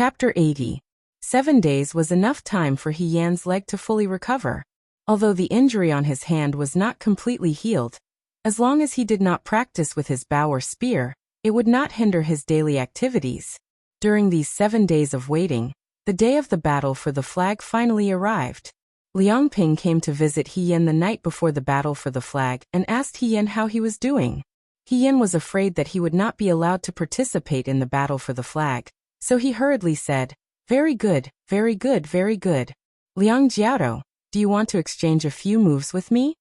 Chapter 80. 7 days was enough time for He Yan's leg to fully recover. Although the injury on his hand was not completely healed, as long as he did not practice with his bow or spear, it would not hinder his daily activities. During these 7 days of waiting, the day of the battle for the flag finally arrived. Liang Ping came to visit He Yan the night before the battle for the flag and asked He Yan how he was doing. He Yan was afraid that he would not be allowed to participate in the battle for the flag, so he hurriedly said, "Very good, very good, very good. Liang Jiao, do you want to exchange a few moves with me?"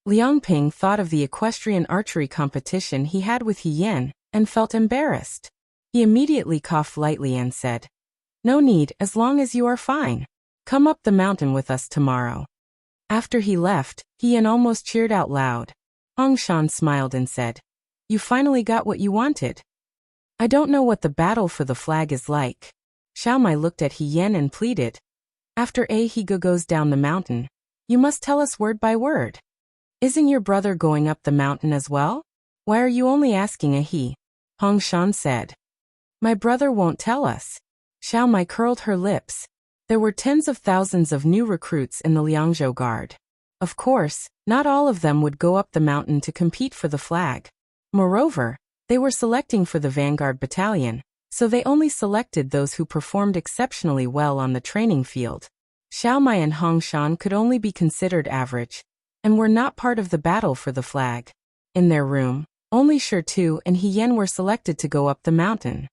Liang Ping thought of the equestrian archery competition he had with He Yan and felt embarrassed. He immediately coughed lightly and said, "No need, as long as you are fine. Come up the mountain with us tomorrow." After he left, He Yan almost cheered out loud. Hong Shan smiled and said, "You finally got what you wanted." "I don't know what the battle for the flag is like." Xiao Mai looked at He Yan and pleaded, "After He Go goes down the mountain, you must tell us word by word. Isn't your brother going up the mountain as well? Why are you only asking a he?" Hong Shan said. "My brother won't tell us." Xiao Mai curled her lips. There were tens of thousands of new recruits in the Liangzhou Guard. Of course, not all of them would go up the mountain to compete for the flag. Moreover, they were selecting for the vanguard battalion, so they only selected those who performed exceptionally well on the training field. Xiao Mai and Hong Shan could only be considered average, and were not part of the battle for the flag. In their room, only Shi Tu and He Yan were selected to go up the mountain.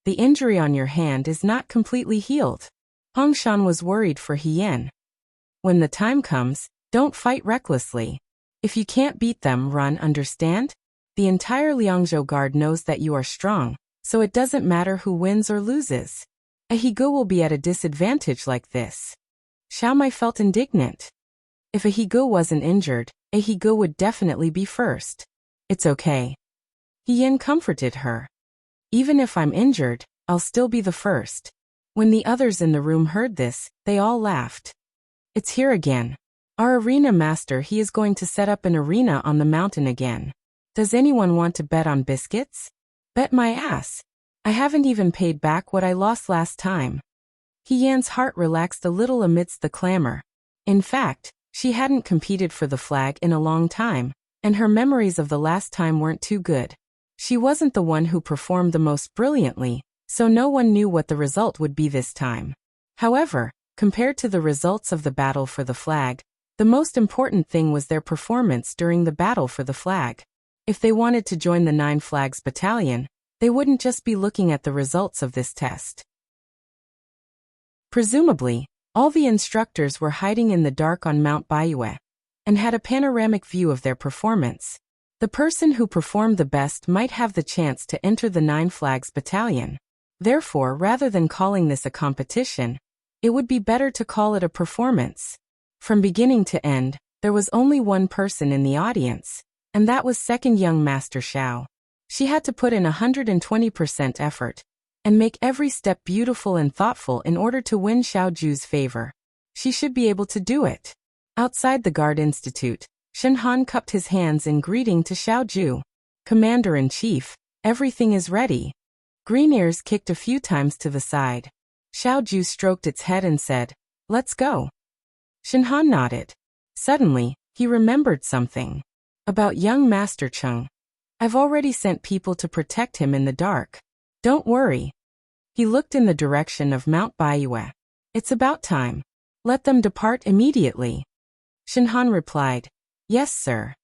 "The injury on your hand is not completely healed." Hong Shan was worried for He Yan. "When the time comes, don't fight recklessly. If you can't beat them, run, understand? The entire Liangzhou Guard knows that you are strong, so it doesn't matter who wins or loses. A He-Go will be at a disadvantage like this." Xiao Mai felt indignant. If a He-Go wasn't injured, a He-Go would definitely be first. "It's okay." He Yan comforted her. "Even if I'm injured, I'll still be the first." When the others in the room heard this, they all laughed. "It's here again. Our arena master, he is going to set up an arena on the mountain again. Does anyone want to bet on biscuits?" "Bet my ass. I haven't even paid back what I lost last time." He Yan's heart relaxed a little amidst the clamor. In fact, she hadn't competed for the flag in a long time, and her memories of the last time weren't too good. She wasn't the one who performed the most brilliantly, so no one knew what the result would be this time. However, compared to the results of the battle for the flag, the most important thing was their performance during the battle for the flag. If they wanted to join the 9 Flags Battalion, they wouldn't just be looking at the results of this test. Presumably, all the instructors were hiding in the dark on Mount Baiyue, and had a panoramic view of their performance. The person who performed the best might have the chance to enter the 9 Flags Battalion. Therefore, rather than calling this a competition, it would be better to call it a performance. From beginning to end, there was only one person in the audience, and that was second young Master Xiao. She had to put in 120% effort, and make every step beautiful and thoughtful in order to win Xiao Ju's favor. She should be able to do it. Outside the Guard Institute, Shen Han cupped his hands in greeting to Xiao Ju. "Commander-in-Chief, everything is ready." Green Ears kicked a few times to the side. Xiao Ju stroked its head and said, "Let's go." Shen Han nodded. Suddenly, he remembered something. About young Master Cheng. "I've already sent people to protect him in the dark. Don't worry." He looked in the direction of Mount Baiyue. "It's about time. Let them depart immediately." Shen Han replied, "Yes, sir."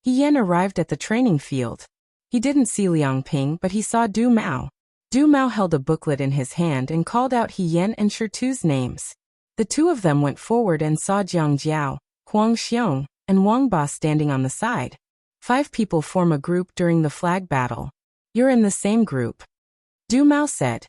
He Yan arrived at the training field. He didn't see Liang Ping, but he saw Du Mao. Du Mao held a booklet in his hand and called out He Yan and Shi Tu's names. The two of them went forward and saw Jiang Jiao, Huang Xiong, and Wang Ba standing on the side. 5 people form a group during the flag battle. You're in the same group. Du Mao said.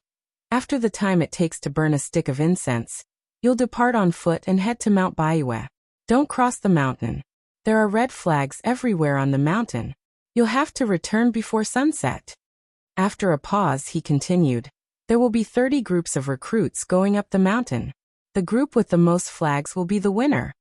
After the time it takes to burn a stick of incense, you'll depart on foot and head to Mount Baiyue. Don't cross the mountain. There are red flags everywhere on the mountain. You'll have to return before sunset. After a pause, he continued, there will be 30 groups of recruits going up the mountain. The group with the most flags will be the winner.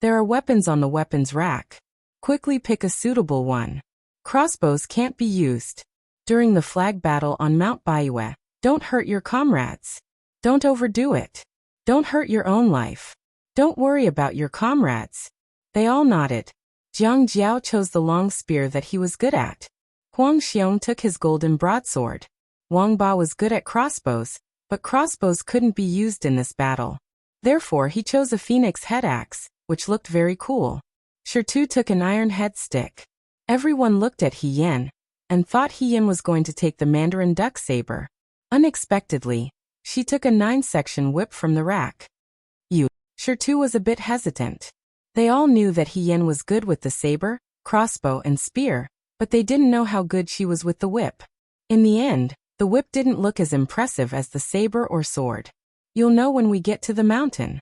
There are weapons on the weapons rack. Quickly pick a suitable one. Crossbows can't be used. During the flag battle on Mount Baiyue, Don't hurt your comrades. Don't overdo it. Don't hurt your own life. Don't worry about your comrades. They all nodded. Jiang Jiao chose the long spear that he was good at. Huang Xiong took his golden broadsword. Wang Ba was good at crossbows, but crossbows couldn't be used in this battle. Therefore he chose a phoenix head axe, which looked very cool. Shirtu took an iron head stick. Everyone looked at He Yan, and thought He Yan was going to take the Mandarin duck saber. Unexpectedly, she took a 9-section whip from the rack. Shirtu was a bit hesitant. They all knew that He Yan was good with the saber, crossbow and spear, but they didn't know how good she was with the whip. In the end, the whip didn't look as impressive as the saber or sword. You'll know when we get to the mountain.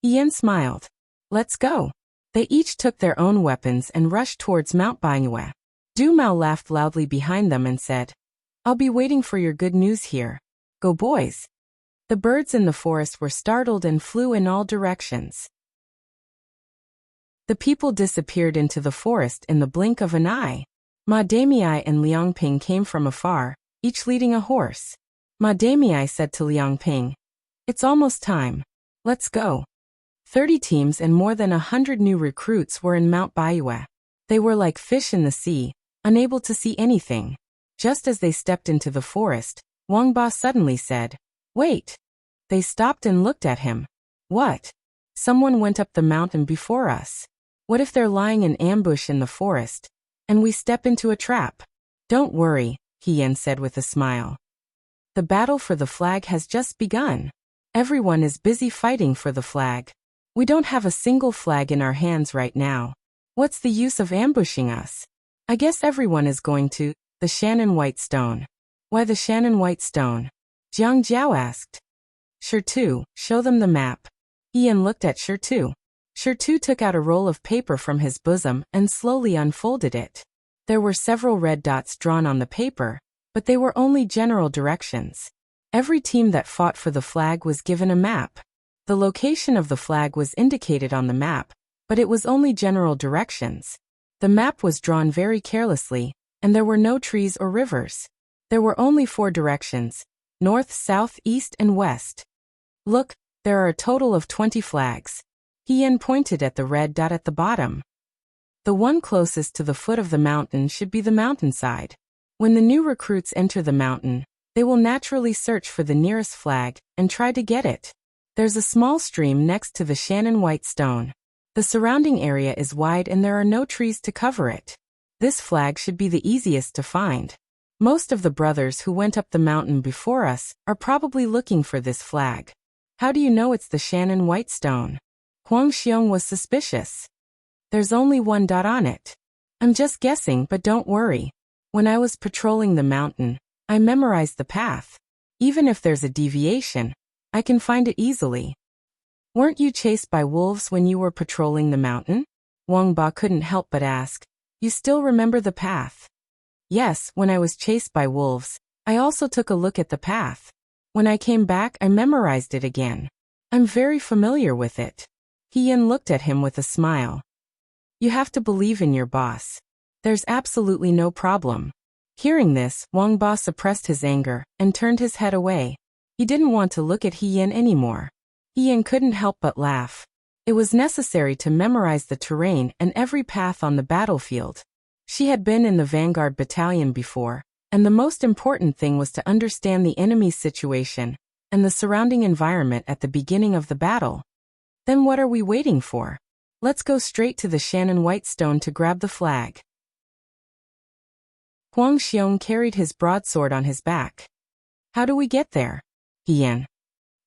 He Yan smiled. Let's go. They each took their own weapons and rushed towards Mount Banyue. Du Mao laughed loudly behind them and said, I'll be waiting for your good news here. Go boys. The birds in the forest were startled and flew in all directions. The people disappeared into the forest in the blink of an eye. Ma Damiai and Liang Ping came from afar, each leading a horse. Ma Damiai said to Liang Ping, It's almost time. Let's go. 30 teams and more than 100 new recruits were in Mount Banyue. They were like fish in the sea, unable to see anything. Just as they stepped into the forest, Wang Ba suddenly said, Wait. They stopped and looked at him. What? Someone went up the mountain before us. What if they're lying in ambush in the forest, and we step into a trap? Don't worry, He Yan said with a smile. The battle for the flag has just begun. Everyone is busy fighting for the flag. We don't have a single flag in our hands right now. What's the use of ambushing us? I guess everyone is going to the Shannon White Stone. Why the Shannon White Stone? Jiang Jiao asked. Shirtu, show them the map. He Yan looked at Shirtu. Shirtu took out a roll of paper from his bosom and slowly unfolded it. There were several red dots drawn on the paper, but they were only general directions. Every team that fought for the flag was given a map. The location of the flag was indicated on the map, but it was only general directions. The map was drawn very carelessly, and there were no trees or rivers. There were only 4 directions: north, south, east, and west. Look, there are a total of 20 flags. He Yan pointed at the red dot at the bottom. The one closest to the foot of the mountain should be the mountainside. When the new recruits enter the mountain, they will naturally search for the nearest flag and try to get it. There's a small stream next to the Shannon White Stone. The surrounding area is wide and there are no trees to cover it. This flag should be the easiest to find. Most of the brothers who went up the mountain before us are probably looking for this flag. How do you know it's the Shannon White Stone? Huang Xiong was suspicious. There's only 1 dot on it. I'm just guessing, but don't worry. When I was patrolling the mountain, I memorized the path. Even if there's a deviation, I can find it easily. Weren't you chased by wolves when you were patrolling the mountain? Wang Ba couldn't help but ask. You still remember the path? Yes, when I was chased by wolves, I also took a look at the path. When I came back, I memorized it again. I'm very familiar with it. He Yan looked at him with a smile. You have to believe in your boss. There's absolutely no problem. Hearing this, Wang Ba suppressed his anger and turned his head away. He didn't want to look at He Yan anymore. He Yan couldn't help but laugh. It was necessary to memorize the terrain and every path on the battlefield. She had been in the vanguard battalion before, and the most important thing was to understand the enemy's situation and the surrounding environment at the beginning of the battle. Then what are we waiting for? Let's go straight to the Shannon White Stone to grab the flag. Huang Xiong carried his broadsword on his back. How do we get there? He Yan.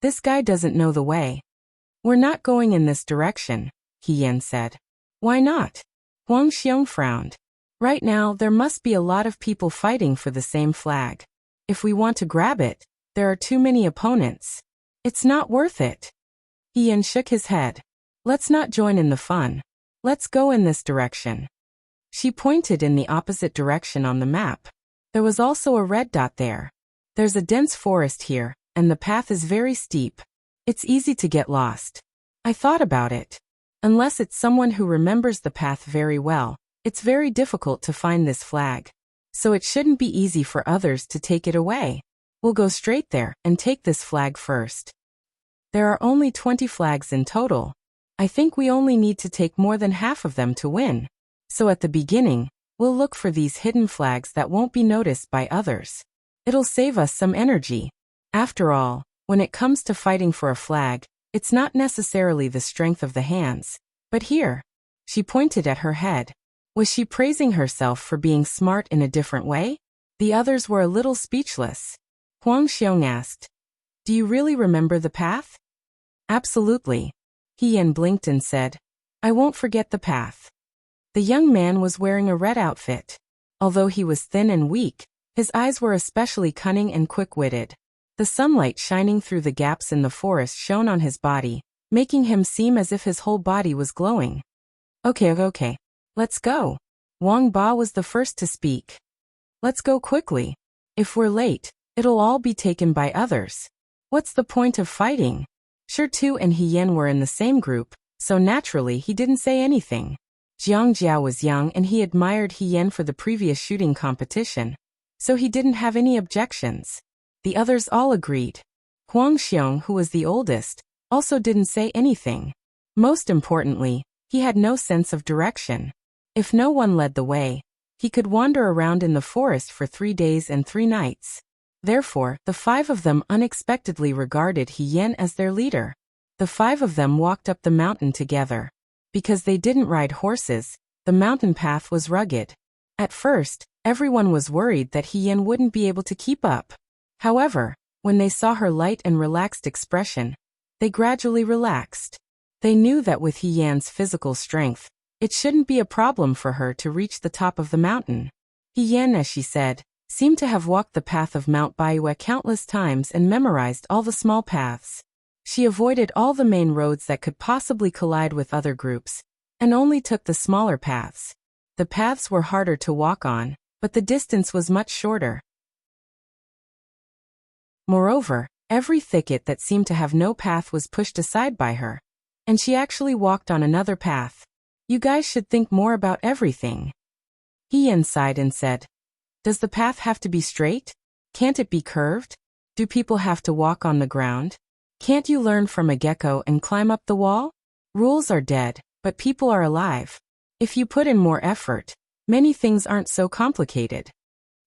This guy doesn't know the way. We're not going in this direction, He Yan said. Why not? Huang Xiong frowned. Right now, there must be a lot of people fighting for the same flag. If we want to grab it, there are too many opponents. It's not worth it. He Yan shook his head. Let's not join in the fun. Let's go in this direction. She pointed in the opposite direction on the map. There was also a red dot there. There's a dense forest here, and the path is very steep. It's easy to get lost. I thought about it. Unless it's someone who remembers the path very well, it's very difficult to find this flag. So it shouldn't be easy for others to take it away. We'll go straight there and take this flag first. There are only 20 flags in total. I think we only need to take more than half of them to win. So at the beginning, we'll look for these hidden flags that won't be noticed by others. It'll save us some energy. After all, when it comes to fighting for a flag, it's not necessarily the strength of the hands. But here, she pointed at her head. Was she praising herself for being smart in a different way? The others were a little speechless. Huang Xiong asked, "Do you really remember the path?" "Absolutely." He Yan blinked and said, "I won't forget the path." The young man was wearing a red outfit. Although he was thin and weak, his eyes were especially cunning and quick-witted. The sunlight shining through the gaps in the forest shone on his body, making him seem as if his whole body was glowing. Okay, let's go." Wang Ba was the first to speak. "Let's go quickly. If we're late, it'll all be taken by others. What's the point of fighting?" Shi Tu and He Yan were in the same group, so naturally he didn't say anything. Jiang Jiao was young and he admired He Yan for the previous shooting competition, so he didn't have any objections. The others all agreed. Huang Xiong, who was the oldest, also didn't say anything. Most importantly, he had no sense of direction. If no one led the way, he could wander around in the forest for 3 days and 3 nights. Therefore, the 5 of them unexpectedly regarded He Yan as their leader. The 5 of them walked up the mountain together. Because they didn't ride horses, the mountain path was rugged. At first, everyone was worried that He Yan wouldn't be able to keep up. However, when they saw her light and relaxed expression, they gradually relaxed. They knew that with He Yan's physical strength, it shouldn't be a problem for her to reach the top of the mountain. He Yan, as she said, seemed to have walked the path of Mount Baiyue countless times and memorized all the small paths. She avoided all the main roads that could possibly collide with other groups, and only took the smaller paths. The paths were harder to walk on, but the distance was much shorter. Moreover, every thicket that seemed to have no path was pushed aside by her, and she actually walked on another path. "You guys should think more about everything." He Yan sighed and said, "Does the path have to be straight? Can't it be curved? Do people have to walk on the ground? Can't you learn from a gecko and climb up the wall? Rules are dead, but people are alive. If you put in more effort, many things aren't so complicated."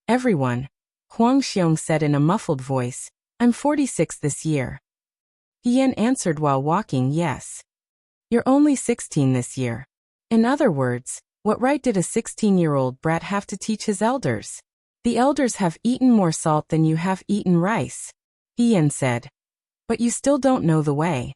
"Everyone," Huang Xiong said in a muffled voice, "I'm 46 this year." He Yan answered while walking, "Yes. You're only 16 this year." In other words, what right did a 16-year-old brat have to teach his elders? "The elders have eaten more salt than you have eaten rice," He Yan said. "But you still don't know the way."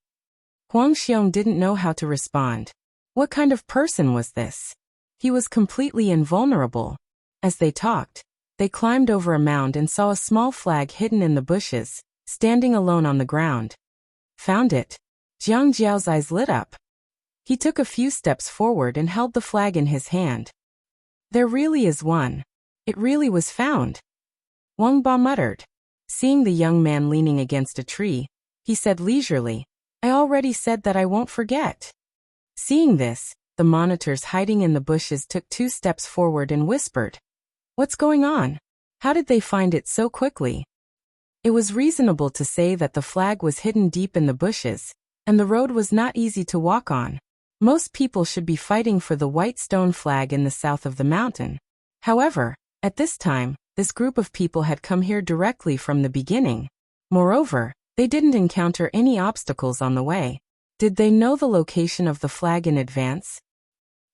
Huang Xiong didn't know how to respond. What kind of person was this? He was completely invulnerable. As they talked, they climbed over a mound and saw a small flag hidden in the bushes, standing alone on the ground. "Found it." Jiang Jiao's eyes lit up. He took a few steps forward and held the flag in his hand. "There really is one. It really was found." Wang Ba muttered. Seeing the young man leaning against a tree, he said leisurely, "I already said that I won't forget." Seeing this, the monitors hiding in the bushes took 2 steps forward and whispered, "What's going on? How did they find it so quickly?" It was reasonable to say that the flag was hidden deep in the bushes, and the road was not easy to walk on. Most people should be fighting for the white stone flag in the south of the mountain. However, at this time, this group of people had come here directly from the beginning. Moreover, they didn't encounter any obstacles on the way. Did they know the location of the flag in advance?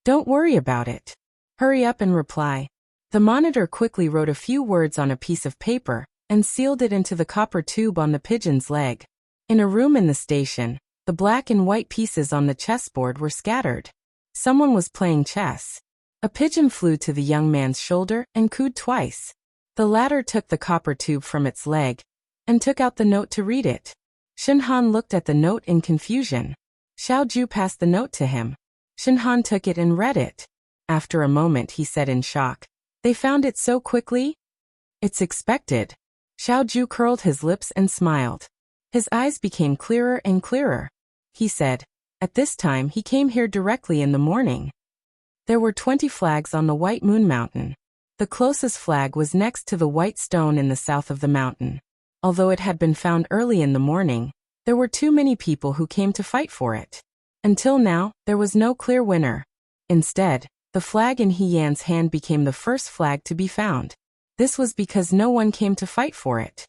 "Don't worry about it. Hurry up and reply." The monitor quickly wrote a few words on a piece of paper and sealed it into the copper tube on the pigeon's leg. In a room in the station, the black and white pieces on the chessboard were scattered. Someone was playing chess. A pigeon flew to the young man's shoulder and cooed twice. The latter took the copper tube from its leg and took out the note to read it. Shenhan looked at the note in confusion. Xiao Ju passed the note to him. Shenhan took it and read it. After a moment he said in shock, "They found it so quickly?" "It's expected." Xiao Ju curled his lips and smiled. His eyes became clearer and clearer. He said, "At this time he came here directly in the morning." There were 20 flags on the White Moon Mountain. The closest flag was next to the white stone in the south of the mountain. Although it had been found early in the morning, there were too many people who came to fight for it. Until now, there was no clear winner. Instead, the flag in He Yan's hand became the first flag to be found. This was because no one came to fight for it.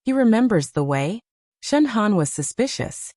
He remembers the way? Shen Han was suspicious.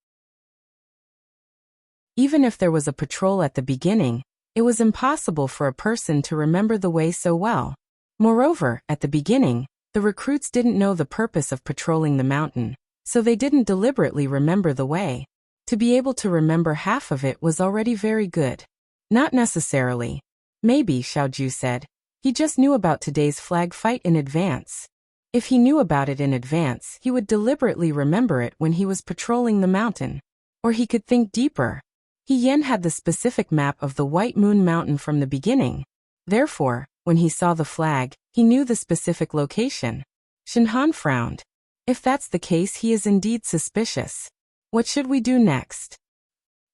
Even if there was a patrol at the beginning, it was impossible for a person to remember the way so well. Moreover, at the beginning, the recruits didn't know the purpose of patrolling the mountain, so they didn't deliberately remember the way. To be able to remember half of it was already very good. Not necessarily. Maybe, Xiaoju said. He just knew about today's flag fight in advance. If he knew about it in advance, he would deliberately remember it when he was patrolling the mountain. Or he could think deeper. He Yan had the specific map of the White Moon Mountain from the beginning. Therefore, when he saw the flag, he knew the specific location. Shen Han frowned. If that's the case, he is indeed suspicious. What should we do next?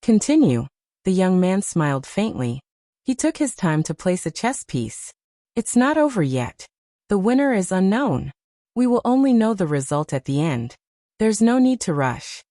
Continue. The young man smiled faintly. He took his time to place a chess piece. It's not over yet. The winner is unknown. We will only know the result at the end. There's no need to rush.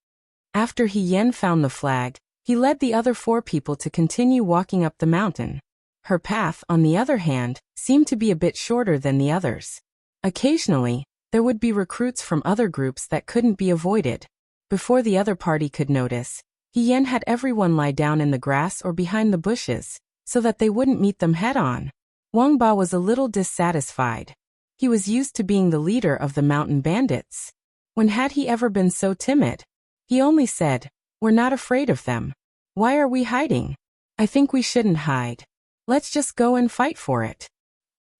After He Yan found the flag, he led the other 4 people to continue walking up the mountain. Her path, on the other hand, seemed to be a bit shorter than the others. Occasionally, there would be recruits from other groups that couldn't be avoided. Before the other party could notice, He Yan had everyone lie down in the grass or behind the bushes, so that they wouldn't meet them head-on. Wang Ba was a little dissatisfied. He was used to being the leader of the mountain bandits. When had he ever been so timid? He only said, "We're not afraid of them. Why are we hiding? I think we shouldn't hide. Let's just go and fight for it."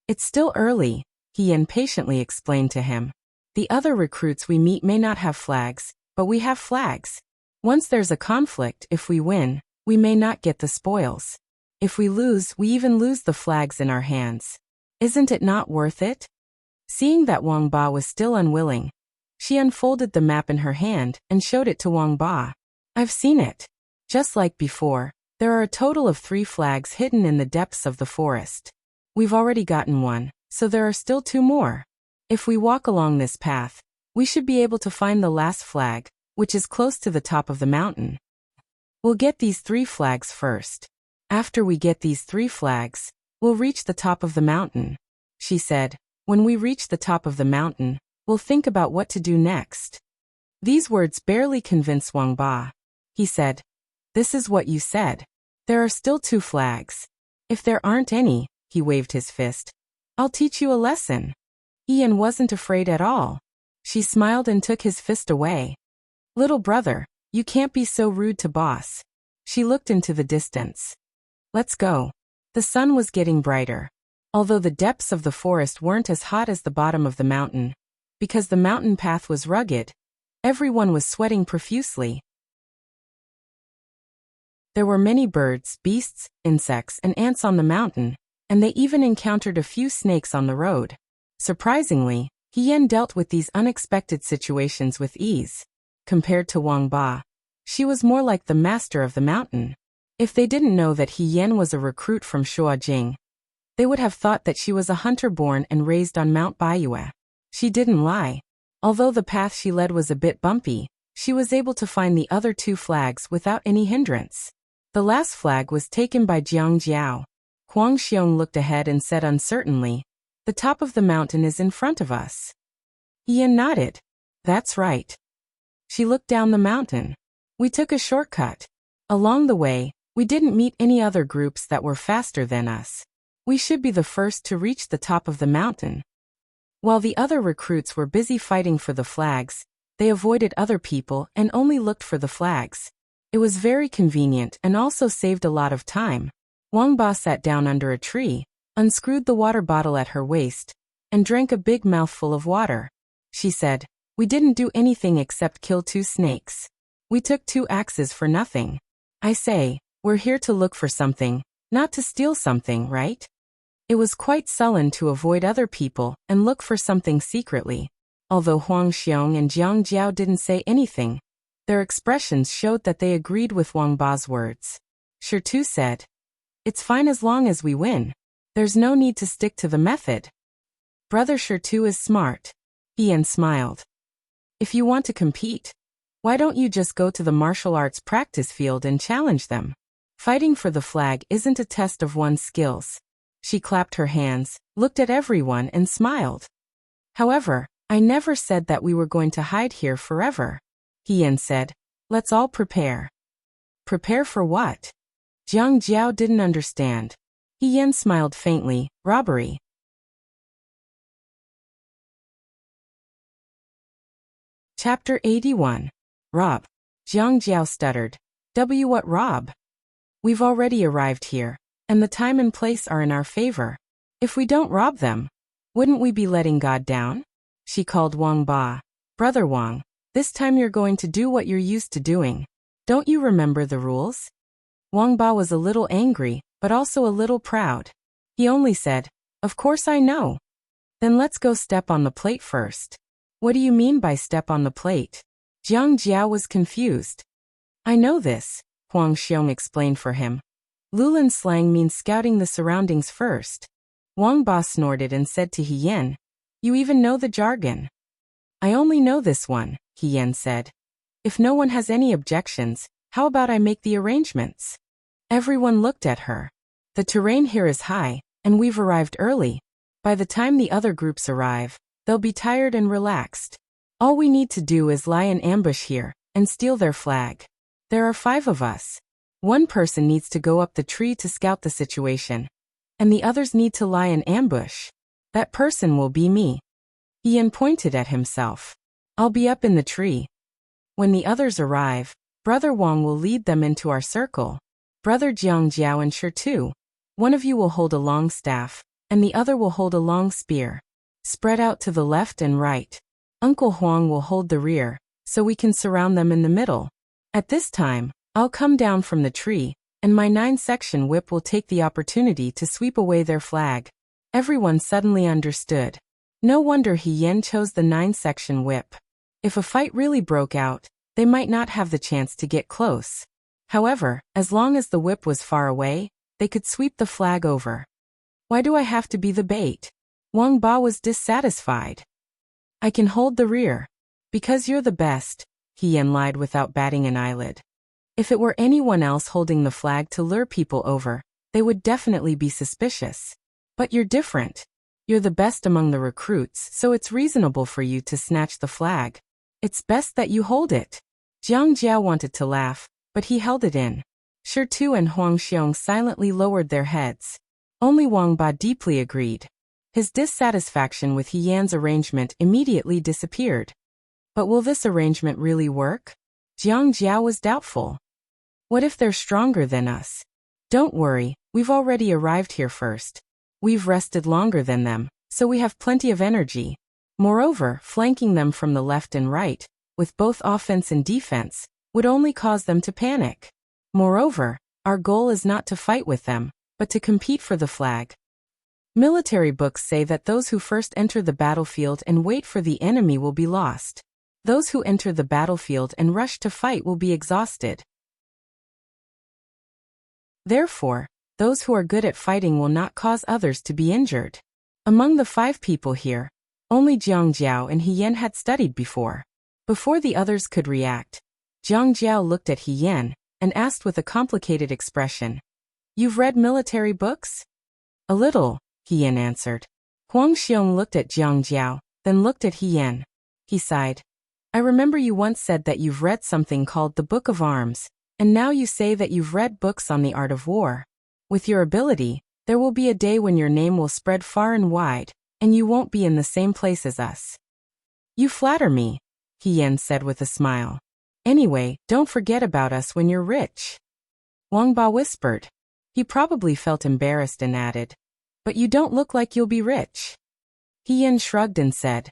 It's still early, he impatiently explained to him. The other recruits we meet may not have flags, but we have flags. Once there's a conflict, if we win, we may not get the spoils. If we lose, we even lose the flags in our hands. Isn't it not worth it? Seeing that Wang Ba was still unwilling, she unfolded the map in her hand and showed it to Wang Ba. I've seen it. Just like before, there are a total of 3 flags hidden in the depths of the forest. We've already gotten one, so there are still 2 more. If we walk along this path, we should be able to find the last flag, which is close to the top of the mountain. We'll get these 3 flags first. After we get these 3 flags, we'll reach the top of the mountain. She said, when we reach the top of the mountain, we'll think about what to do next. These words barely convinced Wang Ba. He said, this is what you said. There are still 2 flags. If there aren't any, he waved his fist, I'll teach you a lesson. Ian wasn't afraid at all. She smiled and took his fist away. Little brother, you can't be so rude to boss. She looked into the distance. Let's go. The sun was getting brighter. Although the depths of the forest weren't as hot as the bottom of the mountain, because the mountain path was rugged, everyone was sweating profusely. There were many birds, beasts, insects, and ants on the mountain, and they even encountered a few snakes on the road. Surprisingly, He Yan dealt with these unexpected situations with ease. Compared to Wang Ba, she was more like the master of the mountain. If they didn't know that He Yan was a recruit from Shuajing, they would have thought that she was a hunter born and raised on Mount Baiyue. She didn't lie. Although the path she led was a bit bumpy, she was able to find the other 2 flags without any hindrance. The last flag was taken by Jiang Jiao. Huang Xiong looked ahead and said uncertainly, the top of the mountain is in front of us. Ian nodded. That's right. She looked down the mountain. We took a shortcut. Along the way, we didn't meet any other groups that were faster than us. We should be the first to reach the top of the mountain. While the other recruits were busy fighting for the flags, they avoided other people and only looked for the flags. It was very convenient and also saved a lot of time. Wang Ba sat down under a tree, unscrewed the water bottle at her waist, and drank a big mouthful of water. She said, we didn't do anything except kill 2 snakes. We took 2 axes for nothing. I say, we're here to look for something, not to steal something, right? It was quite sullen to avoid other people and look for something secretly. Although Huang Xiong and Jiang Jiao didn't say anything, their expressions showed that they agreed with Wang Ba's words. Shirtu said, it's fine as long as we win. There's no need to stick to the method. Brother Shirtu is smart. Ian smiled. If you want to compete, why don't you just go to the martial arts practice field and challenge them? Fighting for the flag isn't a test of one's skills. She clapped her hands, looked at everyone and smiled. However, I never said that we were going to hide here forever. Yan said, let's all prepare. Prepare for what? Jiang Jiao didn't understand. Yan smiled faintly, robbery. Chapter 81. Rob. Jiang Jiao stuttered. What rob? We've already arrived here, and the time and place are in our favor. If we don't rob them, wouldn't we be letting God down? She called Wang Ba. Brother Wang, this time you're going to do what you're used to doing. Don't you remember the rules? Wang Ba was a little angry, but also a little proud. He only said, of course I know. Then let's go step on the plate first. What do you mean by step on the plate? Jiang Jiao was confused. I know this, Huang Xiong explained for him. Lulin slang means scouting the surroundings first. Wang Ba snorted and said to Yan, you even know the jargon. I only know this one, Yan said. If no one has any objections, how about I make the arrangements? Everyone looked at her. The terrain here is high, and we've arrived early. By the time the other groups arrive, they'll be tired and relaxed. All we need to do is lie in ambush here, and steal their flag. There are 5 of us. One person needs to go up the tree to scout the situation, and the others need to lie in ambush. That person will be me. Yan pointed at himself. I'll be up in the tree. When the others arrive, Brother Wang will lead them into our circle. Brother Jiang Jiao and Shi too. One of you will hold a long staff, and the other will hold a long spear. Spread out to the left and right. Uncle Huang will hold the rear, so we can surround them in the middle. At this time, I'll come down from the tree, and my 9-section whip will take the opportunity to sweep away their flag. Everyone suddenly understood. No wonder Yan chose the 9-section whip. If a fight really broke out, they might not have the chance to get close. However, as long as the whip was far away, they could sweep the flag over. Why do I have to be the bait? Wang Ba was dissatisfied. I can hold the rear. Because you're the best, Yan lied without batting an eyelid. If it were anyone else holding the flag to lure people over, they would definitely be suspicious. But you're different. You're the best among the recruits, so it's reasonable for you to snatch the flag. It's best that you hold it. Jiang Jiao wanted to laugh, but he held it in. Shi Tu and Huang Xiong silently lowered their heads. Only Wang Ba deeply agreed. His dissatisfaction with Yan's arrangement immediately disappeared. But will this arrangement really work? Jiang Jiao was doubtful. What if they're stronger than us? Don't worry, we've already arrived here first. We've rested longer than them, so we have plenty of energy. Moreover, flanking them from the left and right, with both offense and defense, would only cause them to panic. Moreover, our goal is not to fight with them, but to compete for the flag. Military books say that those who first enter the battlefield and wait for the enemy will be lost. Those who enter the battlefield and rush to fight will be exhausted. Therefore, those who are good at fighting will not cause others to be injured. Among the 5 people here, only Jiang Jiao and Yan had studied before. Before the others could react, Jiang Jiao looked at Yan and asked with a complicated expression, "You've read military books?" "A little," Yan answered. Huang Xiong looked at Jiang Jiao, then looked at Yan. He sighed. "I remember you once said that you've read something called the Book of Arms, and now you say that you've read books on the art of war. With your ability, there will be a day when your name will spread far and wide, and you won't be in the same place as us." "You flatter me," Yan said with a smile. "Anyway, don't forget about us when you're rich." Wang Ba whispered. He probably felt embarrassed and added, "But you don't look like you'll be rich." Yan shrugged and said,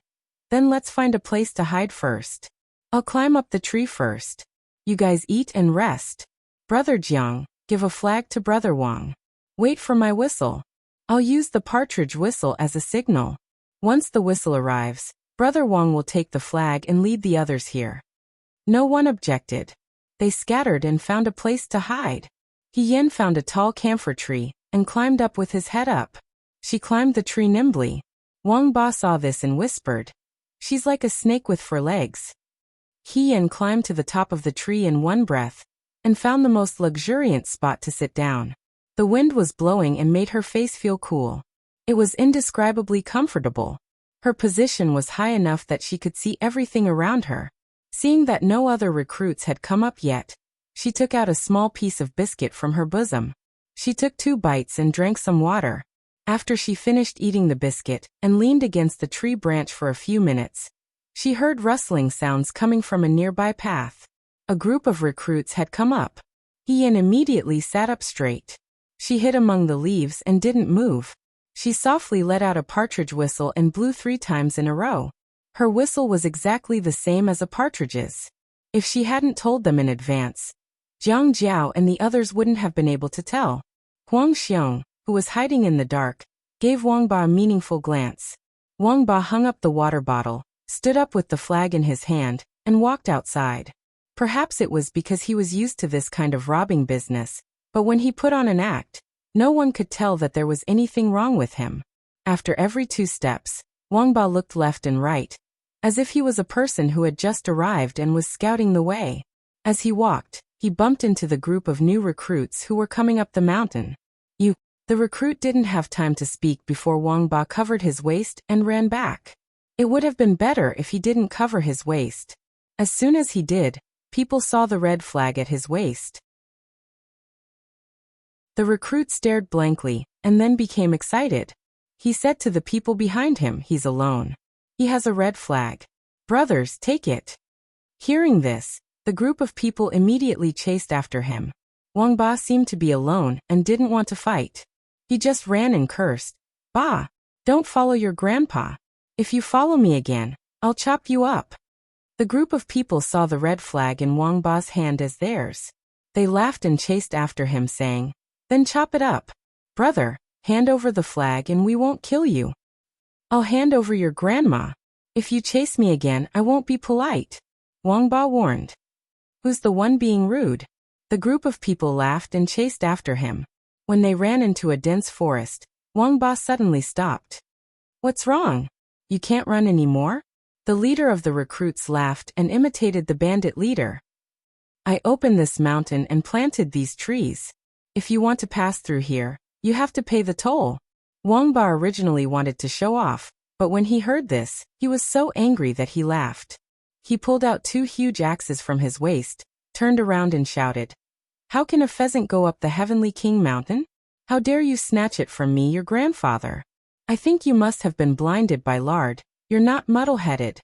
"Then let's find a place to hide first. I'll climb up the tree first. You guys eat and rest. Brother Jiang, give a flag to Brother Wang. Wait for my whistle. I'll use the partridge whistle as a signal. Once the whistle arrives, Brother Wang will take the flag and lead the others here." No one objected. They scattered and found a place to hide. Yan found a tall camphor tree and climbed up with his head up. She climbed the tree nimbly. Wang Ba saw this and whispered, She's like a snake with 4 legs. He Yan climbed to the top of the tree in one breath and found the most luxuriant spot to sit down. The wind was blowing and made her face feel cool. It was indescribably comfortable. Her position was high enough that she could see everything around her. Seeing that no other recruits had come up yet, she took out a small piece of biscuit from her bosom. She took 2 bites and drank some water. After she finished eating the biscuit and leaned against the tree branch for a few minutes, she heard rustling sounds coming from a nearby path. A group of recruits had come up. Ian immediately sat up straight. She hid among the leaves and didn't move. She softly let out a partridge whistle and blew 3 times in a row. Her whistle was exactly the same as a partridge's. If she hadn't told them in advance, Jiang Jiao and the others wouldn't have been able to tell. Huang Xiong, who was hiding in the dark, gave Wang Ba a meaningful glance. Wang Ba hung up the water bottle, stood up with the flag in his hand, and walked outside. Perhaps it was because he was used to this kind of robbing business, but when he put on an act, no one could tell that there was anything wrong with him. After every 2 steps, Wang Ba looked left and right, as if he was a person who had just arrived and was scouting the way. As he walked, he bumped into the group of new recruits who were coming up the mountain. The recruit didn't have time to speak before Wang Ba covered his waist and ran back. It would have been better if he didn't cover his waist. As soon as he did, people saw the red flag at his waist. The recruit stared blankly, and then became excited. He said to the people behind him, "He's alone. He has a red flag. Brothers, take it." Hearing this, the group of people immediately chased after him. Wang Ba seemed to be alone and didn't want to fight. He just ran and cursed, "Ba, don't follow your grandpa. If you follow me again, I'll chop you up." The group of people saw the red flag in Wang Ba's hand as theirs. They laughed and chased after him, saying, "Then chop it up. Brother, hand over the flag and we won't kill you." "I'll hand over your grandma. If you chase me again, I won't be polite," Wang Ba warned. "Who's the one being rude?" The group of people laughed and chased after him. When they ran into a dense forest, Wang Ba suddenly stopped. "What's wrong? You can't run anymore?" The leader of the recruits laughed and imitated the bandit leader. "I opened this mountain and planted these trees. If you want to pass through here, you have to pay the toll." Wang Ba originally wanted to show off, but when he heard this, he was so angry that he laughed. He pulled out 2 huge axes from his waist, turned around and shouted, "How can a pheasant go up the Heavenly King Mountain? How dare you snatch it from me, your grandfather? I think you must have been blinded by lard. You're not muddle-headed."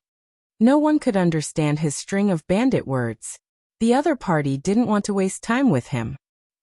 No one could understand his string of bandit words. The other party didn't want to waste time with him.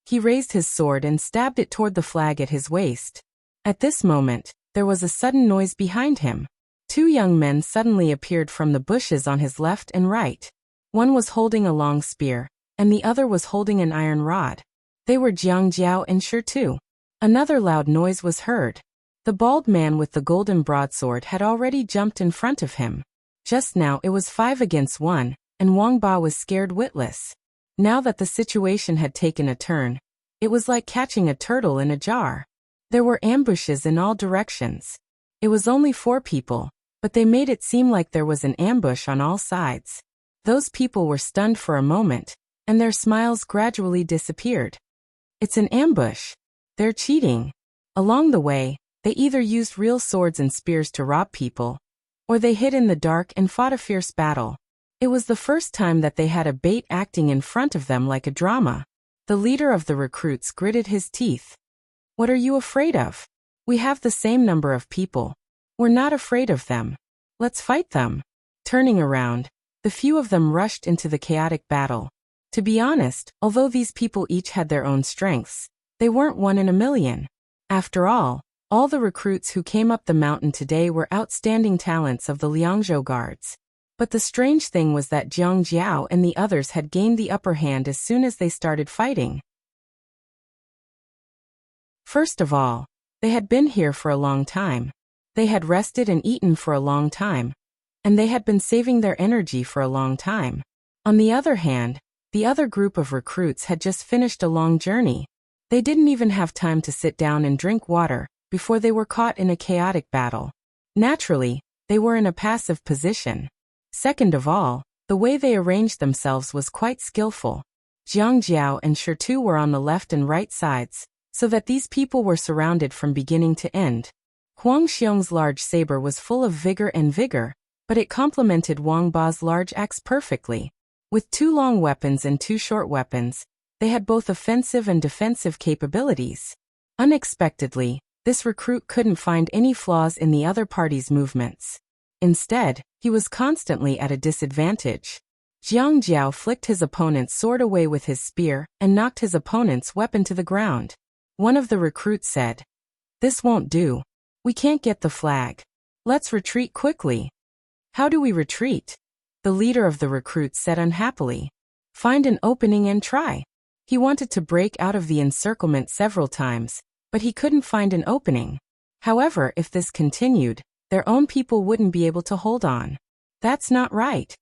He raised his sword and stabbed it toward the flag at his waist. At this moment, there was a sudden noise behind him. 2 young men suddenly appeared from the bushes on his left and right. One was holding a long spear, and the other was holding an iron rod. They were Jiang Jiao and Shi Tu. Another loud noise was heard. The bald man with the golden broadsword had already jumped in front of him. Just now it was 5 against 1, and Wang Ba was scared witless. Now that the situation had taken a turn, it was like catching a turtle in a jar. There were ambushes in all directions. It was only 4 people, but they made it seem like there was an ambush on all sides. Those people were stunned for a moment, and their smiles gradually disappeared. "It's an ambush. They're cheating." Along the way, they either used real swords and spears to rob people, or they hid in the dark and fought a fierce battle. It was the first time that they had a bait acting in front of them like a drama. The leader of the recruits gritted his teeth. "What are you afraid of? We have the same number of people. We're not afraid of them. Let's fight them." Turning around, the few of them rushed into the chaotic battle. To be honest, although these people each had their own strengths, they weren't 1 in a million. After all the recruits who came up the mountain today were outstanding talents of the Liangzhou guards. But the strange thing was that Jiang Jiao and the others had gained the upper hand as soon as they started fighting. First of all, they had been here for a long time. They had rested and eaten for a long time. And they had been saving their energy for a long time. On the other hand, the other group of recruits had just finished a long journey. They didn't even have time to sit down and drink water before they were caught in a chaotic battle. Naturally, they were in a passive position. Second of all, the way they arranged themselves was quite skillful. Jiang Jiao and Shirtu were on the left and right sides, so that these people were surrounded from beginning to end. Huang Xiong's large saber was full of vigor, but it complemented Wang Ba's large axe perfectly. With 2 long weapons and 2 short weapons, they had both offensive and defensive capabilities. Unexpectedly, this recruit couldn't find any flaws in the other party's movements. Instead, he was constantly at a disadvantage. Jiang Jiao flicked his opponent's sword away with his spear and knocked his opponent's weapon to the ground. One of the recruits said, "This won't do. We can't get the flag. Let's retreat quickly." "How do we retreat?" the leader of the recruits said unhappily. "Find an opening and try." He wanted to break out of the encirclement several times, but he couldn't find an opening. However, if this continued, their own people wouldn't be able to hold on. That's not right.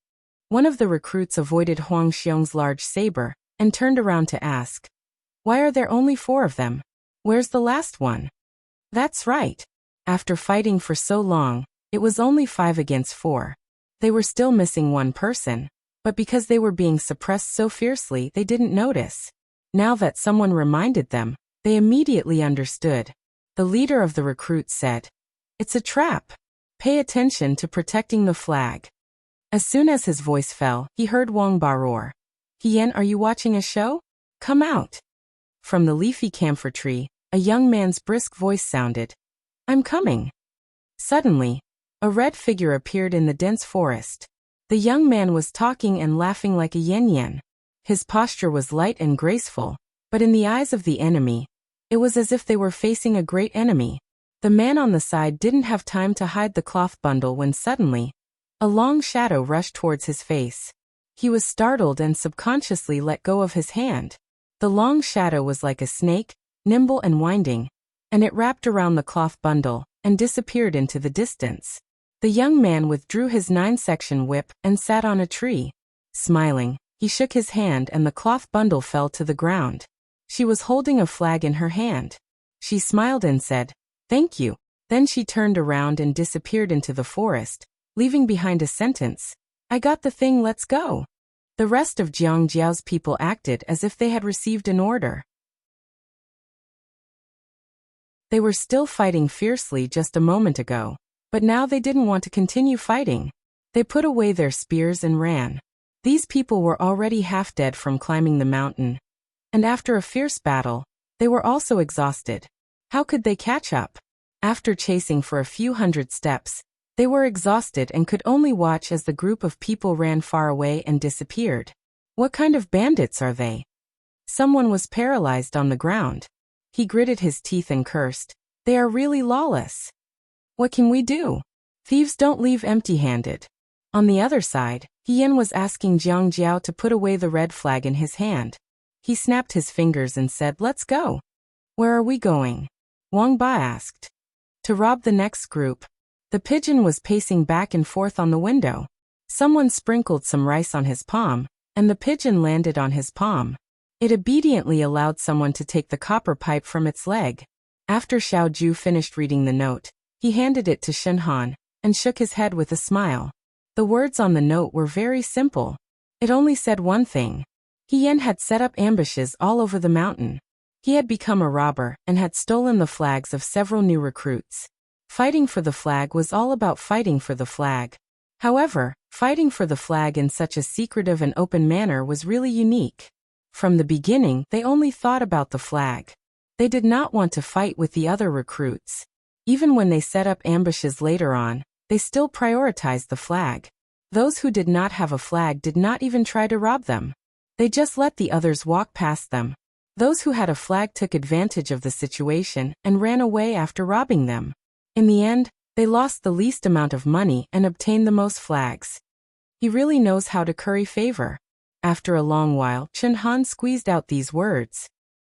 One of the recruits avoided Huang Xiong's large saber and turned around to ask, "Why are there only 4 of them? Where's the last one?" That's right. After fighting for so long, it was only 5 against 4. They were still missing 1 person, but because they were being suppressed so fiercely they didn't notice. Now that someone reminded them, they immediately understood. The leader of the recruits said, "It's a trap. Pay attention to protecting the flag." As soon as his voice fell, he heard Wang Ba roar, "Hiyan, are you watching a show? Come out." From the leafy camphor tree, a young man's brisk voice sounded, "I'm coming." Suddenly, a red figure appeared in the dense forest. The young man was talking and laughing like a yen. His posture was light and graceful, but in the eyes of the enemy, it was as if they were facing a great enemy. The man on the side didn't have time to hide the cloth bundle when suddenly, a long shadow rushed towards his face. He was startled and subconsciously let go of his hand. The long shadow was like a snake, nimble and winding, and it wrapped around the cloth bundle and disappeared into the distance. The young man withdrew his 9-section whip and sat on a tree. Smiling, he shook his hand and the cloth bundle fell to the ground. She was holding a flag in her hand. She smiled and said, "Thank you." Then she turned around and disappeared into the forest, leaving behind a sentence, "I got the thing, let's go." The rest of Jiang Jiao's people acted as if they had received an order. They were still fighting fiercely just a moment ago, but now they didn't want to continue fighting. They put away their spears and ran. These people were already half dead from climbing the mountain, and after a fierce battle, they were also exhausted. How could they catch up? After chasing for a few hundred steps, they were exhausted and could only watch as the group of people ran far away and disappeared. What kind of bandits are they? Someone was paralyzed on the ground. He gritted his teeth and cursed, "They are really lawless. What can we do? Thieves don't leave empty-handed." On the other side, Hiyan was asking Jiang Jiao to put away the red flag in his hand. He snapped his fingers and said, "Let's go." "Where are we going?" Wang Ba asked. "To rob the next group." The pigeon was pacing back and forth on the window. Someone sprinkled some rice on his palm, and the pigeon landed on his palm. It obediently allowed someone to take the copper pipe from its leg. After Xiao Ju finished reading the note, he handed it to Shen Han and shook his head with a smile. The words on the note were very simple. It only said one thing. Hiyan had set up ambushes all over the mountain. He had become a robber and had stolen the flags of several new recruits. Fighting for the flag was all about fighting for the flag. However, fighting for the flag in such a secretive and open manner was really unique. From the beginning, they only thought about the flag. They did not want to fight with the other recruits. Even when they set up ambushes later on, they still prioritized the flag. Those who did not have a flag did not even try to rob them. They just let the others walk past them. Those who had a flag took advantage of the situation and ran away after robbing them. In the end, they lost the least amount of money and obtained the most flags. He really knows how to curry favor. After a long while, Chen Han squeezed out these words.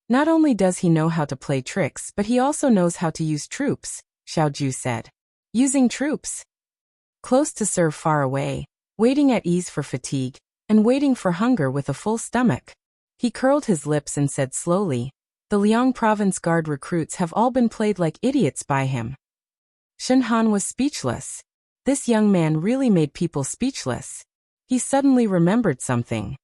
Not only does he know how to play tricks, but he also knows how to use troops, Xiao Ju said. Using troops. Close to serve far away, waiting at ease for fatigue, and waiting for hunger with a full stomach. He curled his lips and said slowly, "The Liang Province Guard recruits have all been played like idiots by him." Shen Han was speechless. This young man really made people speechless. He suddenly remembered something.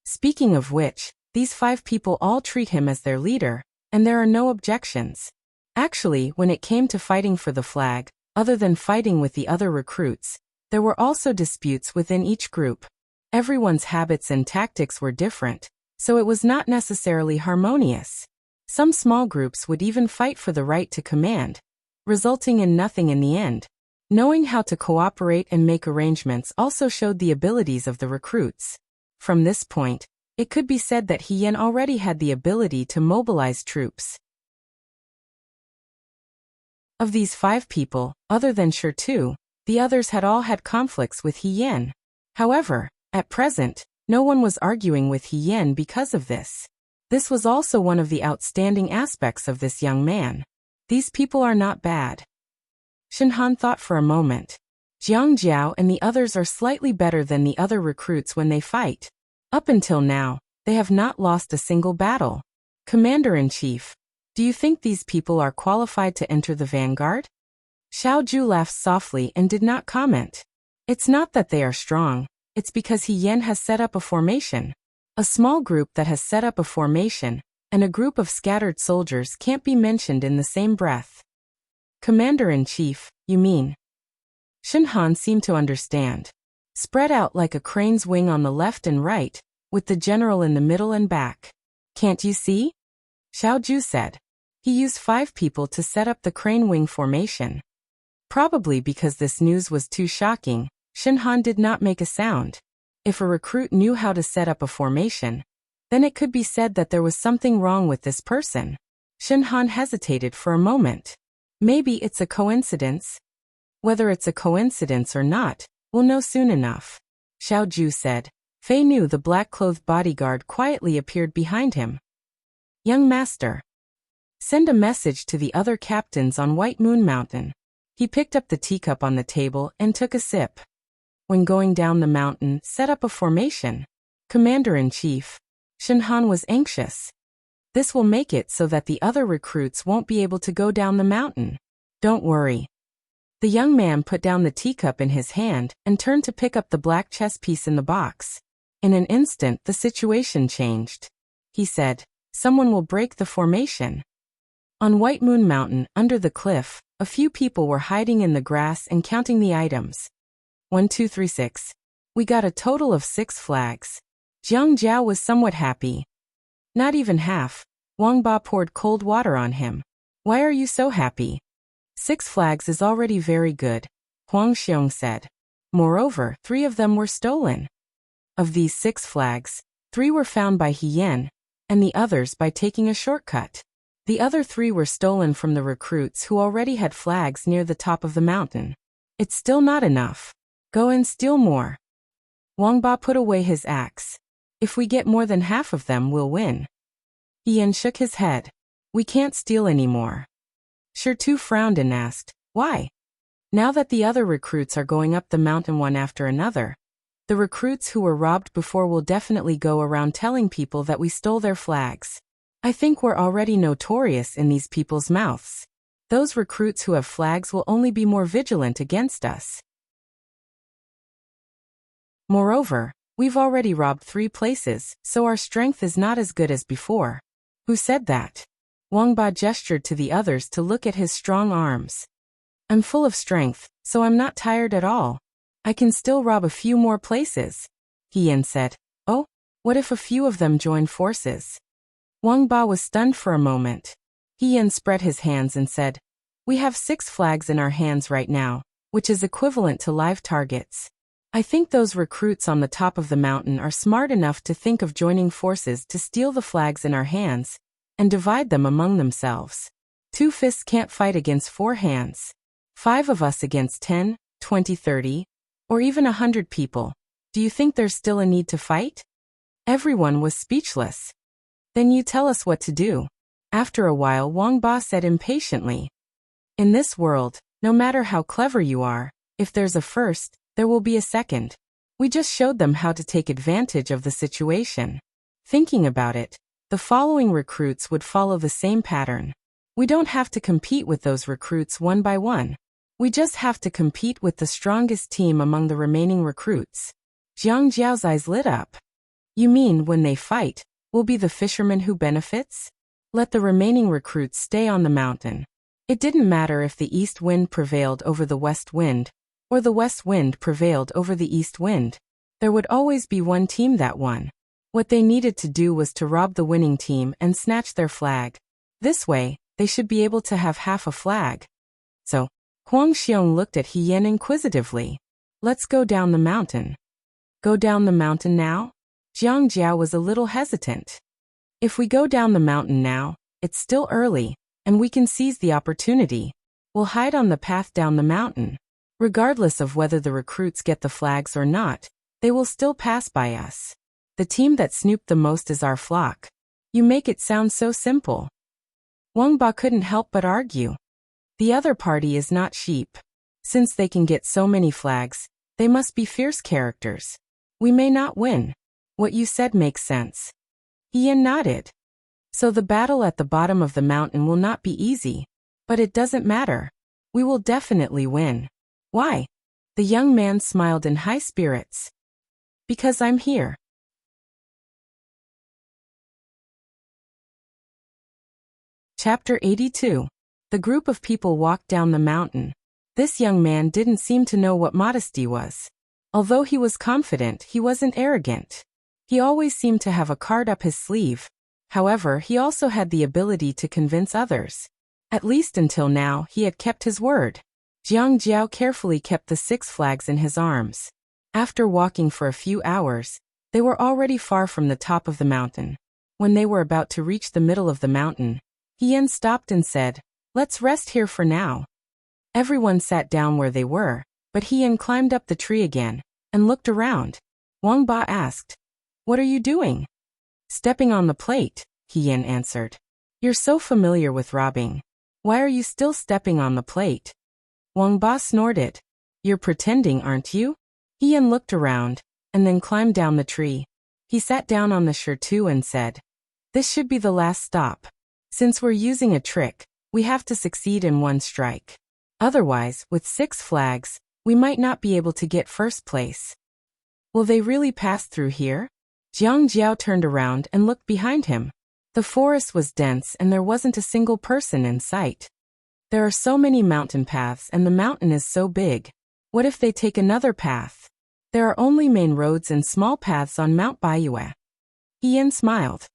Speaking of which, these 5 people all treat him as their leader, and there are no objections. Actually, when it came to fighting for the flag, other than fighting with the other recruits, there were also disputes within each group. Everyone's habits and tactics were different, so it was not necessarily harmonious. Some small groups would even fight for the right to command, resulting in nothing in the end. Knowing how to cooperate and make arrangements also showed the abilities of the recruits. From this point, it could be said that He Yan already had the ability to mobilize troops. Of these 5 people, other than Shi, the others had all had conflicts with He Yan. However, at present, no one was arguing with He Yan because of this. This was also one of the outstanding aspects of this young man. These people are not bad. Shen Han thought for a moment. Jiang Jiao and the others are slightly better than the other recruits when they fight. Up until now, they have not lost a single battle. Commander-in-Chief, do you think these people are qualified to enter the vanguard? Xiao Ju laughed softly and did not comment. It's not that they are strong, it's because He Yan has set up a formation. A small group that has set up a formation, and a group of scattered soldiers can't be mentioned in the same breath. Commander-in-Chief, you mean? Shen Han seemed to understand. Spread out like a crane's wing on the left and right, with the general in the middle and back. Can't you see? Xiao Ju said. He used 5 people to set up the crane wing formation. Probably because this news was too shocking, Shen Han did not make a sound. If a recruit knew how to set up a formation, then it could be said that there was something wrong with this person. Shen Han hesitated for a moment. Maybe it's a coincidence. Whether it's a coincidence or not, we'll know soon enough. Xiao Ju said. Fei Nu, the black-clothed bodyguard, quietly appeared behind him. Young master, send a message to the other captains on White Moon Mountain. He picked up the teacup on the table and took a sip. When going down the mountain, set up a formation. Commander-in-Chief. Shen Han was anxious. This will make it so that the other recruits won't be able to go down the mountain. Don't worry. The young man put down the teacup in his hand and turned to pick up the black chess piece in the box. In an instant, the situation changed. He said, someone will break the formation. On White Moon Mountain, under the cliff, a few people were hiding in the grass and counting the items. 1, 2, 3, 6. We got a total of 6 flags. Jiang Jiao was somewhat happy. Not even half. Wang Ba poured cold water on him. Why are you so happy? 6 flags is already very good, Huang Xiong said. Moreover, 3 of them were stolen. Of these 6 flags, 3 were found by He Yan, and the others by taking a shortcut. The other 3 were stolen from the recruits who already had flags near the top of the mountain. It's still not enough. Go and steal more. Wang Ba put away his axe. If we get more than half of them, we'll win. He Yan shook his head. We can't steal anymore. Shi frowned and asked, why? Now that the other recruits are going up the mountain one after another, the recruits who were robbed before will definitely go around telling people that we stole their flags. I think we're already notorious in these people's mouths. Those recruits who have flags will only be more vigilant against us. Moreover, we've already robbed 3 places, so our strength is not as good as before. Who said that? Wang Ba gestured to the others to look at his strong arms. I'm full of strength, so I'm not tired at all. I can still rob a few more places. He Yan said. Oh, what if a few of them join forces? Wang Ba was stunned for a moment. He Yan spread his hands and said, we have 6 flags in our hands right now, which is equivalent to live targets. I think those recruits on the top of the mountain are smart enough to think of joining forces to steal the flags in our hands and divide them among themselves. 2 fists can't fight against 4 hands. 5 of us against 10, 20, 30, or even 100 people. Do you think there's still a need to fight? Everyone was speechless. Then you tell us what to do. After a while, Wang Ba said impatiently. In this world, no matter how clever you are, if there's a first, there will be a second. We just showed them how to take advantage of the situation. Thinking about it, the following recruits would follow the same pattern. We don't have to compete with those recruits one by one. We just have to compete with the strongest team among the remaining recruits. Jiang Jiao's eyes lit up. You mean when they fight, we'll be the fisherman who benefits? Let the remaining recruits stay on the mountain. It didn't matter if the east wind prevailed over the west wind, or the west wind prevailed over the east wind. There would always be one team that won. What they needed to do was to rob the winning team and snatch their flag. This way, they should be able to have half a flag. So, Huang Xiong looked at He Yan inquisitively. Let's go down the mountain. Go down the mountain now? Jiang Jiao was a little hesitant. If we go down the mountain now, it's still early, and we can seize the opportunity. We'll hide on the path down the mountain. Regardless of whether the recruits get the flags or not, they will still pass by us. The team that snooped the most is our flock. You make it sound so simple. Wang Ba couldn't help but argue. The other party is not sheep. Since they can get so many flags, they must be fierce characters. We may not win. What you said makes sense. He Yan nodded. So the battle at the bottom of the mountain will not be easy. But it doesn't matter. We will definitely win. Why? The young man smiled in high spirits. Because I'm here. Chapter 82. The group of people walked down the mountain. This young man didn't seem to know what modesty was. Although he was confident, he wasn't arrogant. He always seemed to have a card up his sleeve. However, he also had the ability to convince others. At least until now, he had kept his word. Jiang Jiao carefully kept the 6 flags in his arms. After walking for a few hours, they were already far from the top of the mountain. When they were about to reach the middle of the mountain, He Yan stopped and said, "Let's rest here for now." Everyone sat down where they were, but He Yan climbed up the tree again, and looked around. Wang Ba asked, "What are you doing?" "Stepping on the plate," He Yan answered. "You're so familiar with robbing. Why are you still stepping on the plate?" Wang Ba snorted. "You're pretending, aren't you?" He Yan looked around, and then climbed down the tree. He sat down on the sure too and said, "This should be the last stop. Since we're using a trick, we have to succeed in one strike. Otherwise, with 6 flags, we might not be able to get first place." "Will they really pass through here?" Jiang Jiao turned around and looked behind him. The forest was dense and there wasn't a single person in sight. There are so many mountain paths and the mountain is so big. What if they take another path? There are only main roads and small paths on Mount Baiyue. He Yan smiled.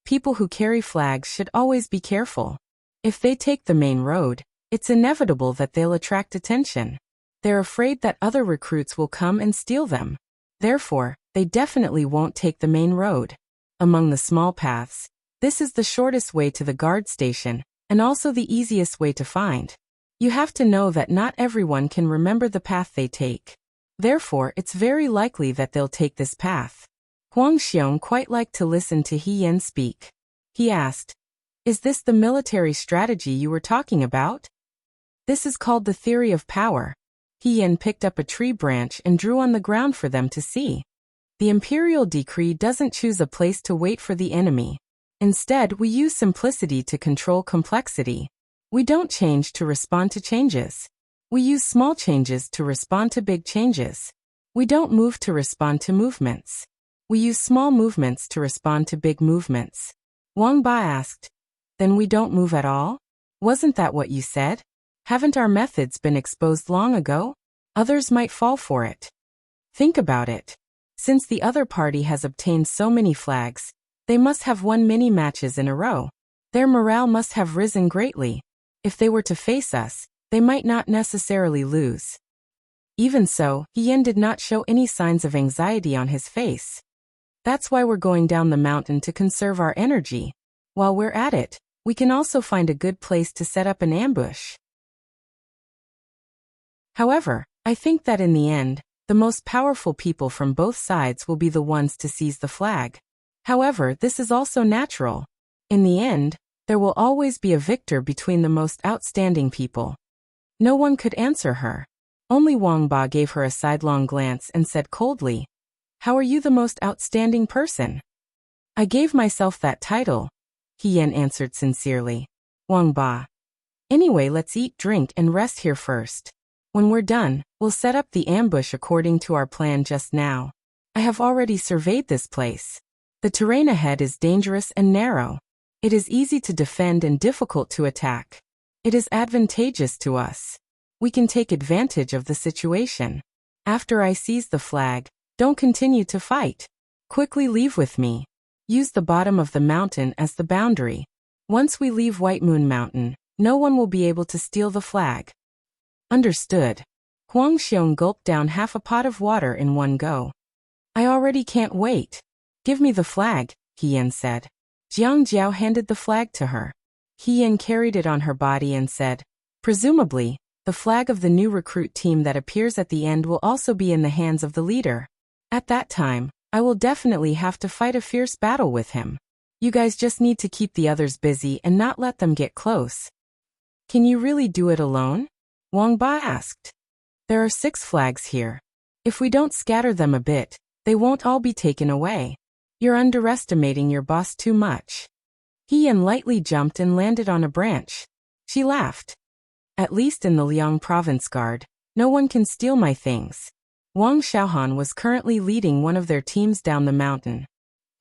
People who carry flags should always be careful. If they take the main road, it's inevitable that they'll attract attention. They're afraid that other recruits will come and steal them. Therefore, they definitely won't take the main road. Among the small paths, this is the shortest way to the guard station, and also the easiest way to find. You have to know that not everyone can remember the path they take. Therefore, it's very likely that they'll take this path. Huang Xiong quite liked to listen to He Yan speak. He asked, "Is this the military strategy you were talking about?" "This is called the theory of power." He Yan picked up a tree branch and drew on the ground for them to see. The imperial decree doesn't choose a place to wait for the enemy. Instead, we use simplicity to control complexity. We don't change to respond to changes. We use small changes to respond to big changes. We don't move to respond to movements. We use small movements to respond to big movements. Wang Ba asked, "Then we don't move at all? Wasn't that what you said? Haven't our methods been exposed long ago? Others might fall for it." Think about it. Since the other party has obtained so many flags, they must have won many matches in a row. Their morale must have risen greatly. If they were to face us, they might not necessarily lose. Even so, He Yan did not show any signs of anxiety on his face. That's why we're going down the mountain to conserve our energy. While we're at it, we can also find a good place to set up an ambush. However, I think that in the end, the most powerful people from both sides will be the ones to seize the flag. However, this is also natural. In the end, there will always be a victor between the most outstanding people. No one could answer her. Only Wang Ba gave her a sidelong glance and said coldly, "How are you the most outstanding person?" "I gave myself that title," He Yan answered sincerely. Wang Ba, "Anyway, let's eat, drink, and rest here first. When we're done, we'll set up the ambush according to our plan just now. I have already surveyed this place. The terrain ahead is dangerous and narrow. It is easy to defend and difficult to attack. It is advantageous to us. We can take advantage of the situation. After I seize the flag, don't continue to fight. Quickly leave with me. Use the bottom of the mountain as the boundary. Once we leave White Moon Mountain, no one will be able to steal the flag. Understood. Huang Xiong gulped down half a pot of water in one go. I already can't wait. Give me the flag, He Yan said. Jiang Jiao handed the flag to her. He Yan carried it on her body and said, presumably, the flag of the new recruit team that appears at the end will also be in the hands of the leader. At that time, I will definitely have to fight a fierce battle with him. You guys just need to keep the others busy and not let them get close. Can you really do it alone? Wang Ba asked. There are 6 flags here. If we don't scatter them a bit, they won't all be taken away. You're underestimating your boss too much. He Yan lightly jumped and landed on a branch. She laughed. At least in the Liang Province Guard, no one can steal my things. Wang Xiaohan was currently leading one of their teams down the mountain.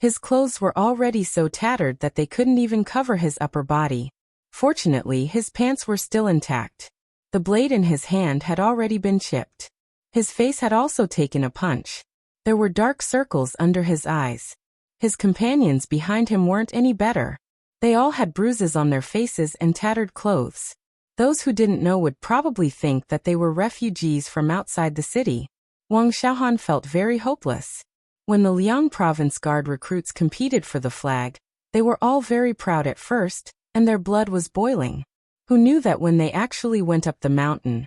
His clothes were already so tattered that they couldn't even cover his upper body. Fortunately, his pants were still intact. The blade in his hand had already been chipped. His face had also taken a punch. There were dark circles under his eyes. His companions behind him weren't any better. They all had bruises on their faces and tattered clothes. Those who didn't know would probably think that they were refugees from outside the city. Wang Xiaohan felt very hopeless. When the Liang Province Guard recruits competed for the flag, they were all very proud at first, and their blood was boiling. Who knew that when they actually went up the mountain,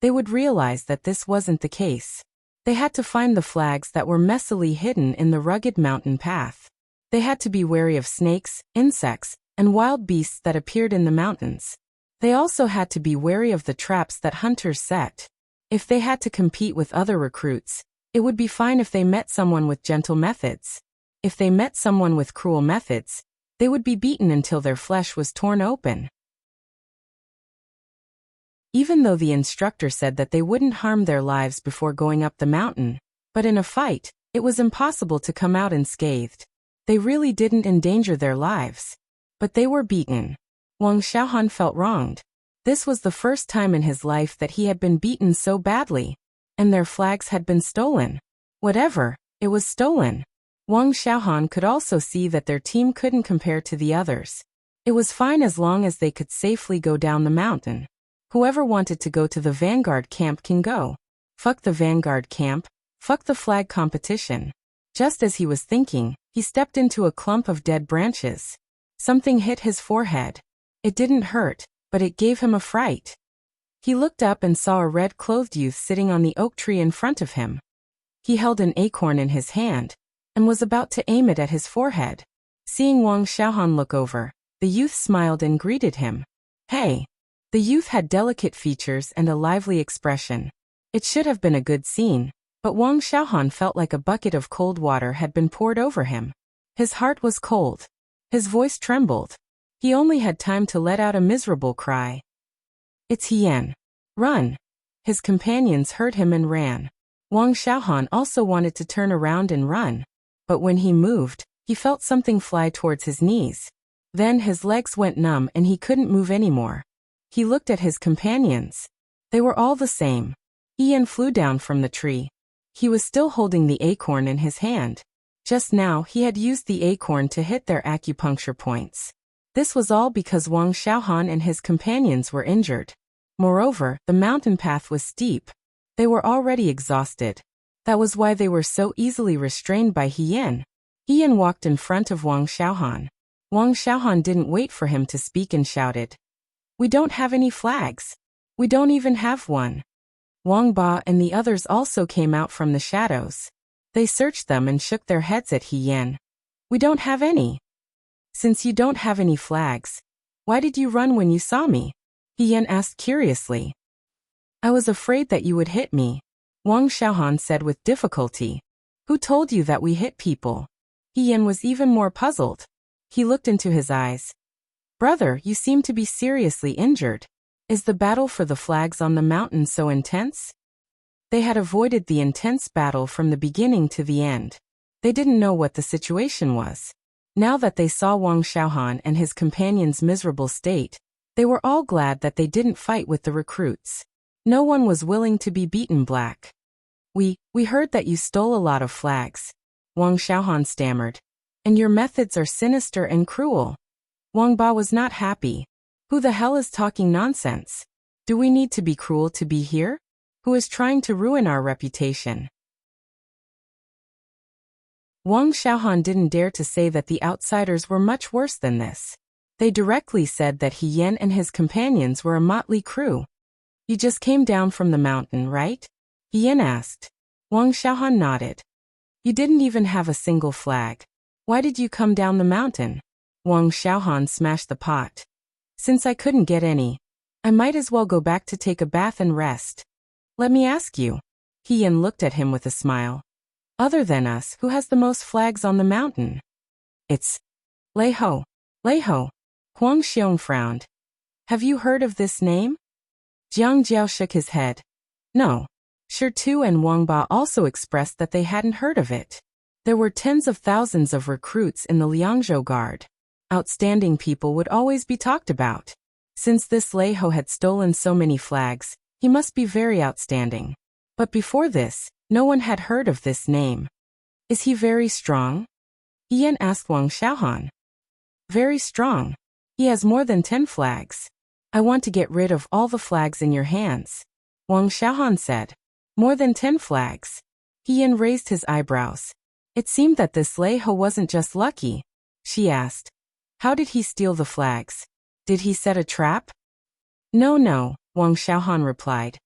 they would realize that this wasn't the case. They had to find the flags that were messily hidden in the rugged mountain path. They had to be wary of snakes, insects, and wild beasts that appeared in the mountains. They also had to be wary of the traps that hunters set. If they had to compete with other recruits, it would be fine if they met someone with gentle methods. If they met someone with cruel methods, they would be beaten until their flesh was torn open. Even though the instructor said that they wouldn't harm their lives before going up the mountain, but in a fight, it was impossible to come out unscathed. They really didn't endanger their lives. But they were beaten. Wang Xiaohan felt wronged. This was the first time in his life that he had been beaten so badly. And their flags had been stolen. Whatever, it was stolen. Wang Xiaohan could also see that their team couldn't compare to the others. It was fine as long as they could safely go down the mountain. Whoever wanted to go to the Vanguard camp can go. Fuck the Vanguard camp, fuck the flag competition. Just as he was thinking, he stepped into a clump of dead branches. Something hit his forehead. It didn't hurt, but it gave him a fright. He looked up and saw a red-clothed youth sitting on the oak tree in front of him. He held an acorn in his hand, and was about to aim it at his forehead. Seeing Wang Xiaohan look over, the youth smiled and greeted him. Hey! The youth had delicate features and a lively expression. It should have been a good scene, but Wang Xiaohan felt like a bucket of cold water had been poured over him. His heart was cold. His voice trembled. He only had time to let out a miserable cry. It's He Yan. Run! His companions heard him and ran. Wang Xiaohan also wanted to turn around and run. But when he moved, he felt something fly towards his knees. Then his legs went numb and he couldn't move anymore. He looked at his companions. They were all the same. He Yan flew down from the tree. He was still holding the acorn in his hand. Just now he had used the acorn to hit their acupuncture points. This was all because Wang Xiaohan and his companions were injured. Moreover, the mountain path was steep. They were already exhausted. That was why they were so easily restrained by He Yan. He Yan walked in front of Wang Xiaohan. Wang Xiaohan didn't wait for him to speak and shouted, "We don't have any flags. We don't even have one." Wang Ba and the others also came out from the shadows. They searched them and shook their heads at He Yan. "We don't have any." "Since you don't have any flags, why did you run when you saw me?" He Yan asked curiously. "I was afraid that you would hit me," Wang Xiaohan said with difficulty. "Who told you that we hit people?" He Yan was even more puzzled. He looked into his eyes. "Brother, you seem to be seriously injured. Is the battle for the flags on the mountain so intense? They had avoided the intense battle from the beginning to the end. They didn't know what the situation was. Now that they saw Wang Xiaohan and his companions' miserable state, they were all glad that they didn't fight with the recruits. No one was willing to be beaten black. We heard that you stole a lot of flags. Wang Xiaohan stammered. And your methods are sinister and cruel. Wang Ba was not happy. Who the hell is talking nonsense? Do we need to be cruel to be here? Who is trying to ruin our reputation? Wang Xiaohan didn't dare to say that the outsiders were much worse than this. They directly said that He Yan and his companions were a motley crew. You just came down from the mountain, right? He Yan asked. Wang Xiaohan nodded. You didn't even have a single flag. Why did you come down the mountain? Wang Xiaohan smashed the pot. Since I couldn't get any, I might as well go back to take a bath and rest. Let me ask you. He Yan looked at him with a smile. Other than us, who has the most flags on the mountain? It's Lei Ho. Lei Ho. Huang Xiong frowned. Have you heard of this name? Jiang Jiao shook his head. No. Shi Tu and Wang Ba also expressed that they hadn't heard of it. There were tens of thousands of recruits in the Liangzhou Guard. Outstanding people would always be talked about. Since this Lei Ho had stolen so many flags, he must be very outstanding. But before this, no one had heard of this name. Is he very strong? He Yan asked Wang Xiaohan. Very strong. He has more than 10 flags. I want to get rid of all the flags in your hands. Wang Xiaohan said. More than 10 flags. He Yan raised his eyebrows. It seemed that this Lei Ho wasn't just lucky. She asked. How did he steal the flags? Did he set a trap? No, Wang Xiaohan replied.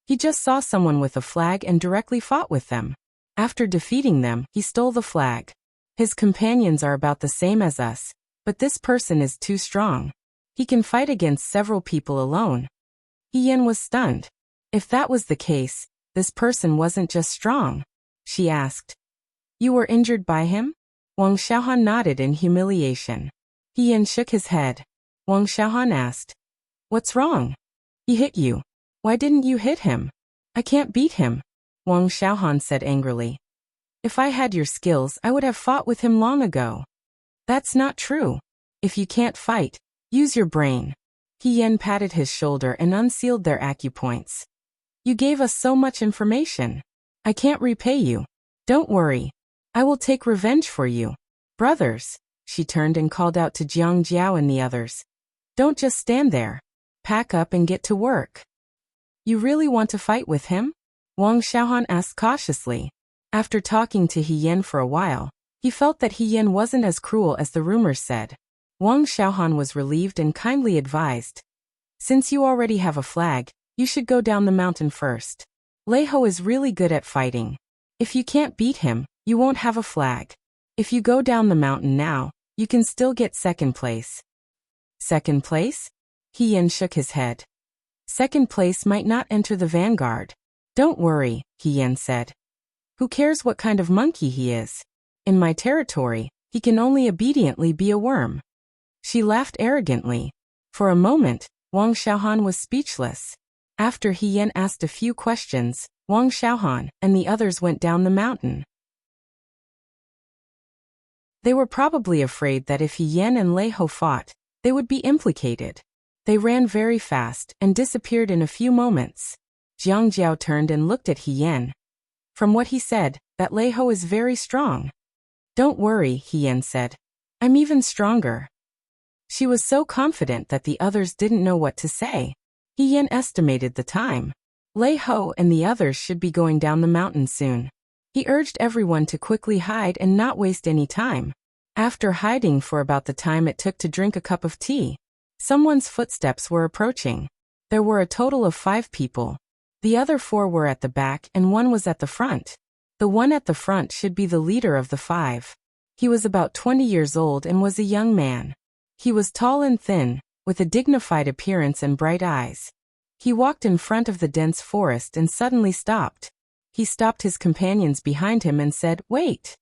He just saw someone with a flag and directly fought with them. After defeating them, he stole the flag. His companions are about the same as us, but this person is too strong. He can fight against several people alone. He Yan was stunned. If that was the case, this person wasn't just strong. She asked. You were injured by him? Wang Xiaohan nodded in humiliation. He Yan shook his head. Wang Xiaohan asked. What's wrong? He hit you. Why didn't you hit him? I can't beat him, Wang Xiaohan said angrily. If I had your skills, I would have fought with him long ago. That's not true. If you can't fight, use your brain. He Yan patted his shoulder and unsealed their acupoints. You gave us so much information. I can't repay you. Don't worry. I will take revenge for you. Brothers, she turned and called out to Jiang Jiao and the others. Don't just stand there. Pack up and get to work. You really want to fight with him? Wang Xiaohan asked cautiously. After talking to He Yan for a while, he felt that He Yan wasn't as cruel as the rumors said. Wang Xiaohan was relieved and kindly advised. Since you already have a flag, you should go down the mountain first. Lei Ho is really good at fighting. If you can't beat him, you won't have a flag. If you go down the mountain now, you can still get second place. Second place? He Yan shook his head. Second place might not enter the vanguard. Don't worry, He Yan said. Who cares what kind of monkey he is? In my territory, he can only obediently be a worm. She laughed arrogantly. For a moment, Wang Xiaohan was speechless. After He Yan asked a few questions, Wang Xiaohan and the others went down the mountain. They were probably afraid that if He Yan and Lei Ho fought, they would be implicated. They ran very fast and disappeared in a few moments. Jiang Jiao turned and looked at He Yan. From what he said, that Lei Ho is very strong. Don't worry, He Yan said. I'm even stronger. She was so confident that the others didn't know what to say. He Yan estimated the time. Lei Ho and the others should be going down the mountain soon. He urged everyone to quickly hide and not waste any time. After hiding for about the time it took to drink a cup of tea, someone's footsteps were approaching. There were a total of 5 people. The other 4 were at the back and 1 was at the front. The one at the front should be the leader of the 5. He was about 20 years old and was a young man. He was tall and thin, with a dignified appearance and bright eyes. He walked in front of the dense forest and suddenly stopped. He stopped his companions behind him and said, Wait!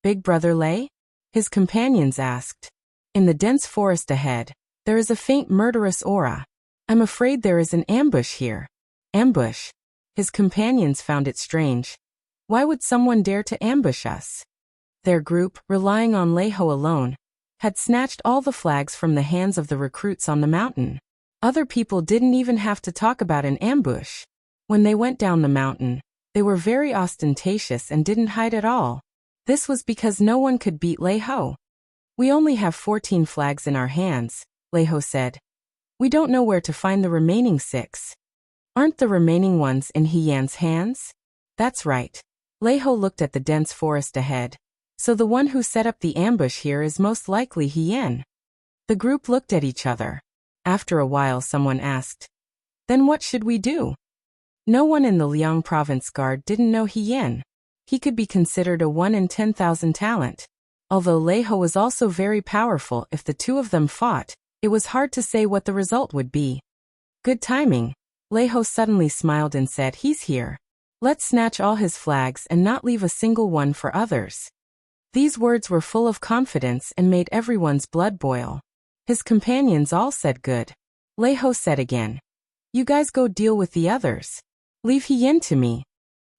Big Brother Lei? His companions asked. In the dense forest ahead, there is a faint murderous aura. I'm afraid there is an ambush here. Ambush? His companions found it strange. Why would someone dare to ambush us? Their group, relying on Leiho alone, had snatched all the flags from the hands of the recruits on the mountain. Other people didn't even have to talk about an ambush. When they went down the mountain, they were very ostentatious and didn't hide at all. This was because no one could beat Leiho. We only have 14 flags in our hands, Leiho said. We don't know where to find the remaining 6. Aren't the remaining ones in Hiyan's hands? That's right. Leiho looked at the dense forest ahead. So the one who set up the ambush here is most likely Hiyan. The group looked at each other. After a while someone asked, "Then what should we do?" No one in the Liang province guard didn't know Hiyan. He could be considered a 1 in 10,000 talent. Although Leiho was also very powerful, if the two of them fought, it was hard to say what the result would be. Good timing. Leiho suddenly smiled and said, "He's here. Let's snatch all his flags and not leave a single one for others." These words were full of confidence and made everyone's blood boil. His companions all said good. Leiho said again, "You guys go deal with the others. Leave Hiyan to me."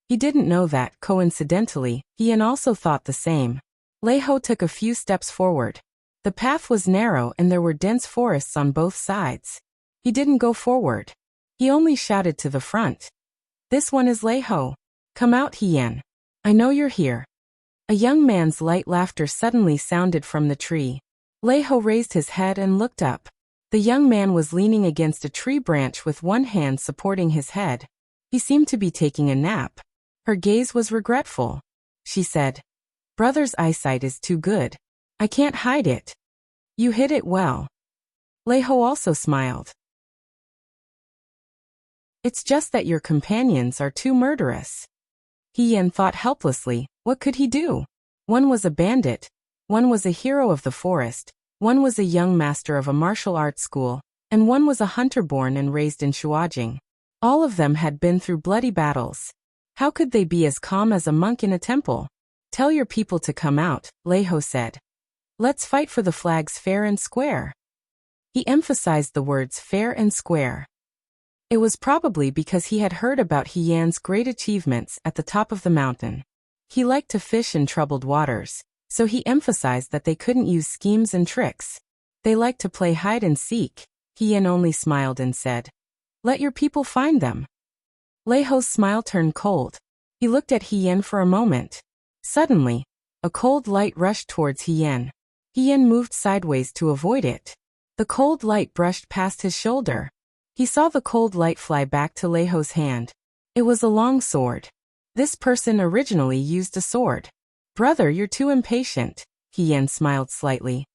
He didn't know that, coincidentally, Hiyan also thought the same. Leiho took a few steps forward. The path was narrow and there were dense forests on both sides. He didn't go forward. He only shouted to the front. "This one is Leiho. Come out, Hiyan. I know you're here." A young man's light laughter suddenly sounded from the tree. Leiho raised his head and looked up. The young man was leaning against a tree branch with one hand supporting his head. He seemed to be taking a nap. Her gaze was regretful. She said, "Brother's eyesight is too good. I can't hide it." "You hid it well." Leiho also smiled. "It's just that your companions are too murderous." Hiyan thought helplessly, what could he do? One was a bandit, one was a hero of the forest, one was a young master of a martial arts school, and one was a hunter born and raised in Shuajing. All of them had been through bloody battles. How could they be as calm as a monk in a temple? "Tell your people to come out," Leiho said. "Let's fight for the flags fair and square." He emphasized the words fair and square. It was probably because he had heard about Hiyan's great achievements at the top of the mountain. He liked to fish in troubled waters, so he emphasized that they couldn't use schemes and tricks. They liked to play hide and seek. Hiyan only smiled and said, "Let your people find them." Leiho's smile turned cold. He looked at Hiyan for a moment. Suddenly, a cold light rushed towards Hiyan. Hiyan moved sideways to avoid it. The cold light brushed past his shoulder. He saw the cold light fly back to Leiho's hand. It was a long sword. This person originally used a sword. "Brother, you're too impatient." Hiyan smiled slightly.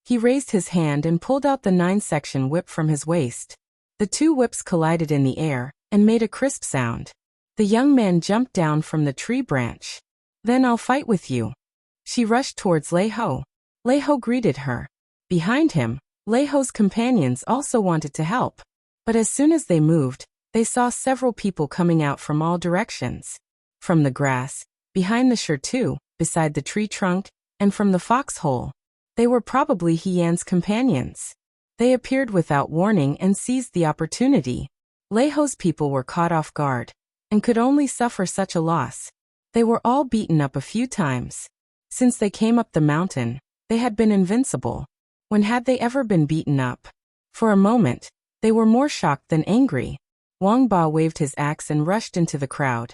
He raised his hand and pulled out the 9-section whip from his waist. The two whips collided in the air and made a crisp sound. The young man jumped down from the tree branch. "Then I'll fight with you." She rushed towards Leiho. Leiho greeted her. Behind him, Leiho's companions also wanted to help. But as soon as they moved, they saw several people coming out from all directions. From the grass, behind the shrtu, beside the tree trunk, and from the foxhole. They were probably Hiyan's companions. They appeared without warning and seized the opportunity. Leiho's people were caught off guard, and could only suffer such a loss. They were all beaten up a few times. Since they came up the mountain, they had been invincible. When had they ever been beaten up? For a moment, they were more shocked than angry. Wang Ba waved his axe and rushed into the crowd.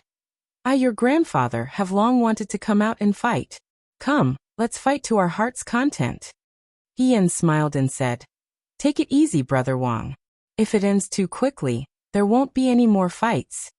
"I, your grandfather, have long wanted to come out and fight. Come, let's fight to our heart's content." Hiyan smiled and said, "Take it easy, Brother Wang. If it ends too quickly, there won't be any more fights."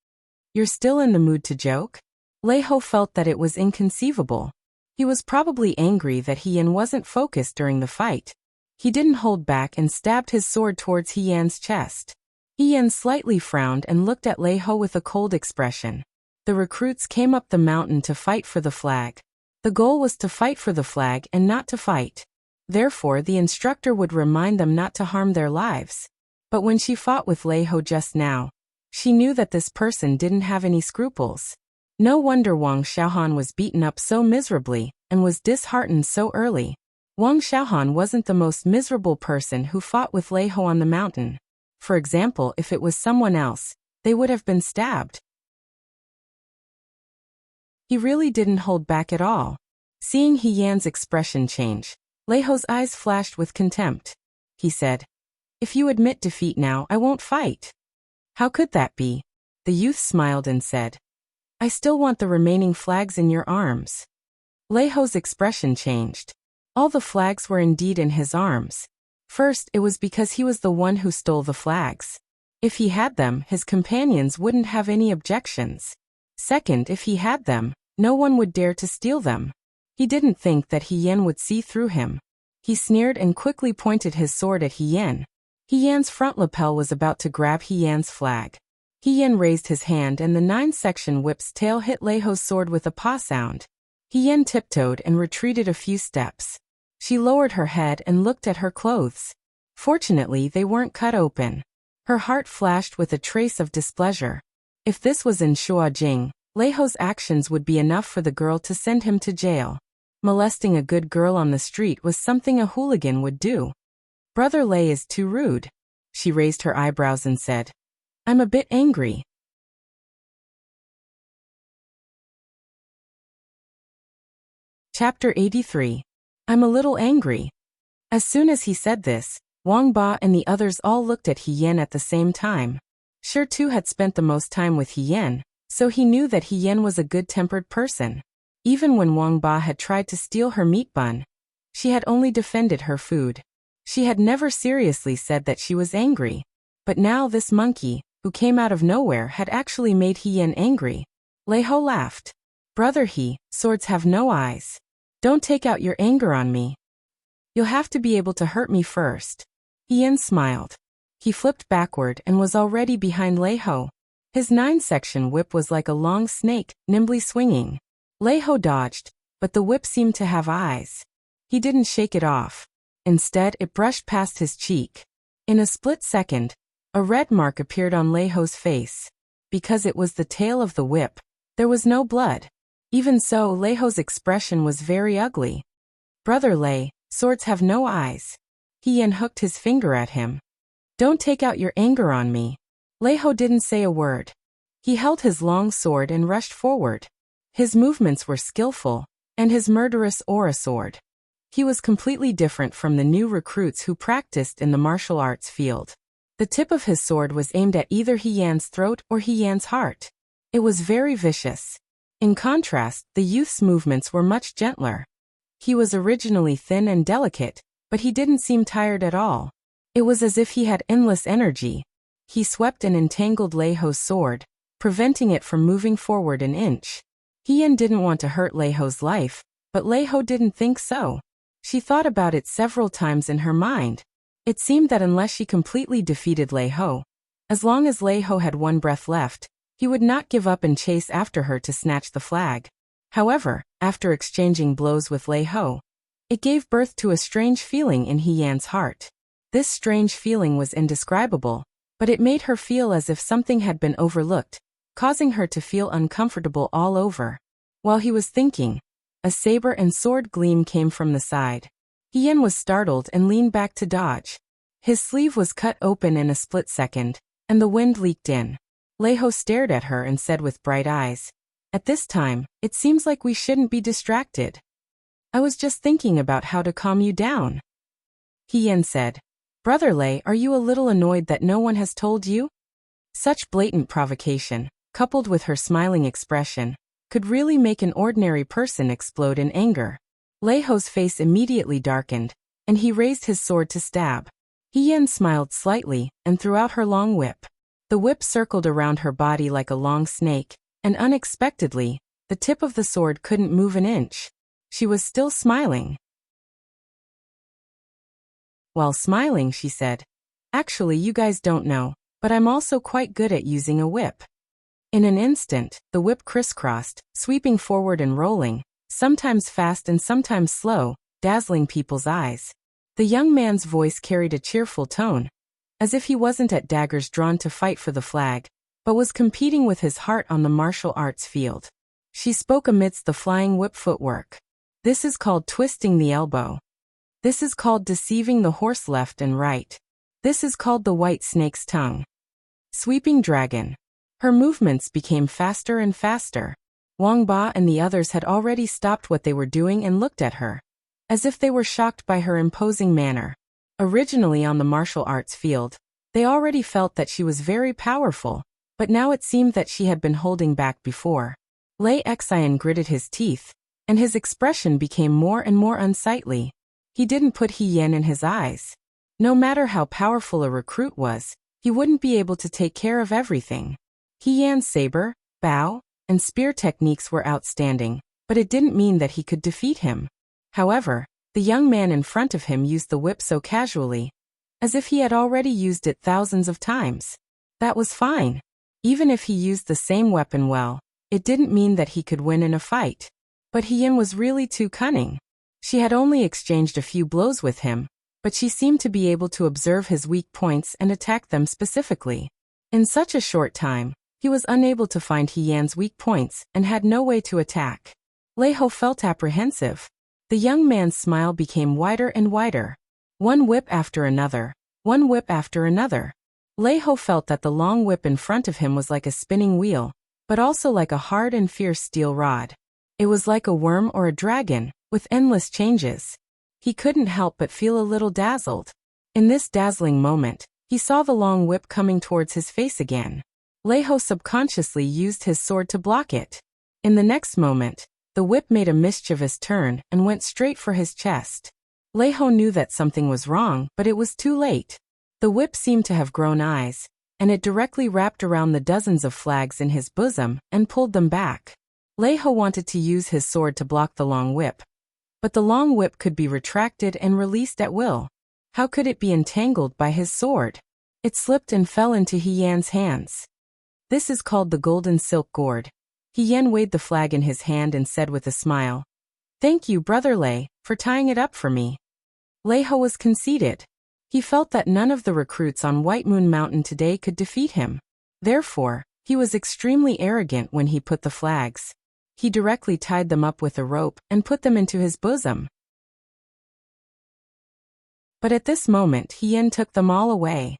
"You're still in the mood to joke?" Leiho felt that it was inconceivable. He was probably angry that Hiyan wasn't focused during the fight. He didn't hold back and stabbed his sword towards Hiyan's chest. Hiyan slightly frowned and looked at Leiho with a cold expression. The recruits came up the mountain to fight for the flag. The goal was to fight for the flag and not to fight. Therefore, the instructor would remind them not to harm their lives. But when she fought with Leiho just now, she knew that this person didn't have any scruples. No wonder Wang Xiaohan was beaten up so miserably and was disheartened so early. Wang Xiaohan wasn't the most miserable person who fought with Leiho on the mountain. For example, if it was someone else, they would have been stabbed. He really didn't hold back at all. Seeing He Yan's expression change, Lei Ho's eyes flashed with contempt. He said, "If you admit defeat now, I won't fight." "How could that be?" The youth smiled and said, "I still want the remaining flags in your arms." Lei Ho's expression changed. All the flags were indeed in his arms. First, it was because he was the one who stole the flags. If he had them, his companions wouldn't have any objections. Second, if he had them, no one would dare to steal them. He didn't think that He Yan would see through him. He sneered and quickly pointed his sword at He Yan. He Yan's front lapel was about to grab He Yan's flag. He Yan raised his hand and the 9-section whip's tail hit Lei Ho's sword with a paw sound. He Yan tiptoed and retreated a few steps. She lowered her head and looked at her clothes. Fortunately, they weren't cut open. Her heart flashed with a trace of displeasure. If this was in Shuajing, Lei Ho's actions would be enough for the girl to send him to jail. Molesting a good girl on the street was something a hooligan would do. "Brother Lei is too rude." She raised her eyebrows and said, "I'm a bit angry." Chapter 83. I'm a little angry. As soon as he said this, Wang Ba and the others all looked at He Yan at the same time. Shi Tu had spent the most time with He Yan, so he knew that He Yan was a good-tempered person. Even when Wang Ba had tried to steal her meat bun, she had only defended her food. She had never seriously said that she was angry. But now this monkey, who came out of nowhere, had actually made He Yan angry. Lei Ho laughed. "Brother He, swords have no eyes. Don't take out your anger on me. You'll have to be able to hurt me first." He Yan smiled. He flipped backward and was already behind Lei Ho. His 9-section whip was like a long snake, nimbly swinging. Lei Ho dodged, but the whip seemed to have eyes. He didn't shake it off. Instead, it brushed past his cheek. In a split second, a red mark appeared on Lei Ho's face. Because it was the tail of the whip, there was no blood. Even so, Lei Ho's expression was very ugly. "Brother Lei, swords have no eyes." He Yan hooked his finger at him. "Don't take out your anger on me." Lei Ho didn't say a word. He held his long sword and rushed forward. His movements were skillful, and his murderous aura sword. He was completely different from the new recruits who practiced in the martial arts field. The tip of his sword was aimed at either He Yan's throat or He Yan's heart. It was very vicious. In contrast, the youth's movements were much gentler. He was originally thin and delicate, but he didn't seem tired at all. It was as if he had endless energy. He swept and entangled Lei Ho's sword, preventing it from moving forward an inch. He Yan didn't want to hurt Lei Ho's life, but Lei Ho didn't think so. She thought about it several times in her mind. It seemed that unless she completely defeated Lei Ho, as long as Lei Ho had one breath left, he would not give up and chase after her to snatch the flag. However, after exchanging blows with Lei Ho, it gave birth to a strange feeling in He Yan's heart. This strange feeling was indescribable, but it made her feel as if something had been overlooked, causing her to feel uncomfortable all over. While he was thinking, a saber and sword gleam came from the side. He Yan was startled and leaned back to dodge. His sleeve was cut open in a split second, and the wind leaked in. Lei Ho stared at her and said with bright eyes, "At this time, it seems like we shouldn't be distracted. I was just thinking about how to calm you down." He Yan said, "Brother Lei, are you a little annoyed that no one has told you?" Such blatant provocation, coupled with her smiling expression, could really make an ordinary person explode in anger. Lei Ho's face immediately darkened, and he raised his sword to stab. He Yan smiled slightly and threw out her long whip. The whip circled around her body like a long snake, and unexpectedly, the tip of the sword couldn't move an inch. She was still smiling. While smiling, she said, "Actually, you guys don't know, but I'm also quite good at using a whip." In an instant, the whip crisscrossed, sweeping forward and rolling, sometimes fast and sometimes slow, dazzling people's eyes. The young man's voice carried a cheerful tone, as if he wasn't at daggers drawn to fight for the flag, but was competing with his heart on the martial arts field. She spoke amidst the flying whip footwork. "This is called twisting the elbow. This is called deceiving the horse left and right. This is called the white snake's tongue. Sweeping dragon. Her movements became faster and faster. Wang Ba and the others had already stopped what they were doing and looked at her, as if they were shocked by her imposing manner. Originally on the martial arts field, they already felt that she was very powerful, but now it seemed that she had been holding back before. Lei Xian gritted his teeth, and his expression became more and more unsightly. He didn't put He Yan in his eyes. No matter how powerful a recruit was, he wouldn't be able to take care of everything. He Yan's saber, bow, and spear techniques were outstanding, but it didn't mean that he could defeat him. However, the young man in front of him used the whip so casually, as if he had already used it thousands of times. That was fine. Even if he used the same weapon well, it didn't mean that he could win in a fight. But He Yan was really too cunning. She had only exchanged a few blows with him, but she seemed to be able to observe his weak points and attack them specifically. In such a short time, he was unable to find He Yan's weak points and had no way to attack. Lei Ho felt apprehensive. The young man's smile became wider and wider. One whip after another, one whip after another. Lei Ho felt that the long whip in front of him was like a spinning wheel, but also like a hard and fierce steel rod. It was like a worm or a dragon, with endless changes. He couldn't help but feel a little dazzled. In this dazzling moment, he saw the long whip coming towards his face again. Lei Ho subconsciously used his sword to block it. In the next moment, the whip made a mischievous turn and went straight for his chest. Lei Ho knew that something was wrong, but it was too late. The whip seemed to have grown eyes, and it directly wrapped around the dozens of flags in his bosom and pulled them back. Lei Ho wanted to use his sword to block the long whip, but the long whip could be retracted and released at will. How could it be entangled by his sword? It slipped and fell into He Yan's hands. This is called the golden silk gourd. He Yan weighed the flag in his hand and said with a smile, "Thank you, Brother Lei, for tying it up for me." Lei Ho was conceited. He felt that none of the recruits on White Moon Mountain today could defeat him. Therefore, he was extremely arrogant when he put the flags. He directly tied them up with a rope and put them into his bosom. But at this moment He Yan took them all away.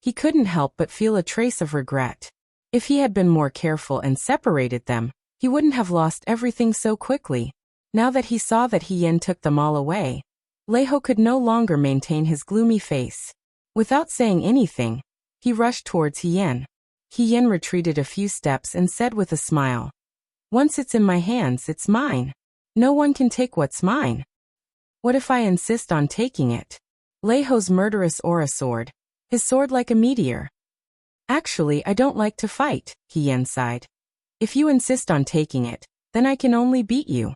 He couldn't help but feel a trace of regret. If he had been more careful and separated them, he wouldn't have lost everything so quickly. Now that he saw that He Yan took them all away, Lei Ho could no longer maintain his gloomy face. Without saying anything, he rushed towards He Yan. He Yan retreated a few steps and said with a smile, "Once it's in my hands, it's mine. No one can take what's mine. What if I insist on taking it?" Lei Ho's murderous aura sword, his sword like a meteor. "Actually, I don't like to fight," He Yan sighed. "If you insist on taking it, then I can only beat you."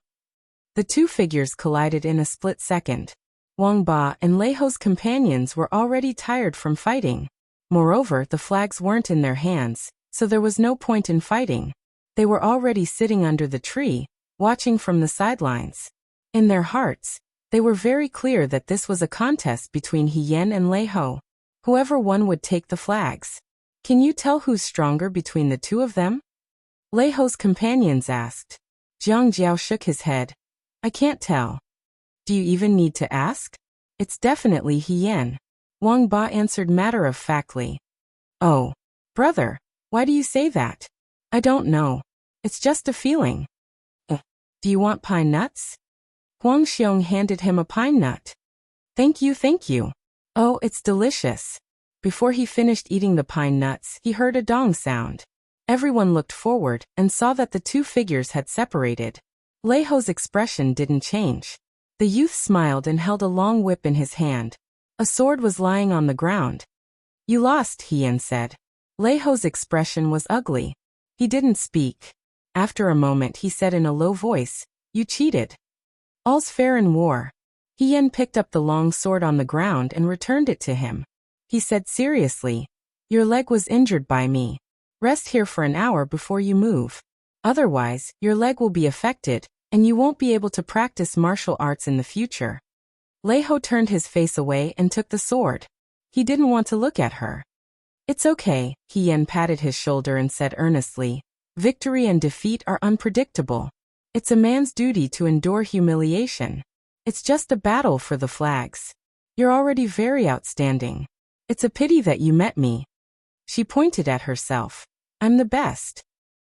The two figures collided in a split second. Wang Ba and Lei Ho's companions were already tired from fighting. Moreover, the flags weren't in their hands, so there was no point in fighting. They were already sitting under the tree, watching from the sidelines. In their hearts, they were very clear that this was a contest between He Yan and Lei Ho. Whoever won would take the flags. "Can you tell who's stronger between the two of them?" Lei Ho's companions asked. Jiang Jiao shook his head. "I can't tell." "Do you even need to ask?" "It's definitely He Yan." Wang Ba answered matter-of-factly. "Oh, brother, why do you say that?" "I don't know. It's just a feeling." "Do you want pine nuts?" Huang Xiong handed him a pine nut. Thank you, thank you." "Oh, it's delicious." Before he finished eating the pine nuts, he heard a dong sound. Everyone looked forward and saw that the two figures had separated. Lei Ho's expression didn't change. The youth smiled and held a long whip in his hand. A sword was lying on the ground. "You lost," He Yan said. Lei Ho's expression was ugly. He didn't speak. After a moment he said in a low voice, "You cheated." "All's fair in war." He Yan picked up the long sword on the ground and returned it to him. He said seriously, "Your leg was injured by me. Rest here for an hour before you move. Otherwise, your leg will be affected, and you won't be able to practice martial arts in the future." Lei Ho turned his face away and took the sword. He didn't want to look at her. "It's okay," He Yan patted his shoulder and said earnestly, "Victory and defeat are unpredictable. It's a man's duty to endure humiliation. It's just a battle for the flags. You're already very outstanding. It's a pity that you met me. She pointed at herself. I'm the best.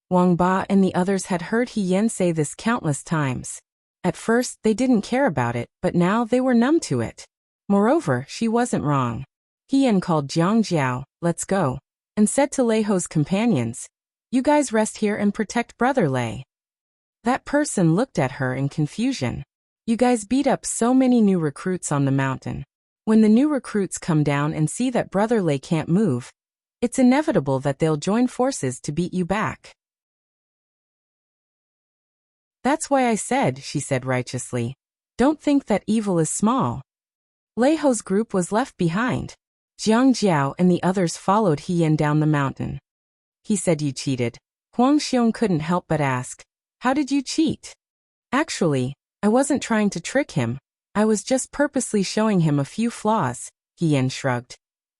Wang Ba and the others had heard He Yan say this countless times. At first, they didn't care about it, but now they were numb to it. Moreover, she wasn't wrong. He Yan called Jiang Jiao, let's go, and said to Lei Ho's companions, you guys rest here and protect Brother Lei. That person looked at her in confusion. You guys beat up so many new recruits on the mountain. When the new recruits come down and see that Brother Lei can't move, it's inevitable that they'll join forces to beat you back. That's why I said, she said righteously, don't think that evil is small. Lei Ho's group was left behind. Jiang Jiao and the others followed He Yan down the mountain. He said you cheated. Huang Xiong couldn't help but ask, how did you cheat? Actually, I wasn't trying to trick him. I was just purposely showing him a few flaws, He Yan shrugged.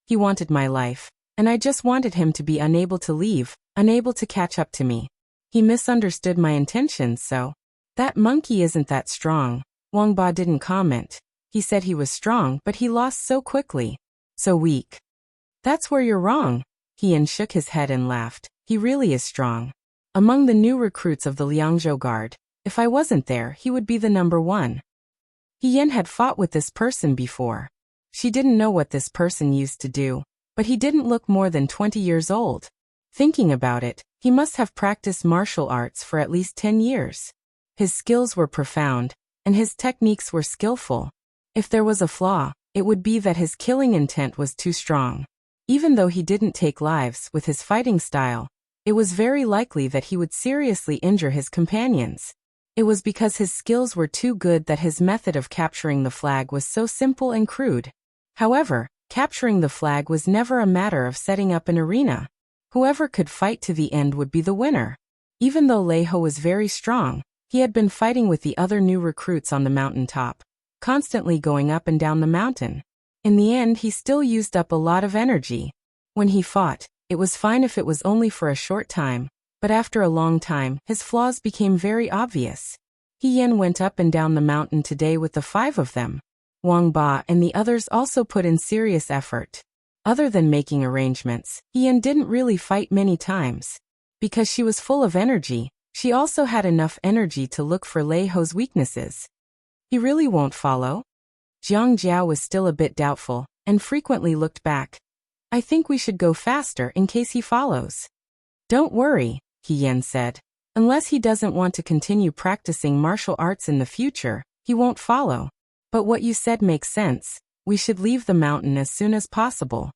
He wanted my life, and I just wanted him to be unable to leave, unable to catch up to me. He misunderstood my intentions, so. That monkey isn't that strong. Wang Ba didn't comment. He said he was strong, but he lost so quickly. So weak. That's where you're wrong. He Yan shook his head and laughed. He really is strong. Among the new recruits of the Liangzhou Guard, if I wasn't there, he would be the number one. He Yan had fought with this person before. She didn't know what this person used to do, but he didn't look more than 20 years old. Thinking about it, he must have practiced martial arts for at least 10 years. His skills were profound, and his techniques were skillful. If there was a flaw, it would be that his killing intent was too strong. Even though he didn't take lives with his fighting style, it was very likely that he would seriously injure his companions. It was because his skills were too good that his method of capturing the flag was so simple and crude. However, capturing the flag was never a matter of setting up an arena. Whoever could fight to the end would be the winner. Even though Lei Ho was very strong, he had been fighting with the other new recruits on the mountaintop, constantly going up and down the mountain. In the end, he still used up a lot of energy. When he fought, it was fine if it was only for a short time, but after a long time, his flaws became very obvious. He Yan went up and down the mountain today with the 5 of them. Wang Ba and the others also put in serious effort. Other than making arrangements, He Yan didn't really fight many times. Because she was full of energy, she also had enough energy to look for Lei Ho's weaknesses. He really won't follow? Jiang Jiao was still a bit doubtful, and frequently looked back. I think we should go faster in case he follows. Don't worry, He Yan said. Unless he doesn't want to continue practicing martial arts in the future, he won't follow. But what you said makes sense. We should leave the mountain as soon as possible.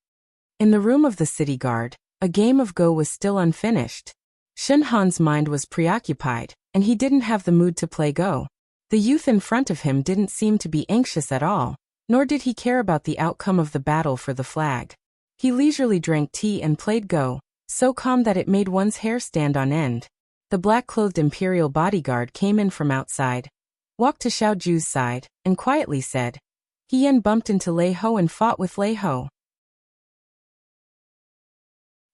In the room of the city guard, a game of Go was still unfinished. Shen Han's mind was preoccupied, and he didn't have the mood to play Go. The youth in front of him didn't seem to be anxious at all, nor did he care about the outcome of the battle for the flag. He leisurely drank tea and played Go, so calm that it made one's hair stand on end. The black-clothed imperial bodyguard came in from outside, walked to Xiao Ju's side, and quietly said, He Yan bumped into Lei Ho and fought with Lei Ho.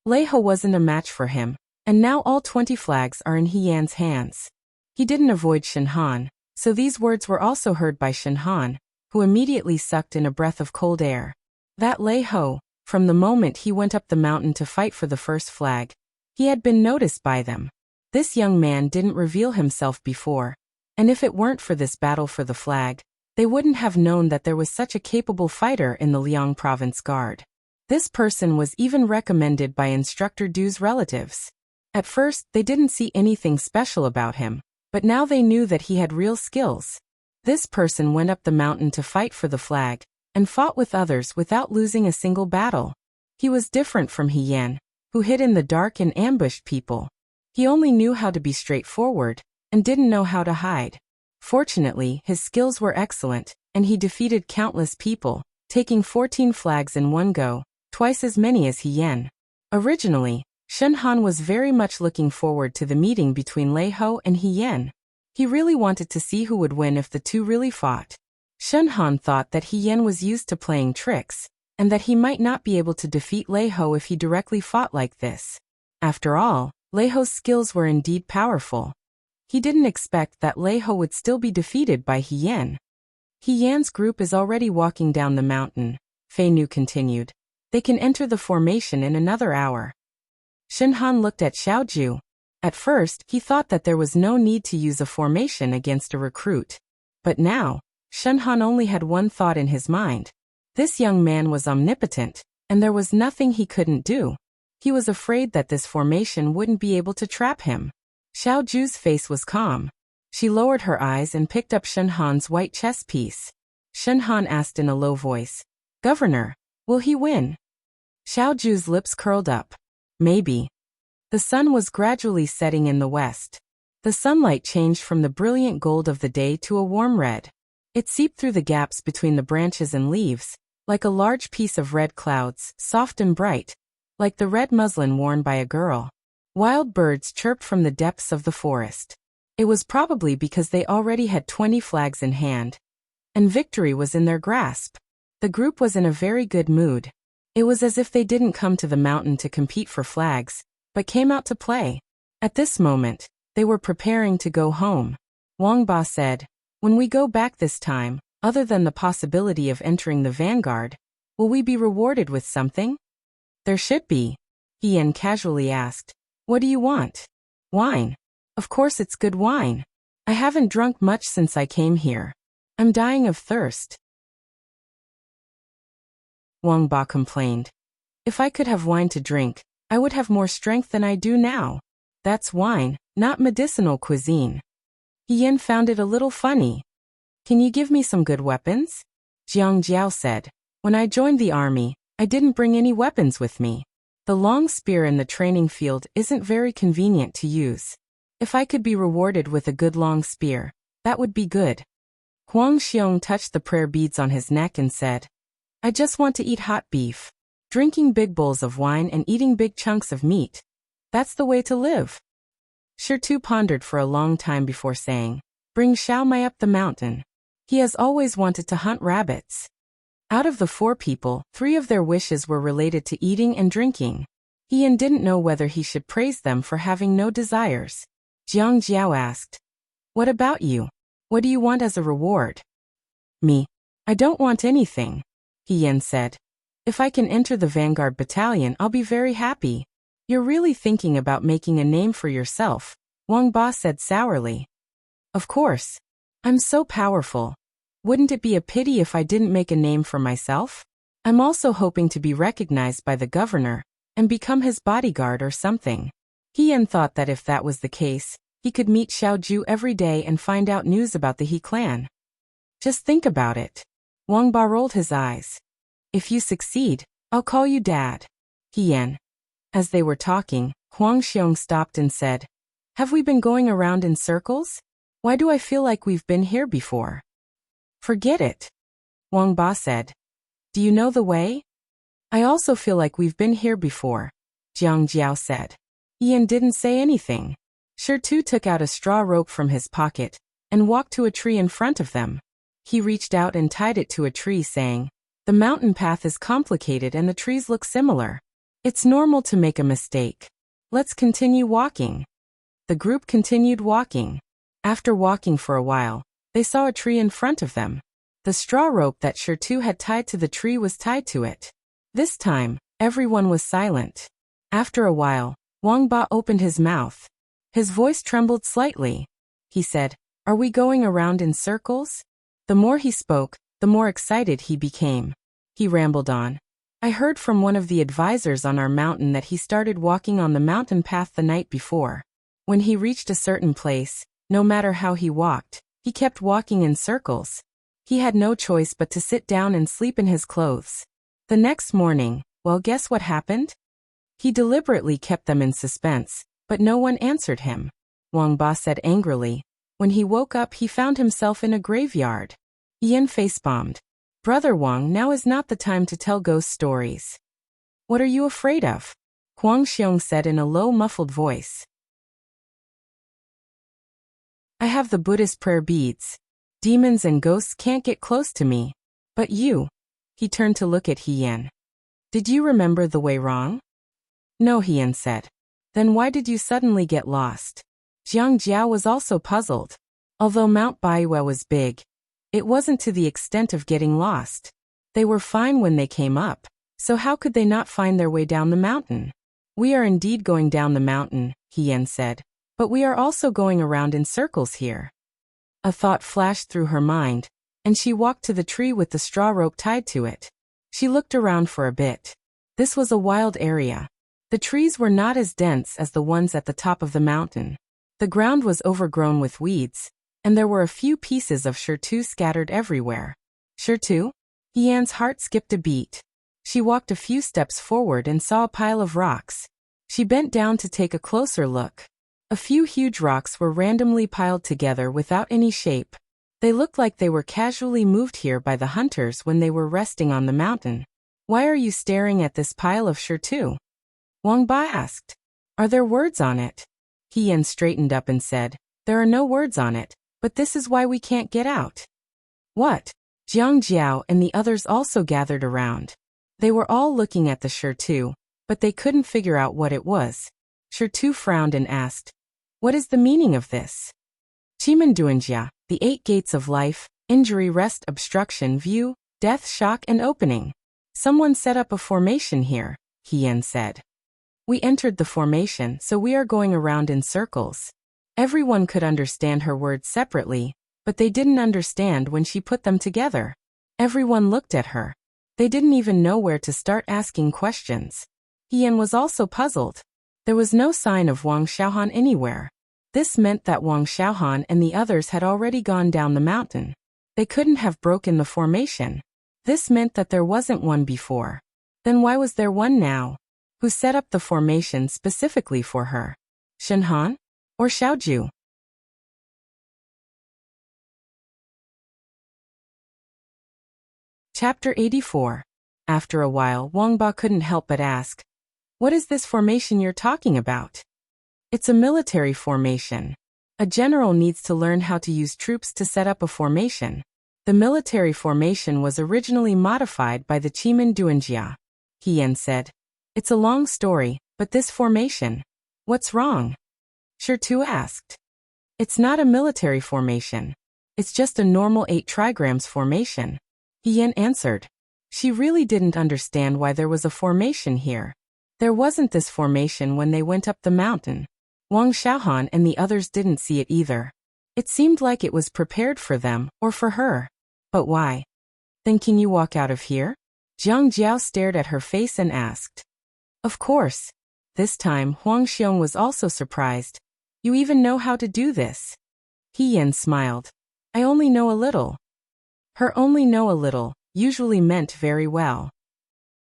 Lei Ho wasn't a match for him, and now all 20 flags are in He Yan's hands. He didn't avoid Shen Han, so these words were also heard by Shen Han, who immediately sucked in a breath of cold air. That Lei Ho, from the moment he went up the mountain to fight for the first flag, he had been noticed by them. This young man didn't reveal himself before, and if it weren't for this battle for the flag, they wouldn't have known that there was such a capable fighter in the Liang Province Guard. This person was even recommended by Instructor Du's relatives. At first, they didn't see anything special about him, but now they knew that he had real skills. This person went up the mountain to fight for the flag, and fought with others without losing a single battle. He was different from He Yan, who hid in the dark and ambushed people. He only knew how to be straightforward, and didn't know how to hide. Fortunately, his skills were excellent, and he defeated countless people, taking 14 flags in one go, twice as many as He Yan. Originally, Shen Han was very much looking forward to the meeting between Lei Ho and He Yan. He really wanted to see who would win if the two really fought. Shen Han thought that He Yan was used to playing tricks, and that he might not be able to defeat Lei Ho if he directly fought like this. After all, Lei Ho's skills were indeed powerful. He didn't expect that Lei Ho would still be defeated by He Yan. He Yan's group is already walking down the mountain, Fei Nu continued. They can enter the formation in another hour. Shenhan looked at Xiaoju. At first, he thought that there was no need to use a formation against a recruit. But now, Shenhan only had one thought in his mind. This young man was omnipotent, and there was nothing he couldn't do. He was afraid that this formation wouldn't be able to trap him. Xiaoju's face was calm. She lowered her eyes and picked up Shenhan's white chess piece. Shenhan asked in a low voice, "Governor, will he win?" Xiaoju's lips curled up. Maybe. The sun was gradually setting in the west. The sunlight changed from the brilliant gold of the day to a warm red. It seeped through the gaps between the branches and leaves, like a large piece of red clouds, soft and bright, like the red muslin worn by a girl. Wild birds chirped from the depths of the forest. It was probably because they already had 20 flags in hand, and victory was in their grasp. The group was in a very good mood. It was as if they didn't come to the mountain to compete for flags, but came out to play. At this moment, they were preparing to go home. Wang Ba said, "When we go back this time, other than the possibility of entering the vanguard, will we be rewarded with something?" "There should be." He Yan casually asked, "What do you want?" "Wine. Of course it's good wine. I haven't drunk much since I came here. I'm dying of thirst." Wang Ba complained. "If I could have wine to drink, I would have more strength than I do now. That's wine, not medicinal cuisine." He Yan found it a little funny. "Can you give me some good weapons?" Jiang Jiao said, "When I joined the army, I didn't bring any weapons with me. The long spear in the training field isn't very convenient to use. If I could be rewarded with a good long spear, that would be good." Huang Xiong touched the prayer beads on his neck and said, "I just want to eat hot beef. Drinking big bowls of wine and eating big chunks of meat. That's the way to live." Shirtu pondered for a long time before saying, "Bring Xiao Mai up the mountain. He has always wanted to hunt rabbits." Out of the 4 people, 3 of their wishes were related to eating and drinking. Ian didn't know whether he should praise them for having no desires. Jiang Jiao asked, "What about you? What do you want as a reward?" "Me? I don't want anything," Ian said. "If I can enter the Vanguard Battalion, I'll be very happy." "You're really thinking about making a name for yourself," Wang Ba said sourly. "Of course. I'm so powerful. Wouldn't it be a pity if I didn't make a name for myself? I'm also hoping to be recognized by the governor and become his bodyguard or something." Ian thought that if that was the case, he could meet Xiaoju every day and find out news about the He clan. "Just think about it." Wang Ba rolled his eyes. "If you succeed, I'll call you Dad." Ian. As they were talking, Huang Xiong stopped and said, "Have we been going around in circles? Why do I feel like we've been here before?" "Forget it," Wang Ba said. "Do you know the way?" "I also feel like we've been here before," Jiang Jiao said. Ian didn't say anything. Shirtu took out a straw rope from his pocket and walked to a tree in front of them. He reached out and tied it to a tree, saying, "The mountain path is complicated and the trees look similar. It's normal to make a mistake. Let's continue walking." The group continued walking. After walking for a while, they saw a tree in front of them. The straw rope that Shirtu had tied to the tree was tied to it. This time, everyone was silent. After a while, Wang Ba opened his mouth. His voice trembled slightly. He said, "Are we going around in circles?" The more he spoke, the more excited he became. He rambled on. "I heard from one of the advisors on our mountain that he started walking on the mountain path the night before. When he reached a certain place, no matter how he walked, he kept walking in circles. He had no choice but to sit down and sleep in his clothes. The next morning, well, guess what happened?" He deliberately kept them in suspense, but no one answered him. Wang Ba said angrily. When he woke up, he found himself in a graveyard. Ian facepalmed. "Brother Wang, now is not the time to tell ghost stories." "What are you afraid of?" Huang Xiong said in a low, muffled voice. "I have the Buddhist prayer beads. Demons and ghosts can't get close to me. But you..." He turned to look at Hiyan. "Did you remember the way wrong?" "No," Hiyan said. "Then why did you suddenly get lost?" Jiang Jiao was also puzzled. Although Mount Baiwe was big, it wasn't to the extent of getting lost. They were fine when they came up, So how could they not find their way down the mountain? We are indeed going down the mountain, He Yan said. But we are also going around in circles here. A thought flashed through her mind, and she walked to the tree with the straw rope tied to it. She looked around for a bit. This was a wild area. The trees were not as dense as the ones at the top of the mountain. The ground was overgrown with weeds, and there were a few pieces of shirtu scattered everywhere. Shirtu? Yan's heart skipped a beat. She walked a few steps forward and saw a pile of rocks. She bent down to take a closer look. A few huge rocks were randomly piled together without any shape. They looked like they were casually moved here by the hunters when they were resting on the mountain. Why are you staring at this pile of shirtu? Wang Ba asked. Are there words on it? Yan straightened up and said, there are no words on it, but this is why we can't get out. What? Jiang Jiao and the others also gathered around. They were all looking at the shirtu, but they couldn't figure out what it was. Shirtu frowned and asked, what is the meaning of this? Chimenduanjia, the 8 gates of life, injury, rest, obstruction, view, death, shock, and opening. Someone set up a formation here, Yan said. We entered the formation, so we are going around in circles. Everyone could understand her words separately, but they didn't understand when she put them together. Everyone looked at her. They didn't even know where to start asking questions. Yan was also puzzled. There was no sign of Wang Xiaohan anywhere. This meant that Wang Xiaohan and the others had already gone down the mountain. They couldn't have broken the formation. This meant that there wasn't one before. Then why was there one now? Who set up the formation specifically for her? Shenhan? Or Xiaoju? Chapter 84. After a while, Wang Ba couldn't help but ask, what is this formation you're talking about? It's a military formation. A general needs to learn how to use troops to set up a formation. The military formation was originally modified by the Chimen Duanjia. Yan said. It's a long story, but this formation. What's wrong? Shirtu asked. It's not a military formation. It's just a normal 8 trigrams formation. Yan answered. She really didn't understand why there was a formation here. There wasn't this formation when they went up the mountain. Wang Xiaohan and the others didn't see it either. It seemed like it was prepared for them, or for her. But why? Then can you walk out of here? Jiang Jiao stared at her face and asked. Of course. This time, Huang Xiong was also surprised. You even know how to do this? Yan smiled. I only know a little. Her only know a little usually meant very well.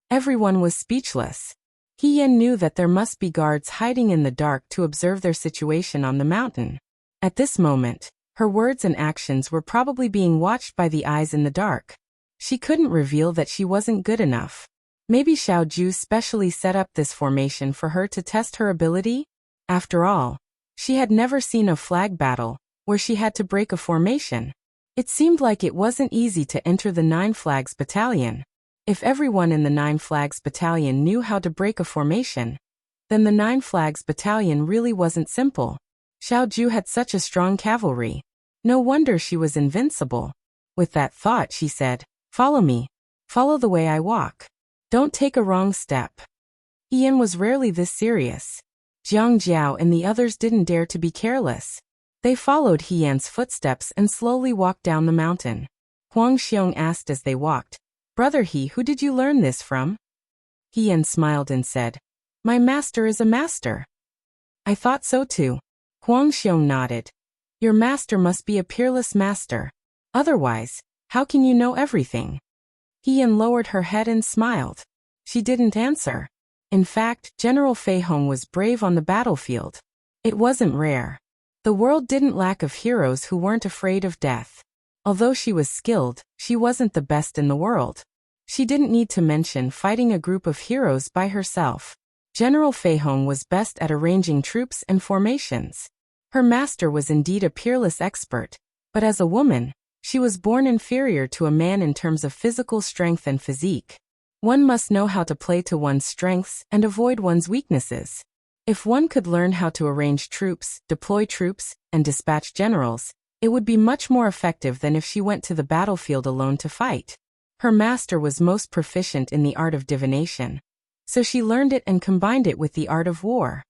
Everyone was speechless. Yan knew that there must be guards hiding in the dark to observe their situation on the mountain. At this moment, her words and actions were probably being watched by the eyes in the dark. She couldn't reveal that she wasn't good enough. Maybe Xiaoju specially set up this formation for her to test her ability? After all, she had never seen a flag battle where she had to break a formation. It seemed like it wasn't easy to enter the 9 Flags Battalion. If everyone in the 9 Flags Battalion knew how to break a formation, then the 9 Flags Battalion really wasn't simple. Xiaoju had such a strong cavalry. No wonder she was invincible. With that thought, she said, follow me. Follow the way I walk. Don't take a wrong step. Yan was rarely this serious. Jiang Jiao and the others didn't dare to be careless. They followed Yan's footsteps and slowly walked down the mountain. Huang Xiong asked as they walked, Brother He, who did you learn this from? Yan smiled and said, My master is a master. I thought so too. Huang Xiong nodded. Your master must be a peerless master. Otherwise, how can you know everything? Yan lowered her head and smiled. She didn't answer. In fact, General Fei Hong was brave on the battlefield. It wasn't rare. The world didn't lack of heroes who weren't afraid of death. Although she was skilled, she wasn't the best in the world. She didn't need to mention fighting a group of heroes by herself. General Fei Hong was best at arranging troops and formations. Her master was indeed a peerless expert, but as a woman, she was born inferior to a man in terms of physical strength and physique. One must know how to play to one's strengths and avoid one's weaknesses. If one could learn how to arrange troops, deploy troops, and dispatch generals, it would be much more effective than if she went to the battlefield alone to fight. Her master was most proficient in the art of divination, so she learned it and combined it with the art of war.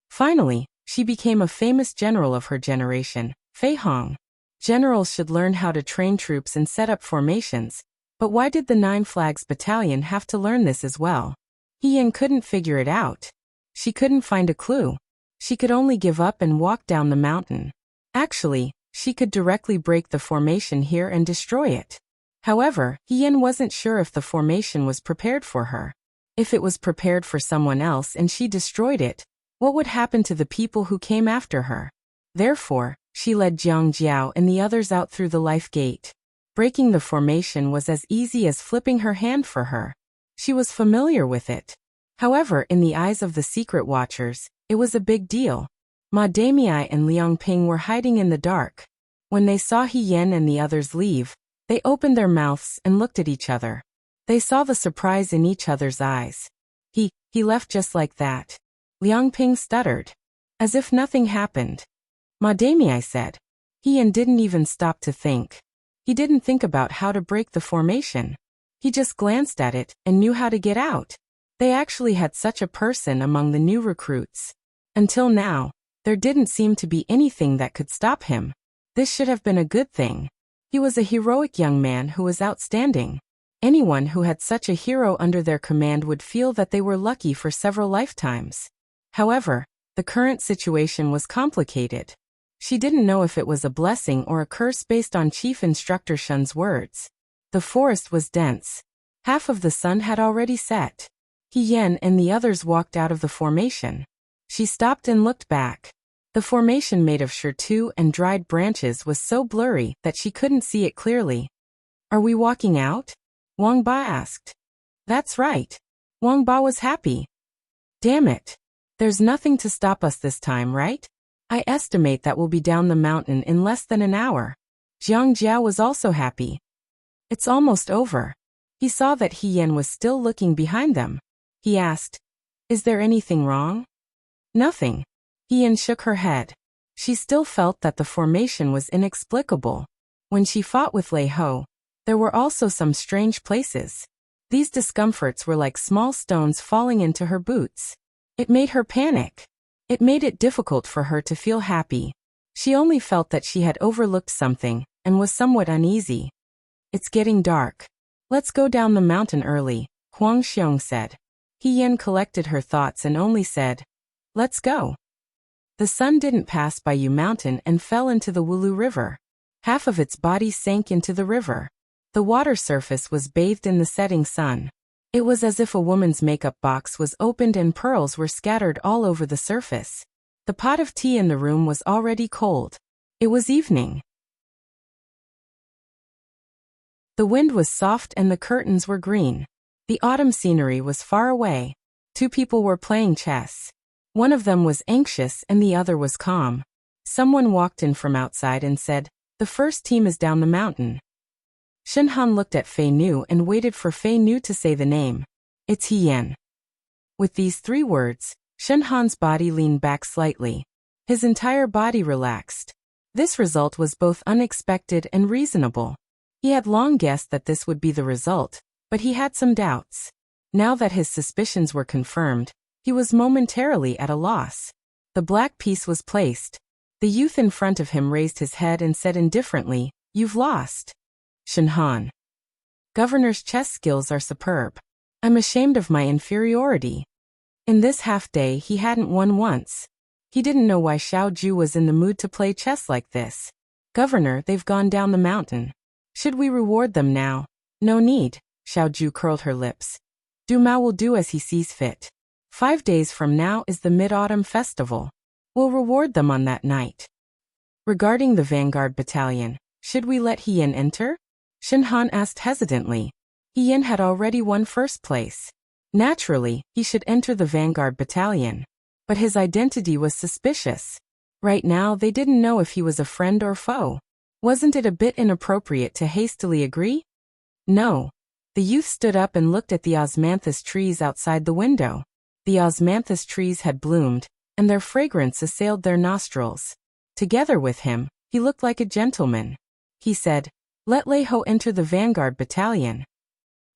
Finally, she became a famous general of her generation, Fei Hong. Generals should learn how to train troops and set up formations, but why did the Nine Flags Battalion have to learn this as well? He Yin couldn't figure it out. She couldn't find a clue. She could only give up and walk down the mountain. Actually, she could directly break the formation here and destroy it. However, Yin wasn't sure if the formation was prepared for her. If it was prepared for someone else and she destroyed it, what would happen to the people who came after her? Therefore, she led Jiang Jiao and the others out through the life gate. Breaking the formation was as easy as flipping her hand for her. She was familiar with it. However, in the eyes of the secret watchers, it was a big deal. Ma Damei and Liang Ping were hiding in the dark. When they saw He Yin and the others leave, they opened their mouths and looked at each other. They saw the surprise in each other's eyes. He left just like that. Liang Ping stuttered. As if nothing happened. Ma Damei said. He Yin didn't even stop to think. He didn't think about how to break the formation. He just glanced at it and knew how to get out. They actually had such a person among the new recruits. Until now, there didn't seem to be anything that could stop him. This should have been a good thing. He was a heroic young man who was outstanding. Anyone who had such a hero under their command would feel that they were lucky for several lifetimes. However, the current situation was complicated. She didn't know if it was a blessing or a curse based on Chief Instructor Shun's words. The forest was dense. Half of the sun had already set. He Yin and the others walked out of the formation. She stopped and looked back. The formation made of shertu and dried branches was so blurry that she couldn't see it clearly. Are we walking out? Wang Ba asked. That's right. Wang Ba was happy. Damn it. There's nothing to stop us this time, right? I estimate that we'll be down the mountain in less than an hour. Jiang Jiao was also happy. It's almost over. He saw that He Yin was still looking behind them. He asked, is there anything wrong? Nothing. He Yin shook her head. She still felt that the formation was inexplicable. When she fought with Lei Ho, there were also some strange places. These discomforts were like small stones falling into her boots. It made her panic. It made it difficult for her to feel happy. She only felt that she had overlooked something and was somewhat uneasy. It's getting dark. Let's go down the mountain early, Huang Xiong said. He Yin collected her thoughts and only said, let's go. The sun didn't pass by Yu Mountain and fell into the Wulu River. Half of its body sank into the river. The water surface was bathed in the setting sun. It was as if a woman's makeup box was opened and pearls were scattered all over the surface. The pot of tea in the room was already cold. It was evening. The wind was soft and the curtains were green. The autumn scenery was far away. Two people were playing chess. One of them was anxious and the other was calm. Someone walked in from outside and said, the first team is down the mountain. Shen Han looked at Fei Nu and waited for Fei Nu to say the name. It's He Yin. With these three words, Shen Han's body leaned back slightly. His entire body relaxed. This result was both unexpected and reasonable. He had long guessed that this would be the result, but he had some doubts. Now that his suspicions were confirmed, he was momentarily at a loss. The black piece was placed. The youth in front of him raised his head and said indifferently, you've lost. Shen Han. Governor's chess skills are superb. I'm ashamed of my inferiority. In this half-day he hadn't won once. He didn't know why Xiao Ju was in the mood to play chess like this. Governor, they've gone down the mountain. Should we reward them now? No need, Xiao Ju curled her lips. Du Mao will do as he sees fit. 5 days from now is the Mid-Autumn Festival. We'll reward them on that night. Regarding the Vanguard Battalion, should we let He Yin enter? Shen Han asked hesitantly. He Yin had already won first place. Naturally, he should enter the Vanguard Battalion. But his identity was suspicious. Right now they didn't know if he was a friend or foe. Wasn't it a bit inappropriate to hastily agree? No. The youth stood up and looked at the osmanthus trees outside the window. The osmanthus trees had bloomed, and their fragrance assailed their nostrils. Together with him, he looked like a gentleman. He said, Let Lei Ho enter the vanguard battalion.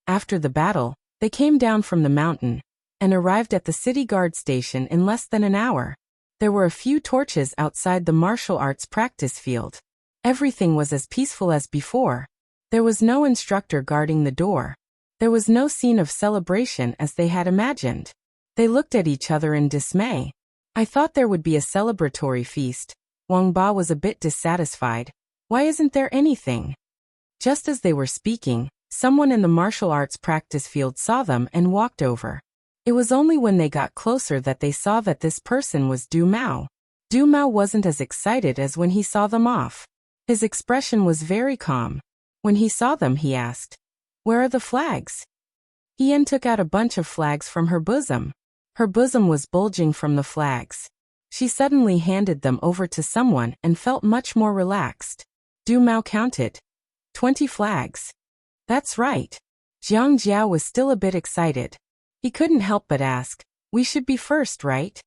After the battle, they came down from the mountain and arrived at the city guard station in less than an hour. There were a few torches outside the martial arts practice field. Everything was as peaceful as before. There was no instructor guarding the door. There was no scene of celebration as they had imagined. They looked at each other in dismay. I thought there would be a celebratory feast. Wang Ba was a bit dissatisfied. Why isn't there anything? Just as they were speaking, someone in the martial arts practice field saw them and walked over. It was only when they got closer that they saw that this person was Du Mao. Du Mao wasn't as excited as when he saw them off. His expression was very calm. When he saw them, he asked, "Where are the flags?" Hien took out a bunch of flags from her bosom. Her bosom was bulging from the flags. She suddenly handed them over to someone and felt much more relaxed. Du Mao counted 20 flags. That's right. Jiang Jiao was still a bit excited. He couldn't help but ask, "We should be first, right?"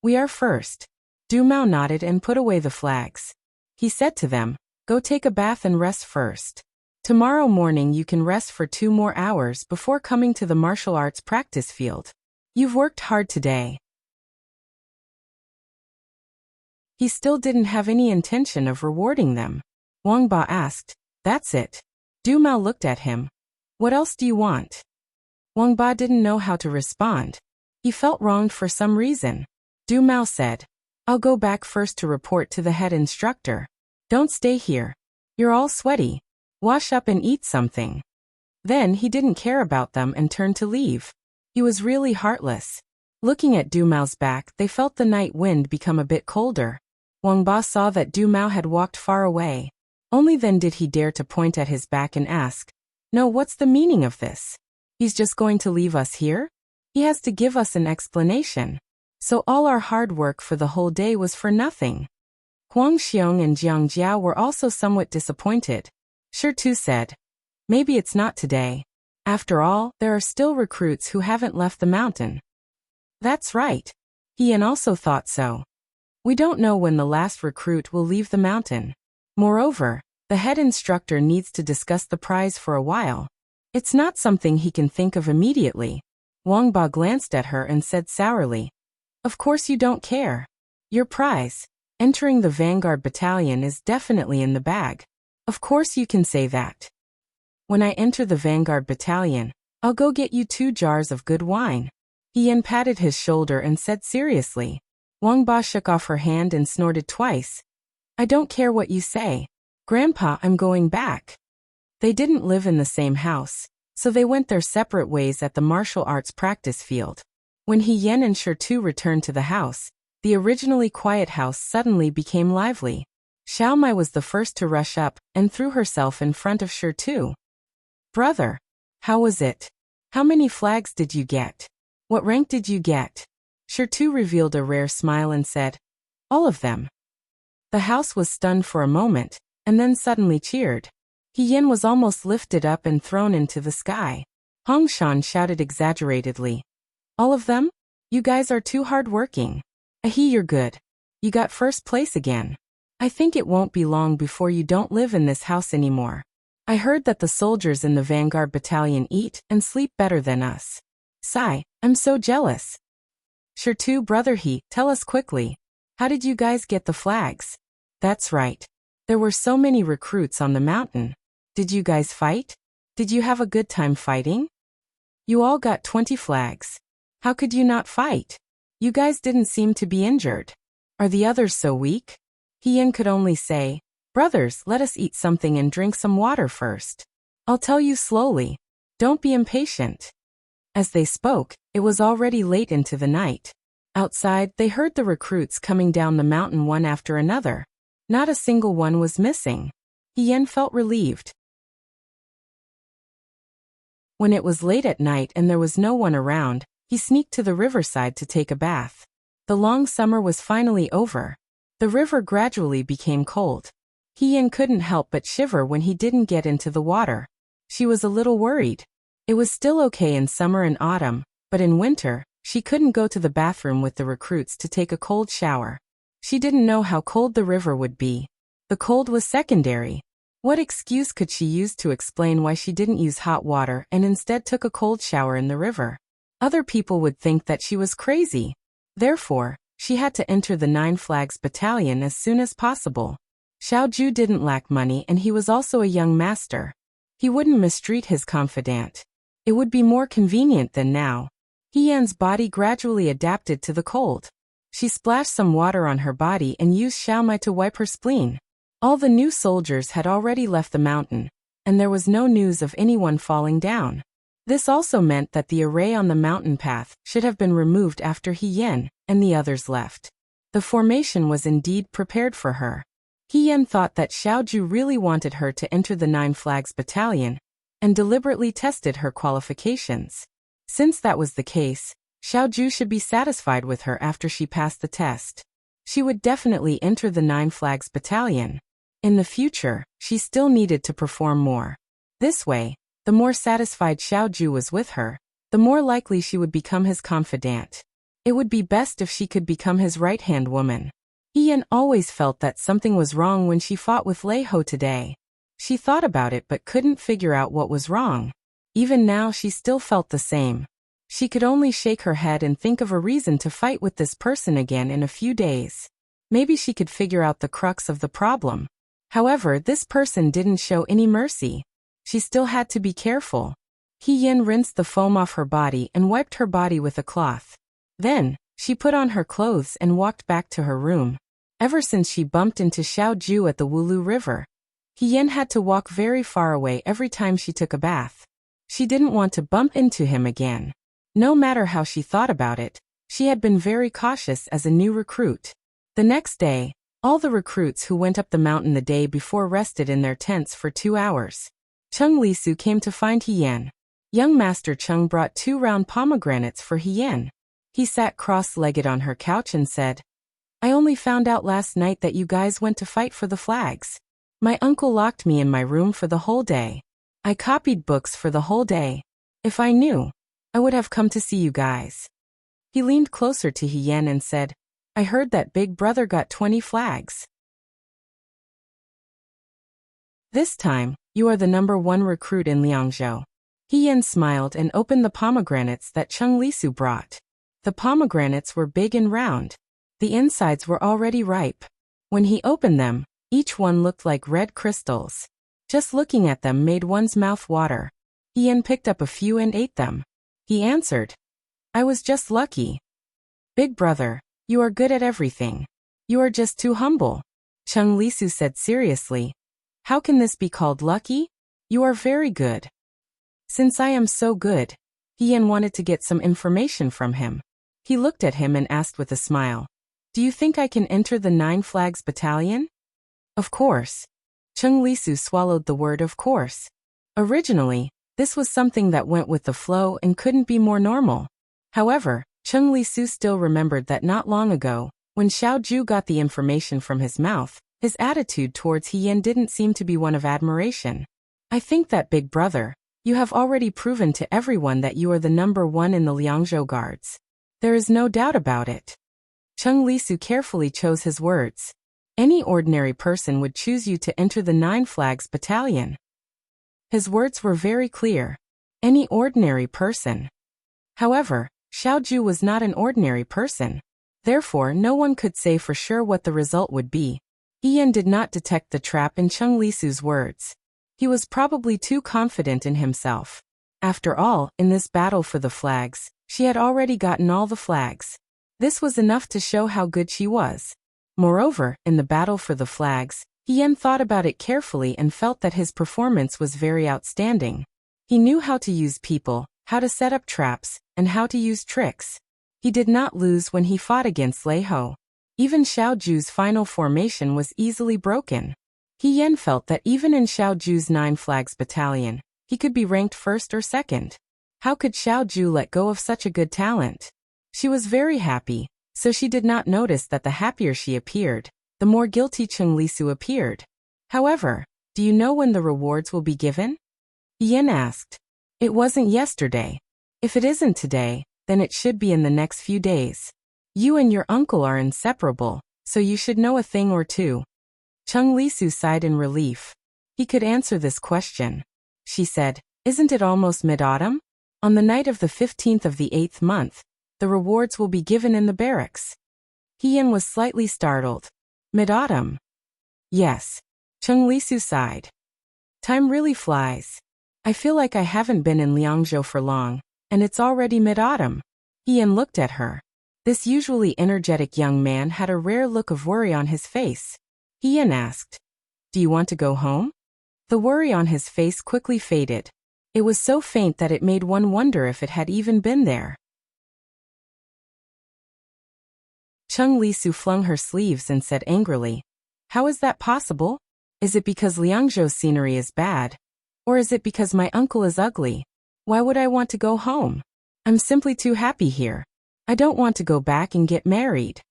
"We are first." Du Mao nodded and put away the flags. He said to them, "Go take a bath and rest first. Tomorrow morning you can rest for 2 more hours before coming to the martial arts practice field. You've worked hard today." He still didn't have any intention of rewarding them. Wang Ba asked, "That's it?" Du Mao looked at him. "What else do you want?" Wang Ba didn't know how to respond. He felt wronged for some reason. Du Mao said, "I'll go back first to report to the head instructor. Don't stay here. You're all sweaty. Wash up and eat something." Then he didn't care about them and turned to leave. He was really heartless. Looking at Du Mao's back, they felt the night wind become a bit colder. Wang Ba saw that Du Mao had walked far away. Only then did he dare to point at his back and ask, "No, what's the meaning of this? He's just going to leave us here? He has to give us an explanation. So all our hard work for the whole day was for nothing." Huang Xiong and Jiang Jiao were also somewhat disappointed. Shi Tu said, "Maybe it's not today. After all, there are still recruits who haven't left the mountain." "That's right." Hien also thought so. "We don't know when the last recruit will leave the mountain. Moreover, the head instructor needs to discuss the prize for a while. It's not something he can think of immediately." Wang Ba glanced at her and said sourly, "Of course you don't care. Your prize, entering the vanguard battalion, is definitely in the bag. Of course you can say that. When I enter the vanguard battalion, I'll go get you 2 jars of good wine." Hien patted his shoulder and said seriously. Wang Ba shook off her hand and snorted twice. "I don't care what you say. Grandpa, I'm going back." They didn't live in the same house, so they went their separate ways at the martial arts practice field. When Hien and Shi Tu returned to the house, the originally quiet house suddenly became lively. Xiao Mai was the first to rush up and threw herself in front of Shi Tu. "Brother, how was it? How many flags did you get? What rank did you get?" Shi Tu revealed a rare smile and said, "All of them." The house was stunned for a moment, and then suddenly cheered. Hien was almost lifted up and thrown into the sky. Hong Shan shouted exaggeratedly, "All of them? You guys are too hard-working. Ahi, you're good. You got first place again. I think it won't be long before you don't live in this house anymore. I heard that the soldiers in the vanguard battalion eat and sleep better than us. Sigh, I'm so jealous." Shi Tu, brother He, tell us quickly. How did you guys get the flags? That's right. There were so many recruits on the mountain. Did you guys fight? Did you have a good time fighting? You all got 20 flags. How could you not fight? You guys didn't seem to be injured. Are the others so weak? Hien could only say, "Brothers, let us eat something and drink some water first. I'll tell you slowly. Don't be impatient." As they spoke, it was already late into the night. Outside, they heard the recruits coming down the mountain one after another. Not a single one was missing. Hien felt relieved. When it was late at night and there was no one around, he sneaked to the riverside to take a bath. The long summer was finally over. The river gradually became cold. Hien couldn't help but shiver when he didn't get into the water. She was a little worried. It was still okay in summer and autumn, but in winter, she couldn't go to the bathroom with the recruits to take a cold shower. She didn't know how cold the river would be. The cold was secondary. What excuse could she use to explain why she didn't use hot water and instead took a cold shower in the river? Other people would think that she was crazy. Therefore, she had to enter the Nine Flags Battalion as soon as possible. Xiaoju didn't lack money and he was also a young master. He wouldn't mistreat his confidant. It would be more convenient than now. He Yan's body gradually adapted to the cold. She splashed some water on her body and used Xiaomai to wipe her spleen. All the new soldiers had already left the mountain, and there was no news of anyone falling down. This also meant that the array on the mountain path should have been removed after He Yan and the others left. The formation was indeed prepared for her. He Yan thought that Xiaoju really wanted her to enter the Nine Flags Battalion, and deliberately tested her qualifications. Since that was the case, Xiaoju should be satisfied with her after she passed the test. She would definitely enter the Nine Flags Battalion. In the future, she still needed to perform more. This way, the more satisfied Xiaoju was with her, the more likely she would become his confidant. It would be best if she could become his right-hand woman. He Yan always felt that something was wrong when she fought with Lei Ho today. She thought about it but couldn't figure out what was wrong. Even now she still felt the same. She could only shake her head and think of a reason to fight with this person again in a few days. Maybe she could figure out the crux of the problem. However, this person didn't show any mercy. She still had to be careful. He Yan rinsed the foam off her body and wiped her body with a cloth. Then, she put on her clothes and walked back to her room. Ever since she bumped into Xiaoju at the Wulu River, He Yan had to walk very far away every time she took a bath. She didn't want to bump into him again. No matter how she thought about it, she had been very cautious as a new recruit. The next day, all the recruits who went up the mountain the day before rested in their tents for 2 hours. Cheng Lisu came to find He Yan. Young Master Cheng brought 2 round pomegranates for He Yan. He sat cross-legged on her couch and said, "I only found out last night that you guys went to fight for the flags. My uncle locked me in my room for the whole day. I copied books for the whole day. If I knew, I would have come to see you guys." He leaned closer to He Yan and said, "I heard that Big Brother got 20 flags. This time, you are the #1 recruit in Liangzhou." He Yan smiled and opened the pomegranates that Cheng Lisu brought. The pomegranates were big and round. The insides were already ripe. When he opened them, each one looked like red crystals. Just looking at them made one's mouth water. He Yan picked up a few and ate them. He answered, "I was just lucky." "Big Brother, you are good at everything. You are just too humble." Cheng Lisu said seriously, "How can this be called lucky? You are very good." "Since I am so good," He Yan wanted to get some information from him. He looked at him and asked with a smile, "Do you think I can enter the Nine Flags Battalion?" "Of course." Cheng Lisu swallowed the word "of course." Originally, this was something that went with the flow and couldn't be more normal. However, Cheng Lisu still remembered that not long ago, when Xiaoju got the information from his mouth, his attitude towards He Yan didn't seem to be one of admiration. "I think that, Big Brother, you have already proven to everyone that you are the #1 in the Liangzhou Guards. There is no doubt about it." Cheng Lisu carefully chose his words. Any ordinary person would choose you to enter the Nine Flags Battalion. His words were very clear. Any ordinary person. However, Xiaoju was not an ordinary person. Therefore, no one could say for sure what the result would be. He Yan did not detect the trap in Cheng Lisu's words. He was probably too confident in himself. After all, in this battle for the flags, she had already gotten all the flags. This was enough to show how good she was. Moreover, in the battle for the flags, He Yan thought about it carefully and felt that his performance was very outstanding. He knew how to use people, how to set up traps, and how to use tricks. He did not lose when he fought against Lei Ho. Even Xiaoju's final formation was easily broken. He Yan felt that even in Xiaoju's Nine Flags Battalion, he could be ranked first or second. How could Xiaoju let go of such a good talent? She was very happy, so she did not notice that the happier she appeared, the more guilty Cheng Lisu appeared. "However, do you know when the rewards will be given?" Yan asked. "It wasn't yesterday. If it isn't today, then it should be in the next few days. You and your uncle are inseparable, so you should know a thing or two." Cheng Lisu sighed in relief. He could answer this question. She said, "Isn't it almost mid-autumn? On the night of the 15th of the 8th month, the rewards will be given in the barracks." Hien was slightly startled. Mid-autumn? Yes. Chung Lisu sighed. Time really flies. I feel like I haven't been in Liangzhou for long, and it's already mid-autumn. Hien looked at her. This usually energetic young man had a rare look of worry on his face. Hien asked, "Do you want to go home?" The worry on his face quickly faded. It was so faint that it made one wonder if it had even been there. Chung Lisu flung her sleeves and said angrily, "How is that possible? Is it because Liangzhou's scenery is bad? Or is it because my uncle is ugly? Why would I want to go home? I'm simply too happy here. I don't want to go back and get married."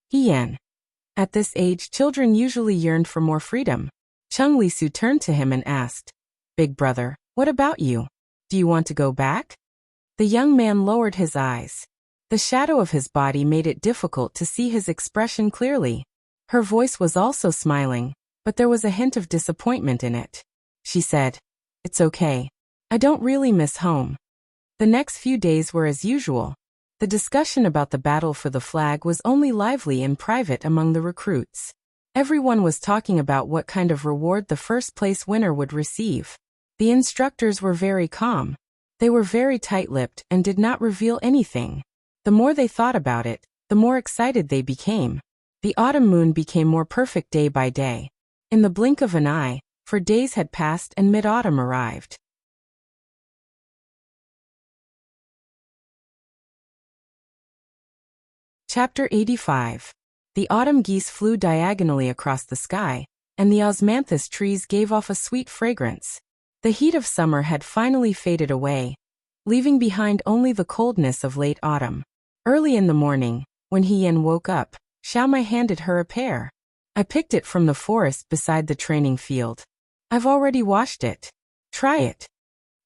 Hien. At this age, children usually yearned for more freedom. Chung Lisu turned to him and asked, "Big brother, what about you? Do you want to go back?" The young man lowered his eyes. The shadow of his body made it difficult to see his expression clearly. Her voice was also smiling, but there was a hint of disappointment in it. She said, "It's okay. I don't really miss home." The next few days were as usual. The discussion about the battle for the flag was only lively in private among the recruits. Everyone was talking about what kind of reward the first-place winner would receive. The instructors were very calm. They were very tight-lipped and did not reveal anything. The more they thought about it, the more excited they became. The autumn moon became more perfect day by day. In the blink of an eye, for days had passed and mid-autumn arrived. Chapter 85. The autumn geese flew diagonally across the sky, and the osmanthus trees gave off a sweet fragrance. The heat of summer had finally faded away, leaving behind only the coldness of late autumn. Early in the morning, when Hien woke up, Xiaomai handed her a pear. "I picked it from the forest beside the training field. I've already washed it. Try it."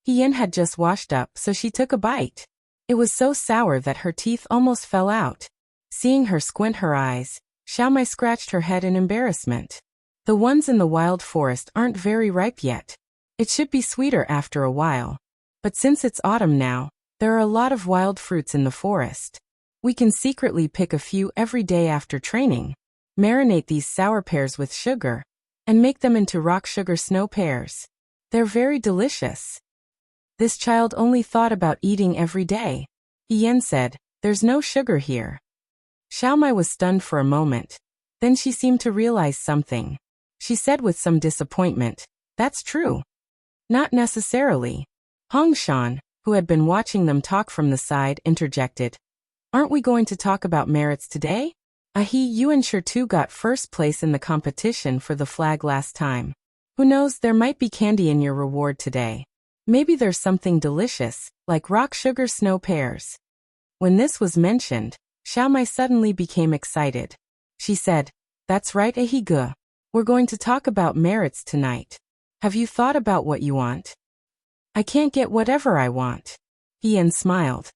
Hien had just washed up, so she took a bite. It was so sour that her teeth almost fell out. Seeing her squint her eyes, Xiaomai scratched her head in embarrassment. "The ones in the wild forest aren't very ripe yet. It should be sweeter after a while. But since it's autumn now, there are a lot of wild fruits in the forest. We can secretly pick a few every day after training, marinate these sour pears with sugar, and make them into rock sugar snow pears. They're very delicious." This child only thought about eating every day. Hien said, "There's no sugar here." Xiaomai was stunned for a moment. Then she seemed to realize something. She said with some disappointment, "That's true." "Not necessarily." Hong Shan, who had been watching them talk from the side, interjected, "Aren't we going to talk about merits today? You and Shirtu got first place in the competition for the flag last time. Who knows, there might be candy in your reward today. Maybe there's something delicious, like rock sugar snow pears." When this was mentioned, Xiaomai suddenly became excited. She said, "That's right, Ahige. We're going to talk about merits tonight. Have you thought about what you want?" "I can't get whatever I want." Hien smiled.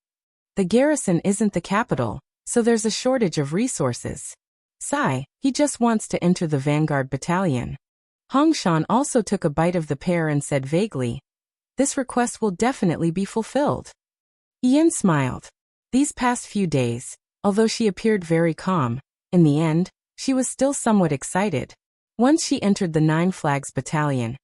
"The garrison isn't the capital, so there's a shortage of resources. He just wants to enter the vanguard battalion." Hong Shan also took a bite of the pear and said vaguely, "This request will definitely be fulfilled." Hien smiled. These past few days, although she appeared very calm, in the end, she was still somewhat excited. Once she entered the 9 Flags Battalion,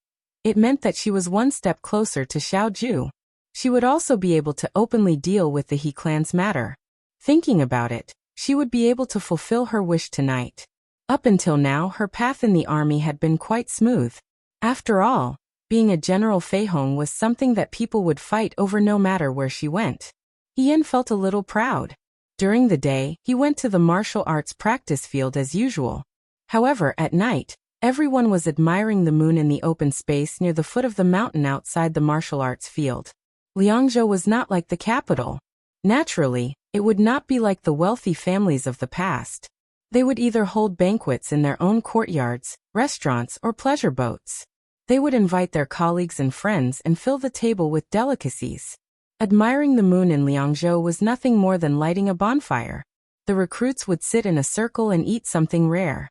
it meant that she was one step closer to Xiaoju. She would also be able to openly deal with the He clan's matter. Thinking about it, she would be able to fulfill her wish tonight. Up until now, her path in the army had been quite smooth. After all, being a General Feihong was something that people would fight over no matter where she went. Hien felt a little proud. During the day, he went to the martial arts practice field as usual. However, at night, everyone was admiring the moon in the open space near the foot of the mountain outside the martial arts field. Liangzhou was not like the capital. Naturally, it would not be like the wealthy families of the past. They would either hold banquets in their own courtyards, restaurants, or pleasure boats. They would invite their colleagues and friends and fill the table with delicacies. Admiring the moon in Liangzhou was nothing more than lighting a bonfire. The recruits would sit in a circle and eat something rare.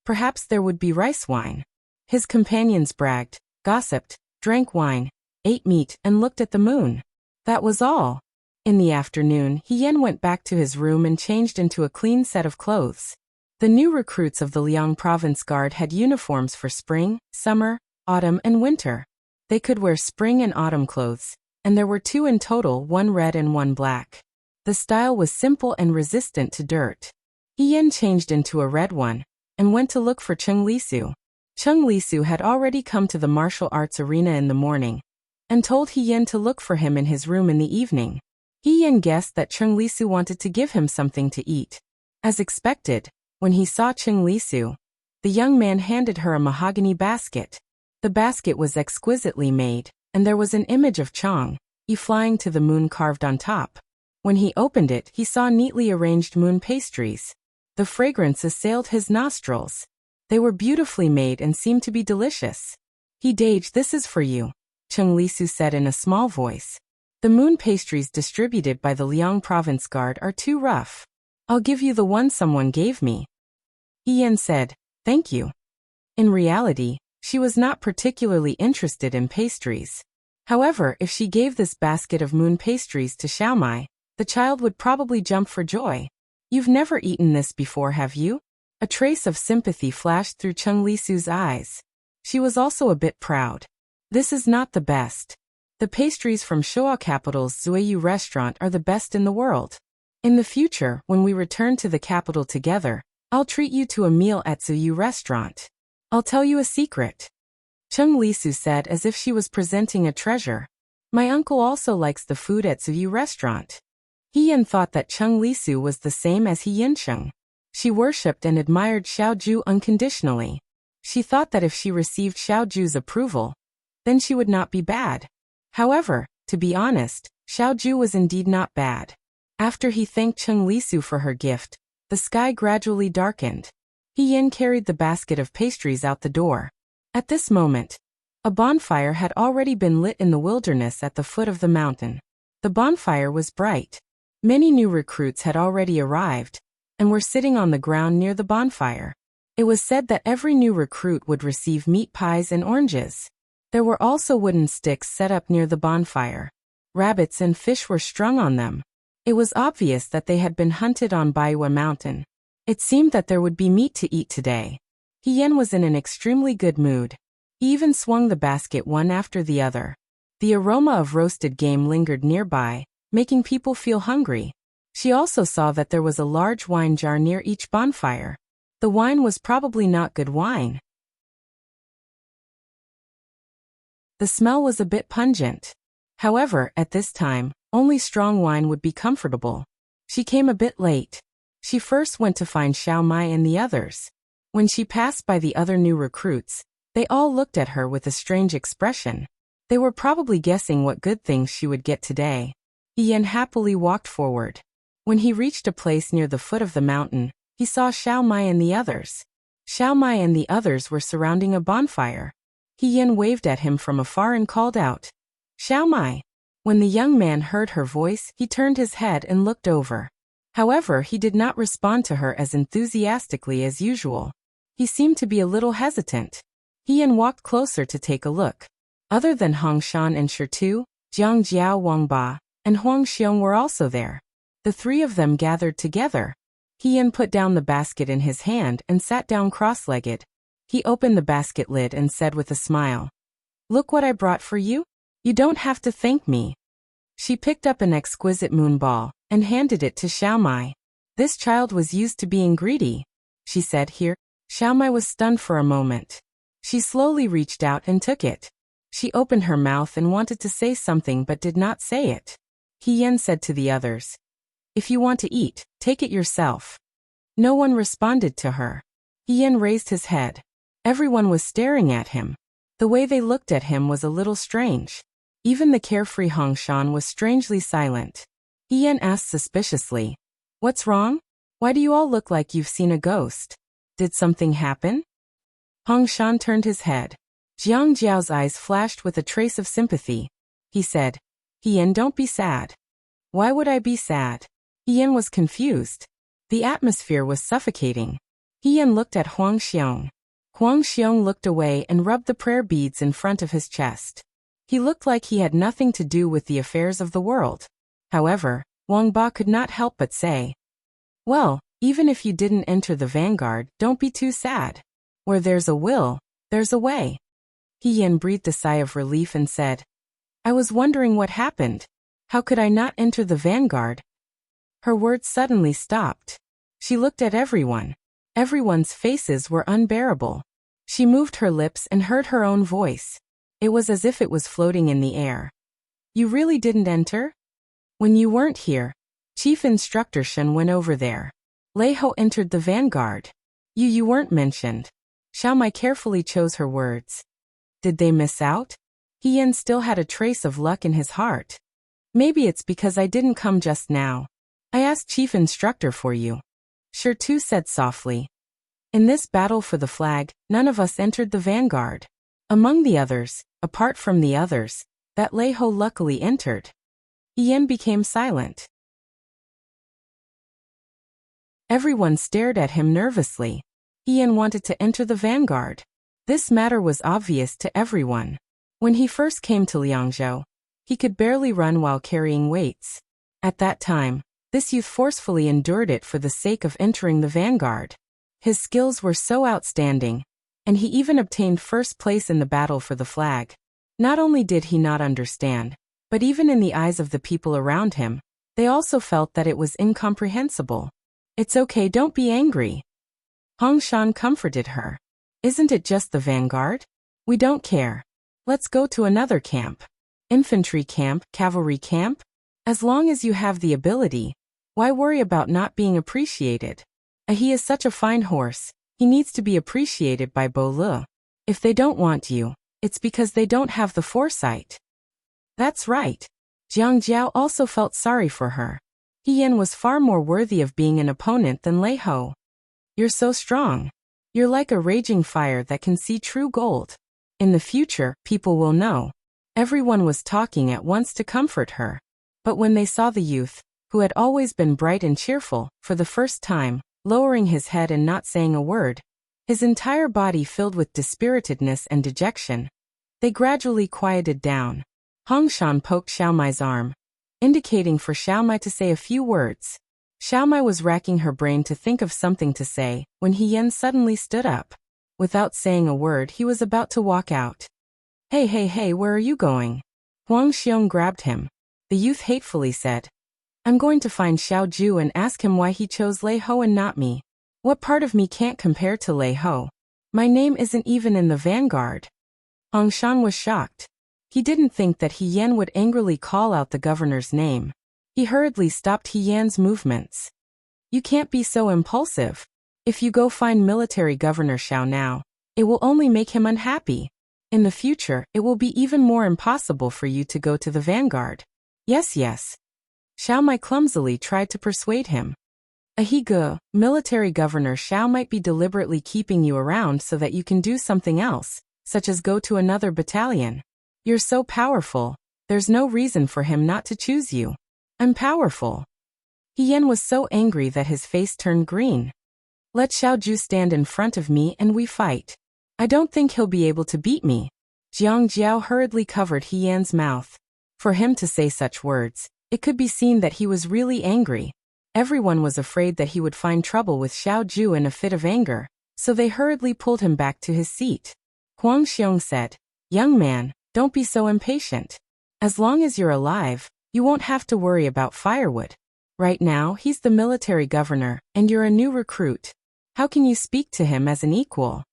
Perhaps there would be rice wine. His companions bragged, gossiped, drank wine, ate meat, and looked at the moon. That was all. In the afternoon, Hien went back to his room and changed into a clean set of clothes. The new recruits of the Liang Province Guard had uniforms for spring, summer, autumn, and winter. They could wear spring and autumn clothes, and there were 2 in total, 1 red and 1 black. The style was simple and resistant to dirt. Hien changed into a red one, and went to look for Cheng Lisu. Cheng Lisu had already come to the martial arts arena in the morning, and told Hien to look for him in his room in the evening. Hien guessed that Cheng Lisu wanted to give him something to eat. As expected, when he saw Cheng Lisu, the young man handed her a mahogany basket. The basket was exquisitely made, and there was an image of Chang Yi flying to the moon carved on top. When he opened it, he saw neatly arranged moon pastries. The fragrance assailed his nostrils. They were beautifully made and seemed to be delicious. He daged, "This is for you," Cheng Lisu said in a small voice. "The moon pastries distributed by the Liang Province Guard are too rough. I'll give you the one someone gave me." Hien said, "Thank you." In reality, she was not particularly interested in pastries. However, if she gave this basket of moon pastries to Xiaomai, the child would probably jump for joy. "You've never eaten this before, have you?" A trace of sympathy flashed through Cheng Lisu's eyes. She was also a bit proud. "This is not the best. The pastries from Shoa capital's Zuiyu restaurant are the best in the world. In the future, when we return to the capital together, I'll treat you to a meal at Zuiyu restaurant. I'll tell you a secret," Cheng Lisu said as if she was presenting a treasure. "My uncle also likes the food at Zuiyu restaurant." Hien thought that Cheng Lisu was the same as Hien Sheng. She worshipped and admired Xiaoju unconditionally. She thought that if she received Xiaoju's approval, then she would not be bad. However, to be honest, Xiaoju was indeed not bad. After he thanked Cheng Lisu for her gift, the sky gradually darkened. Hien carried the basket of pastries out the door. At this moment, a bonfire had already been lit in the wilderness at the foot of the mountain. The bonfire was bright. Many new recruits had already arrived, and were sitting on the ground near the bonfire. It was said that every new recruit would receive meat pies and oranges. There were also wooden sticks set up near the bonfire. Rabbits and fish were strung on them. It was obvious that they had been hunted on Baiwa Mountain. It seemed that there would be meat to eat today. Hien was in an extremely good mood. He even swung the basket one after the other. The aroma of roasted game lingered nearby, making people feel hungry. She also saw that there was a large wine jar near each bonfire. The wine was probably not good wine. The smell was a bit pungent. However, at this time, only strong wine would be comfortable. She came a bit late. She first went to find Xiaomai and the others. When she passed by the other new recruits, they all looked at her with a strange expression. They were probably guessing what good things she would get today. Hien happily walked forward. When he reached a place near the foot of the mountain, he saw Xiaomai and the others. Xiaomai and the others were surrounding a bonfire. Hien waved at him from afar and called out, "Xiaomai." When the young man heard her voice, he turned his head and looked over. However, he did not respond to her as enthusiastically as usual. He seemed to be a little hesitant. Hien walked closer to take a look. Other than Hong Shan and Shitu, Jiang Jiao Wangba, and Huang Xiong were also there. The 3 of them gathered together. Hien put down the basket in his hand and sat down cross-legged. He opened the basket lid and said with a smile, "Look what I brought for you. You don't have to thank me." She picked up an exquisite moon ball and handed it to Xiaomai. This child was used to being greedy. She said, "Here." Xiaomai was stunned for a moment. She slowly reached out and took it. She opened her mouth and wanted to say something but did not say it. Hien said to the others, "If you want to eat, take it yourself." No one responded to her. Hien raised his head. Everyone was staring at him. The way they looked at him was a little strange. Even the carefree Hong Shan was strangely silent. Hien asked suspiciously, "What's wrong? Why do you all look like you've seen a ghost? Did something happen?" Hong Shan turned his head. Jiang Jiao's eyes flashed with a trace of sympathy. He said, "Hien, don't be sad." "Why would I be sad?" Hien was confused. The atmosphere was suffocating. He Yan looked at Huang Xiong. Huang Xiong looked away and rubbed the prayer beads in front of his chest. He looked like he had nothing to do with the affairs of the world. However, Wang Ba could not help but say, "Well, even if you didn't enter the vanguard, don't be too sad. Where there's a will, there's a way." He Yan breathed a sigh of relief and said, "I was wondering what happened. How could I not enter the vanguard?" Her words suddenly stopped. She looked at everyone. Everyone's faces were unbearable. She moved her lips and heard her own voice. It was as if it was floating in the air. "You really didn't enter? When you weren't here, Chief Instructor Shen went over there. Lei Ho entered the vanguard. You weren't mentioned." Xiao Mai carefully chose her words. Did they miss out? He Yan still had a trace of luck in his heart. "Maybe it's because I didn't come just now. I asked Chief Instructor for you." Shi Tu said softly. "In this battle for the flag, none of us entered the vanguard. Among the others, apart from the others, that Lei Ho luckily entered." He Yan became silent. Everyone stared at him nervously. He Yan wanted to enter the vanguard. This matter was obvious to everyone. When he first came to Liangzhou, he could barely run while carrying weights. At that time, this youth forcefully endured it for the sake of entering the vanguard. His skills were so outstanding, and he even obtained first place in the battle for the flag. Not only did he not understand, but even in the eyes of the people around him, they also felt that it was incomprehensible. "It's okay, don't be angry." Hong Shan comforted her. "Isn't it just the vanguard? We don't care. Let's go to another camp. Infantry camp, cavalry camp? As long as you have the ability, why worry about not being appreciated? He is such a fine horse, he needs to be appreciated by Bo Le. If they don't want you, it's because they don't have the foresight." That's right. Jiang Jiao also felt sorry for her. He Yan was far more worthy of being an opponent than Lei Ho. "You're so strong. You're like a raging fire that can see true gold. In the future, people will know." Everyone was talking at once to comfort her. But when they saw the youth, who had always been bright and cheerful, for the first time, lowering his head and not saying a word, his entire body filled with dispiritedness and dejection, they gradually quieted down. Hong Shan poked Xiao Mai's arm, indicating for Xiao Mai to say a few words. Xiao Mai was racking her brain to think of something to say, when He Yan suddenly stood up. Without saying a word, he was about to walk out. Hey, where are you going?" Huang Xiong grabbed him. The youth hatefully said, "I'm going to find Xiao Ju and ask him why he chose Lei Ho and not me. What part of me can't compare to Lei Ho? My name isn't even in the vanguard." Hong Shan was shocked. He didn't think that He Yan would angrily call out the governor's name. He hurriedly stopped He Yan's movements. "You can't be so impulsive. If you go find military governor Xiao now, it will only make him unhappy. In the future, it will be even more impossible for you to go to the vanguard." Yes. Xiao Mai clumsily tried to persuade him. "Ahiga, military governor Xiao might be deliberately keeping you around so that you can do something else, such as go to another battalion. You're so powerful, there's no reason for him not to choose you." "I'm powerful." He Yan was so angry that his face turned green. "Let Xiao Ju stand in front of me and we fight. I don't think he'll be able to beat me." Jiang Jiao hurriedly covered He Yan's mouth. For him to say such words, it could be seen that he was really angry. Everyone was afraid that he would find trouble with Xiao Ju in a fit of anger, so they hurriedly pulled him back to his seat. Huang Xiong said, "Young man, don't be so impatient. As long as you're alive, you won't have to worry about firewood. Right now, he's the military governor, and you're a new recruit. How can you speak to him as an equal?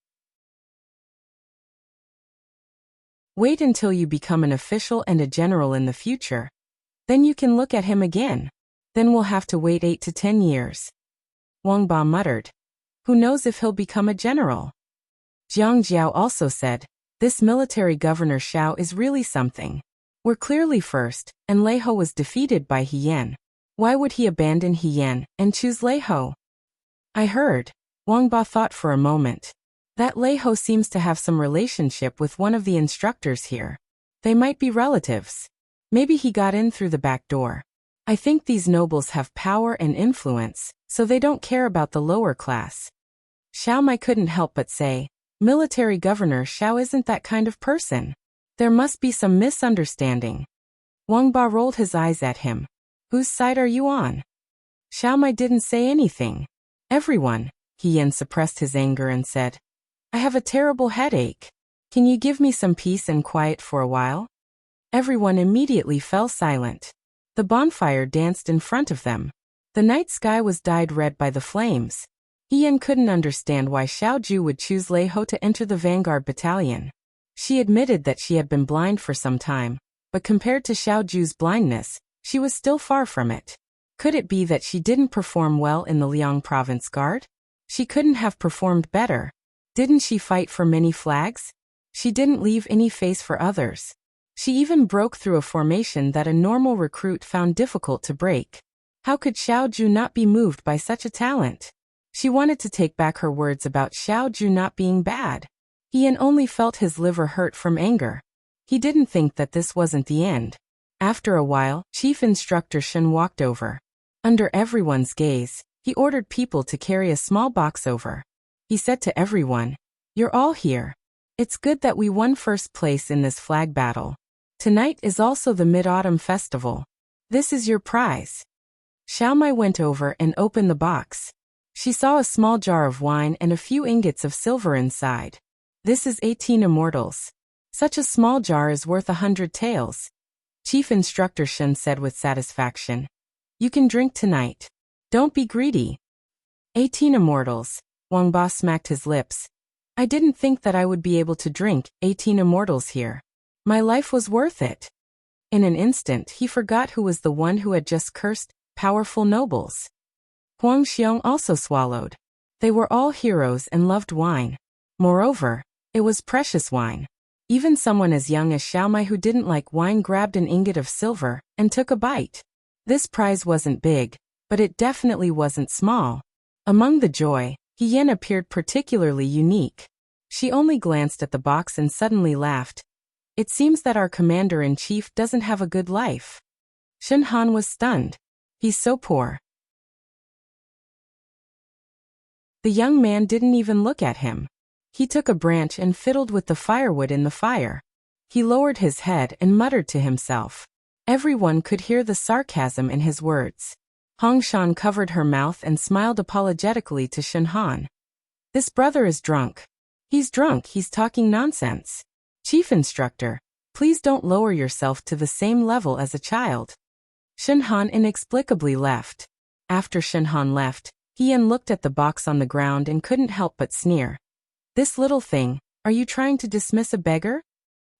Wait until you become an official and a general in the future. Then you can look at him again. Then we'll have to wait 8 to 10 years. Wang Ba muttered. Who knows if he'll become a general? Jiang Jiao also said, this military governor Xiao is really something. We're clearly first, and Lei Ho was defeated by He Yan. Why would he abandon He Yan and choose Lei Ho? I heard. Wang Ba thought for a moment. That Lei Ho seems to have some relationship with one of the instructors here. They might be relatives. Maybe he got in through the back door. I think these nobles have power and influence, so they don't care about the lower class. Xiao Mai couldn't help but say, Military Governor Xiao isn't that kind of person. There must be some misunderstanding. Wang Ba rolled his eyes at him. Whose side are you on? Xiao Mai didn't say anything. Everyone. He Yan suppressed his anger and said, I have a terrible headache. Can you give me some peace and quiet for a while? Everyone immediately fell silent. The bonfire danced in front of them. The night sky was dyed red by the flames. He Yan couldn't understand why Xiao Ju would choose Lei Ho to enter the vanguard battalion. She admitted that she had been blind for some time, but compared to Xiao Ju's blindness, she was still far from it. Could it be that she didn't perform well in the Liang Province Guard? She couldn't have performed better. Didn't she fight for many flags? She didn't leave any face for others. She even broke through a formation that a normal recruit found difficult to break. How could Xiao Ju not be moved by such a talent? She wanted to take back her words about Xiao Ju not being bad. He Yan only felt his liver hurt from anger. He didn't think that this wasn't the end. After a while, Chief Instructor Shen walked over. Under everyone's gaze, he ordered people to carry a small box over. He said to everyone, You're all here. It's good that we won first place in this flag battle. Tonight is also the Mid-Autumn Festival. This is your prize. Xiao Mai went over and opened the box. She saw a small jar of wine and a few ingots of silver inside. This is 18 immortals. Such a small jar is worth 100 taels. Chief Instructor Shen said with satisfaction. You can drink tonight. Don't be greedy. 18 immortals. Wang Ba smacked his lips. I didn't think that I would be able to drink 18 immortals here. My life was worth it. In an instant he forgot who was the one who had just cursed powerful nobles. Huang Xiong also swallowed. They were all heroes and loved wine. Moreover, it was precious wine. Even someone as young as Xiao Mai who didn't like wine grabbed an ingot of silver and took a bite. This prize wasn't big, but it definitely wasn't small. Among the joy, He Yan appeared particularly unique. She only glanced at the box and suddenly laughed. It seems that our commander-in-chief doesn't have a good life. Shen Han was stunned. He's so poor. The young man didn't even look at him. He took a branch and fiddled with the firewood in the fire. He lowered his head and muttered to himself. Everyone could hear the sarcasm in his words. Hong Shan covered her mouth and smiled apologetically to Shen Han. This brother is drunk. He's drunk, he's talking nonsense. Chief Instructor, please don't lower yourself to the same level as a child. Shen Han inexplicably left. After Shen Han left, He Yan looked at the box on the ground and couldn't help but sneer. This little thing, are you trying to dismiss a beggar?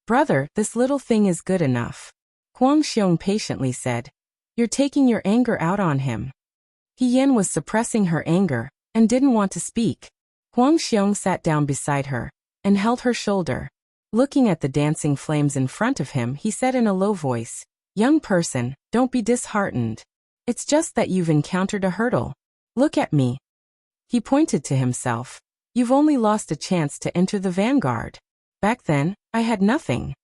Brother, this little thing is good enough. Huang Xiong patiently said. You're taking your anger out on him. He Yan was suppressing her anger and didn't want to speak. Huang Xiong sat down beside her and held her shoulder. Looking at the dancing flames in front of him, he said in a low voice, Young person, don't be disheartened. It's just that you've encountered a hurdle. Look at me. He pointed to himself. You've only lost a chance to enter the vanguard. Back then, I had nothing.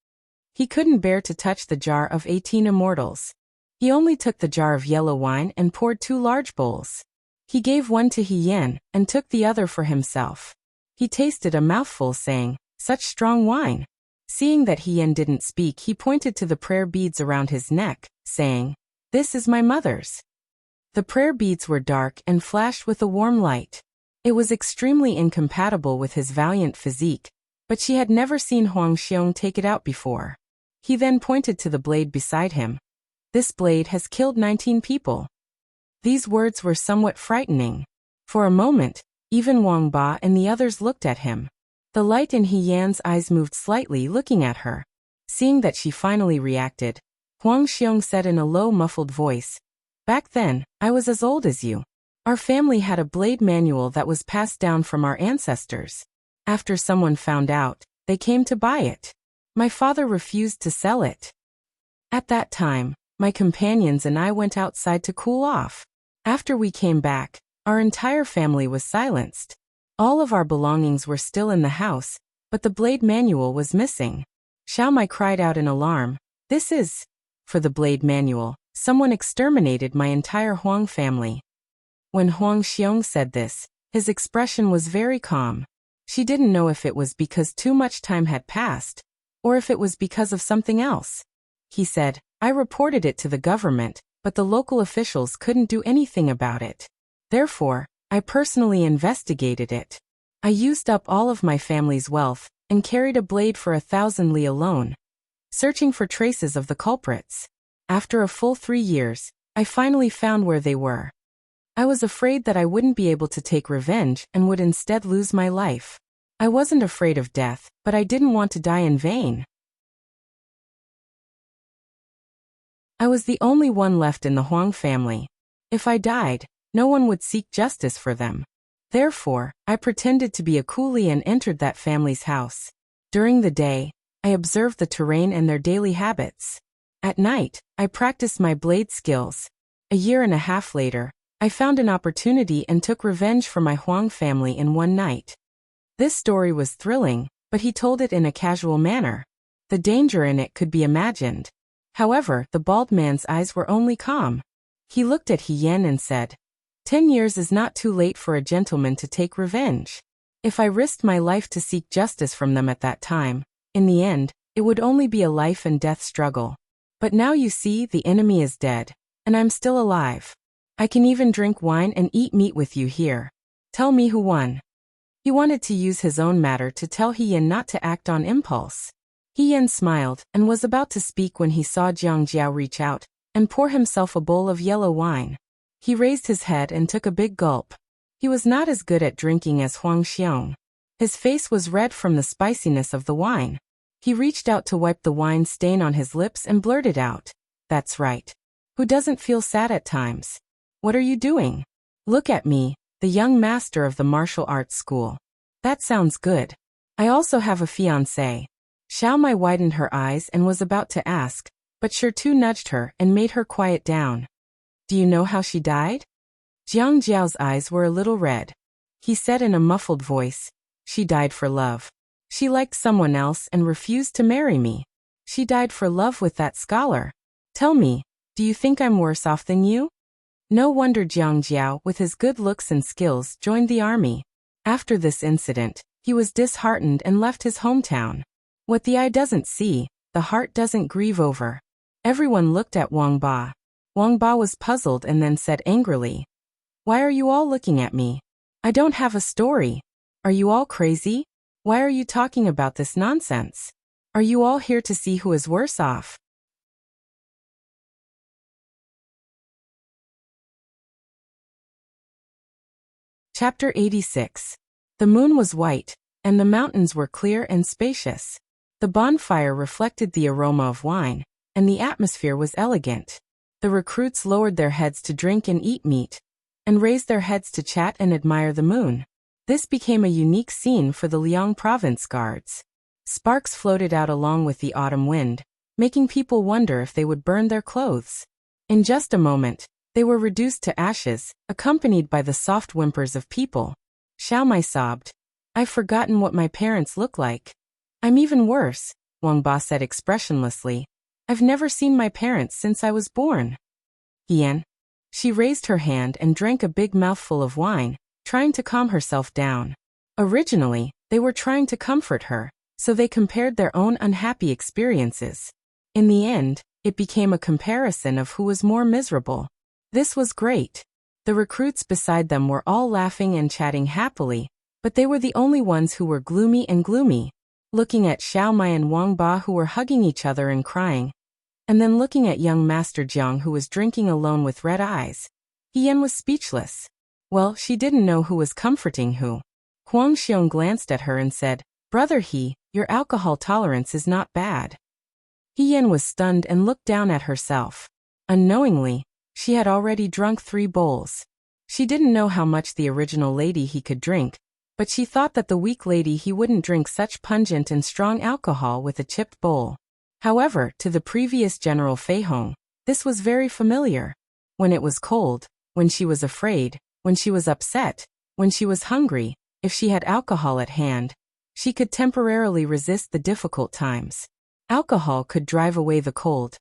He couldn't bear to touch the jar of 18 immortals. He only took the jar of yellow wine and poured 2 large bowls. He gave one to He Yan and took the other for himself. He tasted a mouthful saying, Such strong wine. Seeing that He Yan didn't speak, he pointed to the prayer beads around his neck, saying, This is my mother's. The prayer beads were dark and flashed with a warm light. It was extremely incompatible with his valiant physique, but she had never seen Huang Xiong take it out before. He then pointed to the blade beside him. This blade has killed 19 people. These words were somewhat frightening. For a moment, even Wang Ba and the others looked at him. The light in He Yan's eyes moved slightly, looking at her. Seeing that she finally reacted, Huang Xiong said in a low, muffled voice, Back then, I was as old as you. Our family had a blade manual that was passed down from our ancestors. After someone found out, they came to buy it. My father refused to sell it. At that time, my companions and I went outside to cool off. After we came back, our entire family was silenced. All of our belongings were still in the house, but the blade manual was missing. Xiao Mai cried out in alarm. This is, for the blade manual, someone exterminated my entire Huang family. When Huang Xiong said this, His expression was very calm. She didn't know if it was because too much time had passed, or if it was because of something else. He said, I reported it to the government, but the local officials couldn't do anything about it. Therefore, I personally investigated it. I used up all of my family's wealth, and carried a blade for 1,000 li alone, searching for traces of the culprits. After a full 3 years, I finally found where they were. I was afraid that I wouldn't be able to take revenge and would instead lose my life. I wasn't afraid of death, but I didn't want to die in vain. I was the only one left in the Huang family. If I died, no one would seek justice for them. Therefore, I pretended to be a coolie and entered that family's house. During the day, I observed the terrain and their daily habits. At night, I practiced my blade skills. A year and a half later, I found an opportunity and took revenge for my Huang family in one night. This story was thrilling, but he told it in a casual manner. The danger in it could be imagined. However, the bald man's eyes were only calm. He looked at He Yan and said, 10 years is not too late for a gentleman to take revenge. If I risked my life to seek justice from them at that time, in the end, it would only be a life and death struggle. But now you see, the enemy is dead, and I'm still alive. I can even drink wine and eat meat with you here. Tell me who won. He wanted to use his own matter to tell He Yan not to act on impulse. He Yan smiled and was about to speak when he saw Jiang Jiao reach out and pour himself a bowl of yellow wine. He raised his head and took a big gulp. He was not as good at drinking as Huang Xiong. His face was red from the spiciness of the wine. He reached out to wipe the wine stain on his lips and blurted out, That's right. Who doesn't feel sad at times? What are you doing? Look at me, the young master of the martial arts school. That sounds good. I also have a fiancé. Xiao Mai widened her eyes and was about to ask, but Shirtu nudged her and made her quiet down. Do you know how she died? Jiang Jiao's eyes were a little red. He said in a muffled voice, She died for love. She liked someone else and refused to marry me. She died for love with that scholar. Tell me, do you think I'm worse off than you? No wonder Jiang Jiao, with his good looks and skills, joined the army. After this incident, he was disheartened and left his hometown. What the eye doesn't see, the heart doesn't grieve over. Everyone looked at Wang Ba. Wang Ba was puzzled and then said angrily, Why are you all looking at me? I don't have a story. Are you all crazy? Why are you talking about this nonsense? Are you all here to see who is worse off? Chapter 86. The moon was white, and the mountains were clear and spacious. The bonfire reflected the aroma of wine, and the atmosphere was elegant. The recruits lowered their heads to drink and eat meat, and raised their heads to chat and admire the moon. This became a unique scene for the Liang province guards. Sparks floated out along with the autumn wind, making people wonder if they would burn their clothes. In just a moment, they were reduced to ashes, accompanied by the soft whimpers of people. Xiao Mai sobbed, I've forgotten what my parents look like. I'm even worse, Wang Ba said expressionlessly. I've never seen my parents since I was born. Yan. She raised her hand and drank a big mouthful of wine, trying to calm herself down. Originally, they were trying to comfort her, so they compared their own unhappy experiences. In the end, it became a comparison of who was more miserable. This was great. The recruits beside them were all laughing and chatting happily, but they were the only ones who were gloomy, looking at Xiao Mai and Wang Ba who were hugging each other and crying, and then looking at young Master Jiang who was drinking alone with red eyes. He Yan was speechless. Well, she didn't know who was comforting who. Huang Xiong glanced at her and said, Brother He, your alcohol tolerance is not bad. He Yan was stunned and looked down at herself. Unknowingly, she had already drunk 3 bowls. She didn't know how much the original lady he could drink, but she thought that the weak lady he wouldn't drink such pungent and strong alcohol with a chipped bowl. However, to the previous General Fei Hong, this was very familiar. When it was cold, when she was afraid, when she was upset, when she was hungry, if she had alcohol at hand, she could temporarily resist the difficult times. Alcohol could drive away the cold,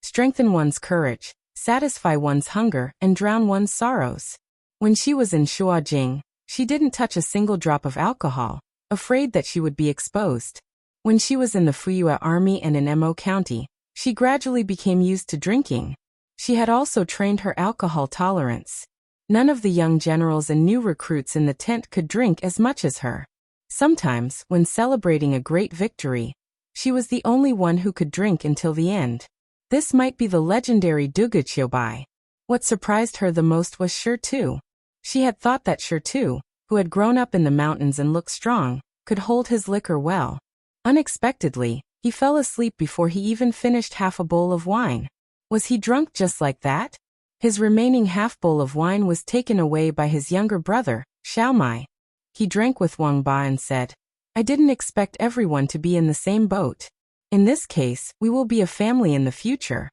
strengthen one's courage, satisfy one's hunger, and drown one's sorrows. When she was in Shuajing, She didn't touch a single drop of alcohol, afraid that she would be exposed. When she was in the Fuyue army and in Mo County, she gradually became used to drinking. She had also trained her alcohol tolerance. None of the young generals and new recruits in the tent could drink as much as her. Sometimes, when celebrating a great victory, she was the only one who could drink until the end. This might be the legendary Duguchiobai. What surprised her the most was Shirtu. She had thought that Shirtu, who had grown up in the mountains and looked strong, could hold his liquor well. Unexpectedly, he fell asleep before he even finished half a bowl of wine. Was he drunk just like that? His remaining half bowl of wine was taken away by his younger brother, Xiaomai. He drank with Wang Ba and said, "I didn't expect everyone to be in the same boat. In this case, we will be a family in the future."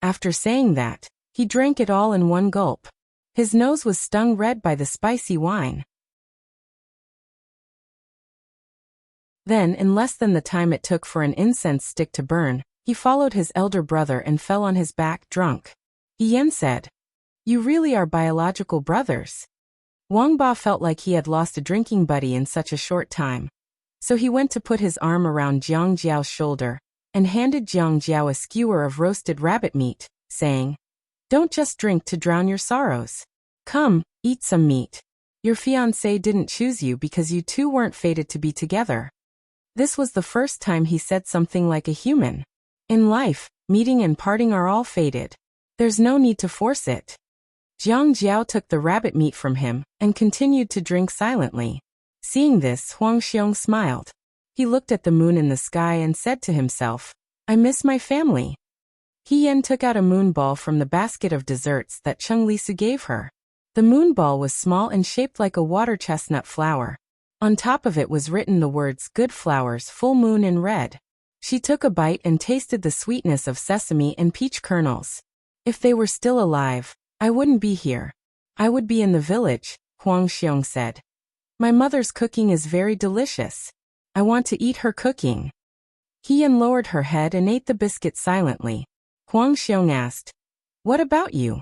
After saying that, he drank it all in one gulp. His nose was stung red by the spicy wine. Then, in less than the time it took for an incense stick to burn, he followed his elder brother and fell on his back drunk. Yan said, "You really are biological brothers." Wang Ba felt like he had lost a drinking buddy in such a short time. So he went to put his arm around Jiang Jiao's shoulder and handed Jiang Jiao a skewer of roasted rabbit meat, saying, "Don't just drink to drown your sorrows. Come, eat some meat. Your fiancé didn't choose you because you two weren't fated to be together." This was the first time he said something like a human. In life, meeting and parting are all fated. There's no need to force it. Jiang Jiao took the rabbit meat from him and continued to drink silently. Seeing this, Huang Xiong smiled. He looked at the moon in the sky and said to himself, "I miss my family." He Yan took out a moon ball from the basket of desserts that Cheng Lisu gave her. The moon ball was small and shaped like a water chestnut flower. On top of it was written the words "Good Flowers, Full Moon" in red. She took a bite and tasted the sweetness of sesame and peach kernels. "If they were still alive, I wouldn't be here. I would be in the village," Huang Xiong said. "My mother's cooking is very delicious. I want to eat her cooking." Yan lowered her head and ate the biscuit silently. Huang Xiong asked, "What about you?"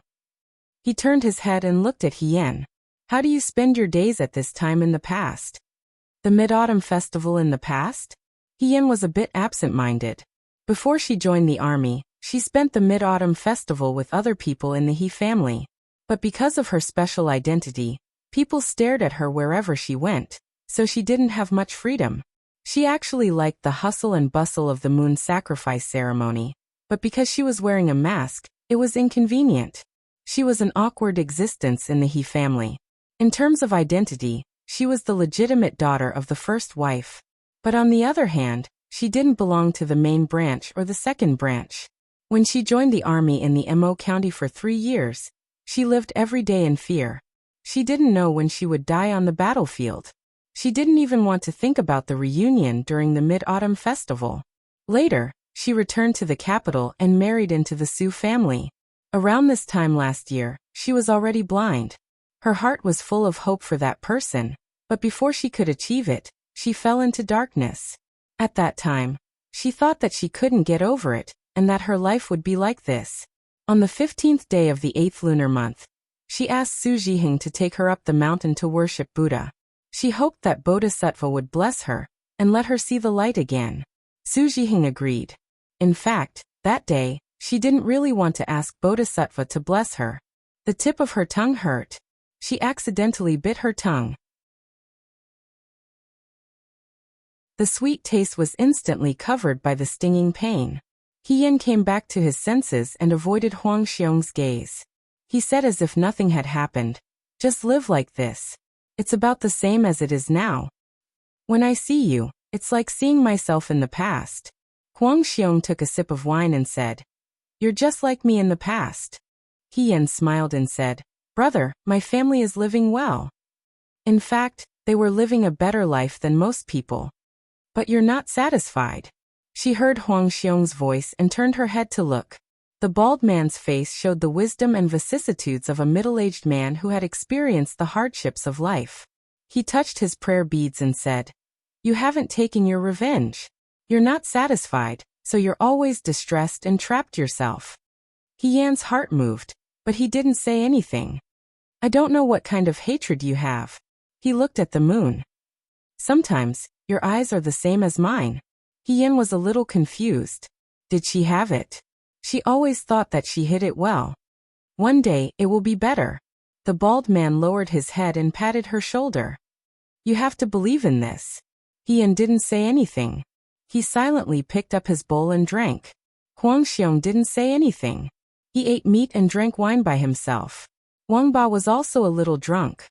He turned his head and looked at Yan. "How do you spend your days at this time in the past?" "The Mid-Autumn Festival in the past?" Yan was a bit absent-minded. Before she joined the army, she spent the Mid-Autumn Festival with other people in the He family. But because of her special identity, people stared at her wherever she went, so she didn't have much freedom. She actually liked the hustle and bustle of the moon sacrifice ceremony, but because she was wearing a mask, it was inconvenient. She was an awkward existence in the He family. In terms of identity, she was the legitimate daughter of the first wife. But on the other hand, she didn't belong to the main branch or the second branch. When she joined the army in the Mo County for 3 years, she lived every day in fear. She didn't know when she would die on the battlefield. She didn't even want to think about the reunion during the Mid-Autumn Festival. Later, she returned to the capital and married into the Su family. Around this time last year, she was already blind. Her heart was full of hope for that person, but before she could achieve it, she fell into darkness. At that time, she thought that she couldn't get over it, and that her life would be like this. On the 15th day of the 8th lunar month, she asked Su Jiheng to take her up the mountain to worship Buddha. She hoped that Bodhisattva would bless her and let her see the light again. Su Jiheng agreed. In fact, that day, she didn't really want to ask Bodhisattva to bless her. The tip of her tongue hurt. She accidentally bit her tongue. The sweet taste was instantly covered by the stinging pain. Yan came back to his senses and avoided Huang Xiong's gaze. He said as if nothing had happened, "Just live like this. It's about the same as it is now. When I see you, it's like seeing myself in the past." Huang Xiong took a sip of wine and said, "You're just like me in the past." Yan smiled and said, "Brother, my family is living well. In fact, they were living a better life than most people. But you're not satisfied." She heard Huang Xiong's voice and turned her head to look. The bald man's face showed the wisdom and vicissitudes of a middle-aged man who had experienced the hardships of life. He touched his prayer beads and said, "You haven't taken your revenge. You're not satisfied, so you're always distressed and trapped yourself." Yan's heart moved, but he didn't say anything. "I don't know what kind of hatred you have. He looked at the moon. Sometimes, your eyes are the same as mine. Hien was a little confused. Did she have it? She always thought that she hid it well. One day, it will be better. The bald man lowered his head and patted her shoulder. You have to believe in this. Hien didn't say anything. He silently picked up his bowl and drank. Huang Xiong didn't say anything. He ate meat and drank wine by himself. Wang Ba was also a little drunk.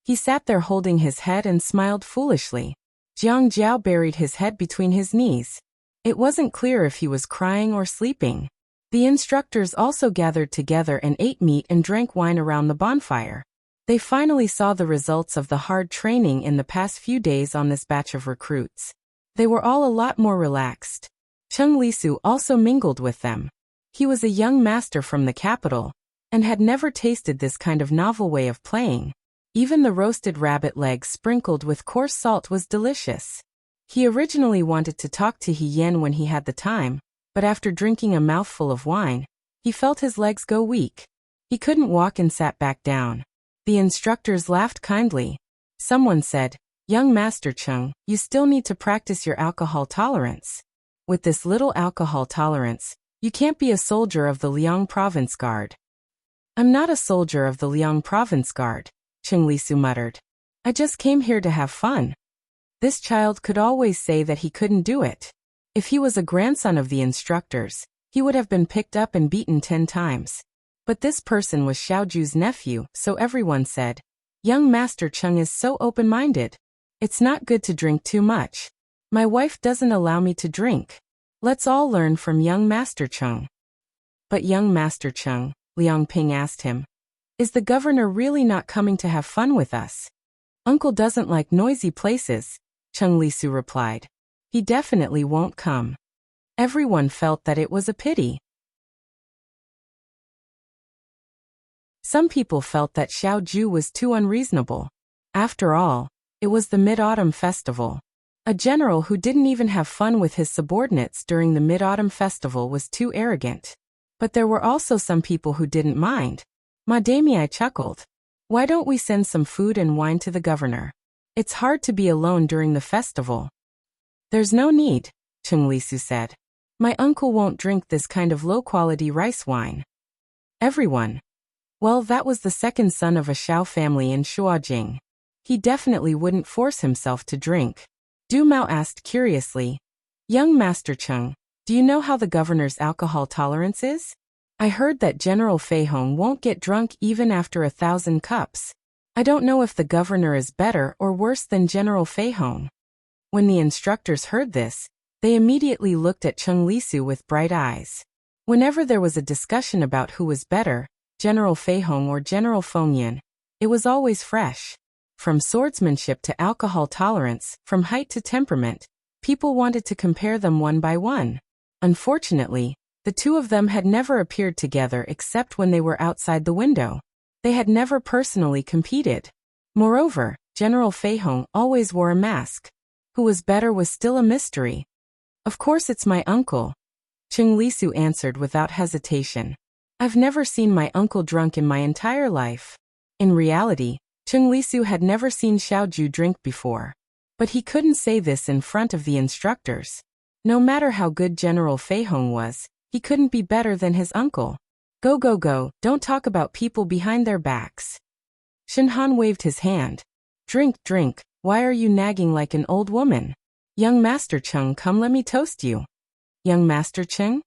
He sat there holding his head and smiled foolishly. Jiang Jiao buried his head between his knees. It wasn't clear if he was crying or sleeping. The instructors also gathered together and ate meat and drank wine around the bonfire. They finally saw the results of the hard training in the past few days on this batch of recruits. They were all a lot more relaxed. Cheng Lisu also mingled with them. He was a young master from the capital, and had never tasted this kind of novel way of playing. Even the roasted rabbit legs sprinkled with coarse salt was delicious. He originally wanted to talk to Hien when he had the time, but after drinking a mouthful of wine, he felt his legs go weak. He couldn't walk and sat back down. The instructors laughed kindly. Someone said, "Young Master Cheng, you still need to practice your alcohol tolerance. With this little alcohol tolerance, you can't be a soldier of the Liang Province Guard." "I'm not a soldier of the Liang Province Guard," Cheng Lisu muttered. "I just came here to have fun." This child could always say that he couldn't do it. If he was a grandson of the instructors, he would have been picked up and beaten 10 times. But this person was Xiaoju's nephew, so everyone said, "Young Master Cheng is so open-minded. It's not good to drink too much. My wife doesn't allow me to drink. Let's all learn from young Master Cheng." "But young Master Cheng," Liang Ping asked him, "is the governor really not coming to have fun with us?" "Uncle doesn't like noisy places," Cheng Lisu replied. "He definitely won't come." Everyone felt that it was a pity. Some people felt that Xiaoju was too unreasonable. After all, it was the Mid-Autumn Festival. A general who didn't even have fun with his subordinates during the Mid-Autumn Festival was too arrogant. But there were also some people who didn't mind. Madamei chuckled. "Why don't we send some food and wine to the governor? It's hard to be alone during the festival." "There's no need," Cheng Lisu said. "My uncle won't drink this kind of low-quality rice wine." Everyone. Well, that was the second son of a Xiao family in Shuajing. He definitely wouldn't force himself to drink. Du Mao asked curiously, "Young Master Cheng, do you know how the governor's alcohol tolerance is? I heard that General Fei Hong won't get drunk even after 1,000 cups. I don't know if the governor is better or worse than General Fei Hong." When the instructors heard this, they immediately looked at Cheng Lisu with bright eyes. Whenever there was a discussion about who was better, General Fei Hong or General Feng Yan, it was always fresh. From swordsmanship to alcohol tolerance, from height to temperament, people wanted to compare them one by one. Unfortunately, the two of them had never appeared together except when they were outside the window. They had never personally competed. Moreover, General Fei Hong always wore a mask. Who was better was still a mystery. "Of course it's my uncle," Cheng Lisu answered without hesitation. "I've never seen my uncle drunk in my entire life." In reality, Cheng Lisu had never seen Xiaoju drink before. But he couldn't say this in front of the instructors. No matter how good General Fei Hong was, he couldn't be better than his uncle. Go, go, go, don't talk about people behind their backs." Shinhan waved his hand. "Drink, drink, why are you nagging like an old woman? Young Master Cheng, come let me toast you." "Young Master Cheng?"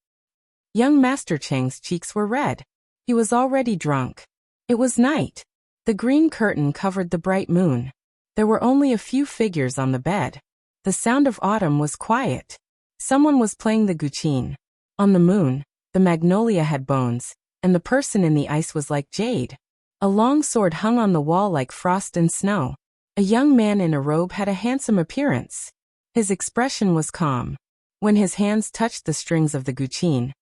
Young Master Cheng's cheeks were red. He was already drunk. It was night. The green curtain covered the bright moon. There were only a few figures on the bed. The sound of autumn was quiet. Someone was playing the guqin. On the moon, the magnolia had bones, and the person in the ice was like jade. A long sword hung on the wall like frost and snow. A young man in a robe had a handsome appearance. His expression was calm. When his hands touched the strings of the guqin,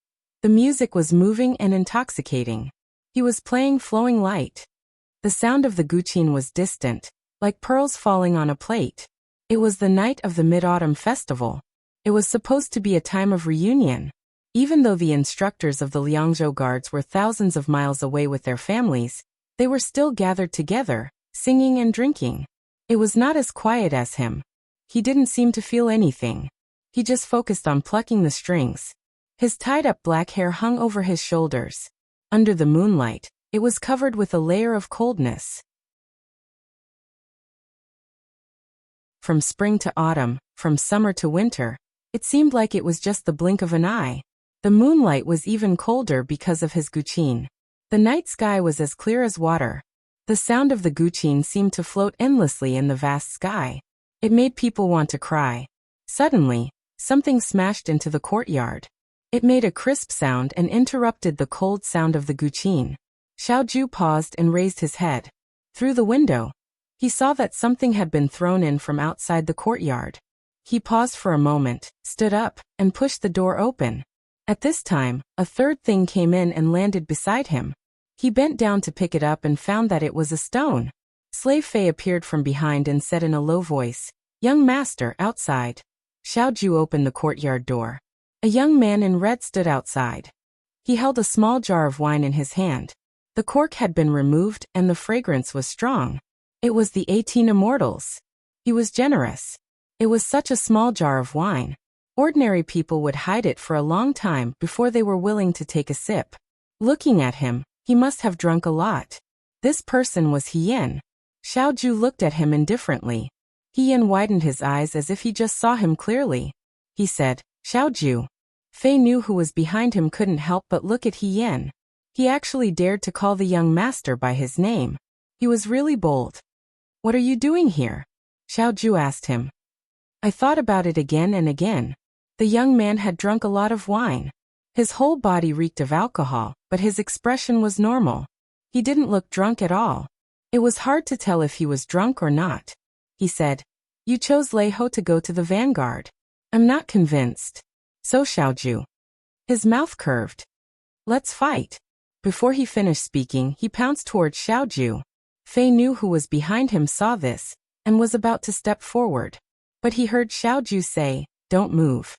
the music was moving and intoxicating. He was playing flowing light. The sound of the guqin was distant, like pearls falling on a plate. It was the night of the Mid-Autumn Festival. It was supposed to be a time of reunion. Even though the instructors of the Liangzhou Guards were thousands of miles away with their families, they were still gathered together, singing and drinking. It was not as quiet as him. He didn't seem to feel anything. He just focused on plucking the strings. His tied-up black hair hung over his shoulders. Under the moonlight, it was covered with a layer of coldness. From spring to autumn, from summer to winter, it seemed like it was just the blink of an eye. The moonlight was even colder because of his guqin. The night sky was as clear as water. The sound of the guqin seemed to float endlessly in the vast sky. It made people want to cry. Suddenly, something smashed into the courtyard. It made a crisp sound and interrupted the cold sound of the guqin. Xiaoju paused and raised his head. Through the window, he saw that something had been thrown in from outside the courtyard. He paused for a moment, stood up, and pushed the door open. At this time, a third thing came in and landed beside him. He bent down to pick it up and found that it was a stone. Slave Fei appeared from behind and said in a low voice, "Young master, outside." Xiaoju opened the courtyard door. A young man in red stood outside. He held a small jar of wine in his hand. The cork had been removed and the fragrance was strong. It was the 18 immortals. He was generous. It was such a small jar of wine. Ordinary people would hide it for a long time before they were willing to take a sip. Looking at him, he must have drunk a lot. This person was He Yin. Xiaoju looked at him indifferently. He Yin widened his eyes as if he just saw him clearly. He said, "Xiaoju." Fei knew who was behind him couldn't help but look at He Yin. He actually dared to call the young master by his name. He was really bold. "What are you doing here?" Xiaoju asked him. I thought about it again and again. The young man had drunk a lot of wine. His whole body reeked of alcohol, but his expression was normal. He didn't look drunk at all. It was hard to tell if he was drunk or not. He said, "You chose Lei Ho to go to the vanguard. I'm not convinced." "So Xiaoju." His mouth curved. "Let's fight." Before he finished speaking, he pounced towards Xiaoju. Fei knew who was behind him saw this, and was about to step forward. But he heard Xiaoju say, "Don't move."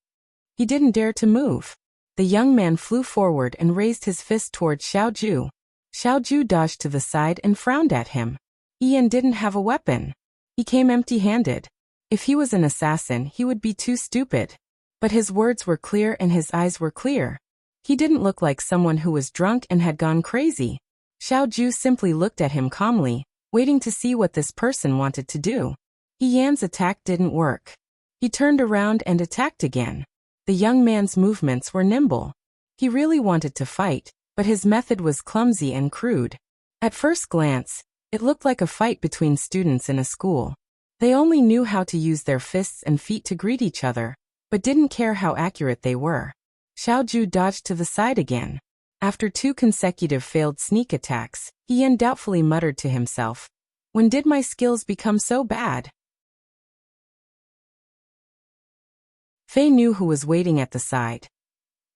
He didn't dare to move. The young man flew forward and raised his fist towards Xiaoju. Xiaoju dodged to the side and frowned at him. Ian didn't have a weapon. He came empty-handed. If he was an assassin, he would be too stupid. But his words were clear and his eyes were clear. He didn't look like someone who was drunk and had gone crazy. Xiaoju simply looked at him calmly, waiting to see what this person wanted to do. He Yan's attack didn't work. He turned around and attacked again. The young man's movements were nimble. He really wanted to fight, but his method was clumsy and crude. At first glance, it looked like a fight between students in a school. They only knew how to use their fists and feet to greet each other, but didn't care how accurate they were. Xiaoju dodged to the side again. After 2 consecutive failed sneak attacks, He Yan doubtfully muttered to himself, "When did my skills become so bad?" Fei knew who was waiting at the side.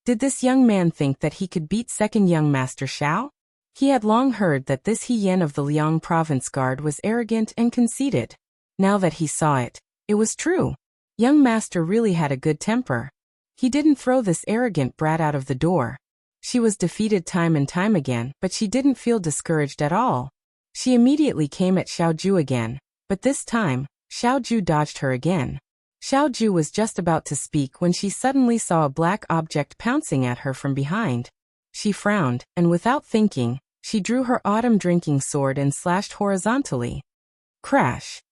Did this young man think that he could beat second young master Xiao? He had long heard that this He Yan of the Liang province guard was arrogant and conceited. Now that he saw it, it was true. Young master really had a good temper. He didn't throw this arrogant brat out of the door. She was defeated time and time again, but she didn't feel discouraged at all. She immediately came at Xiaoju again, but this time, Xiaoju dodged her again. Xiaoju was just about to speak when she suddenly saw a black object pouncing at her from behind. She frowned, and without thinking, she drew her autumn drinking sword and slashed horizontally. Crash!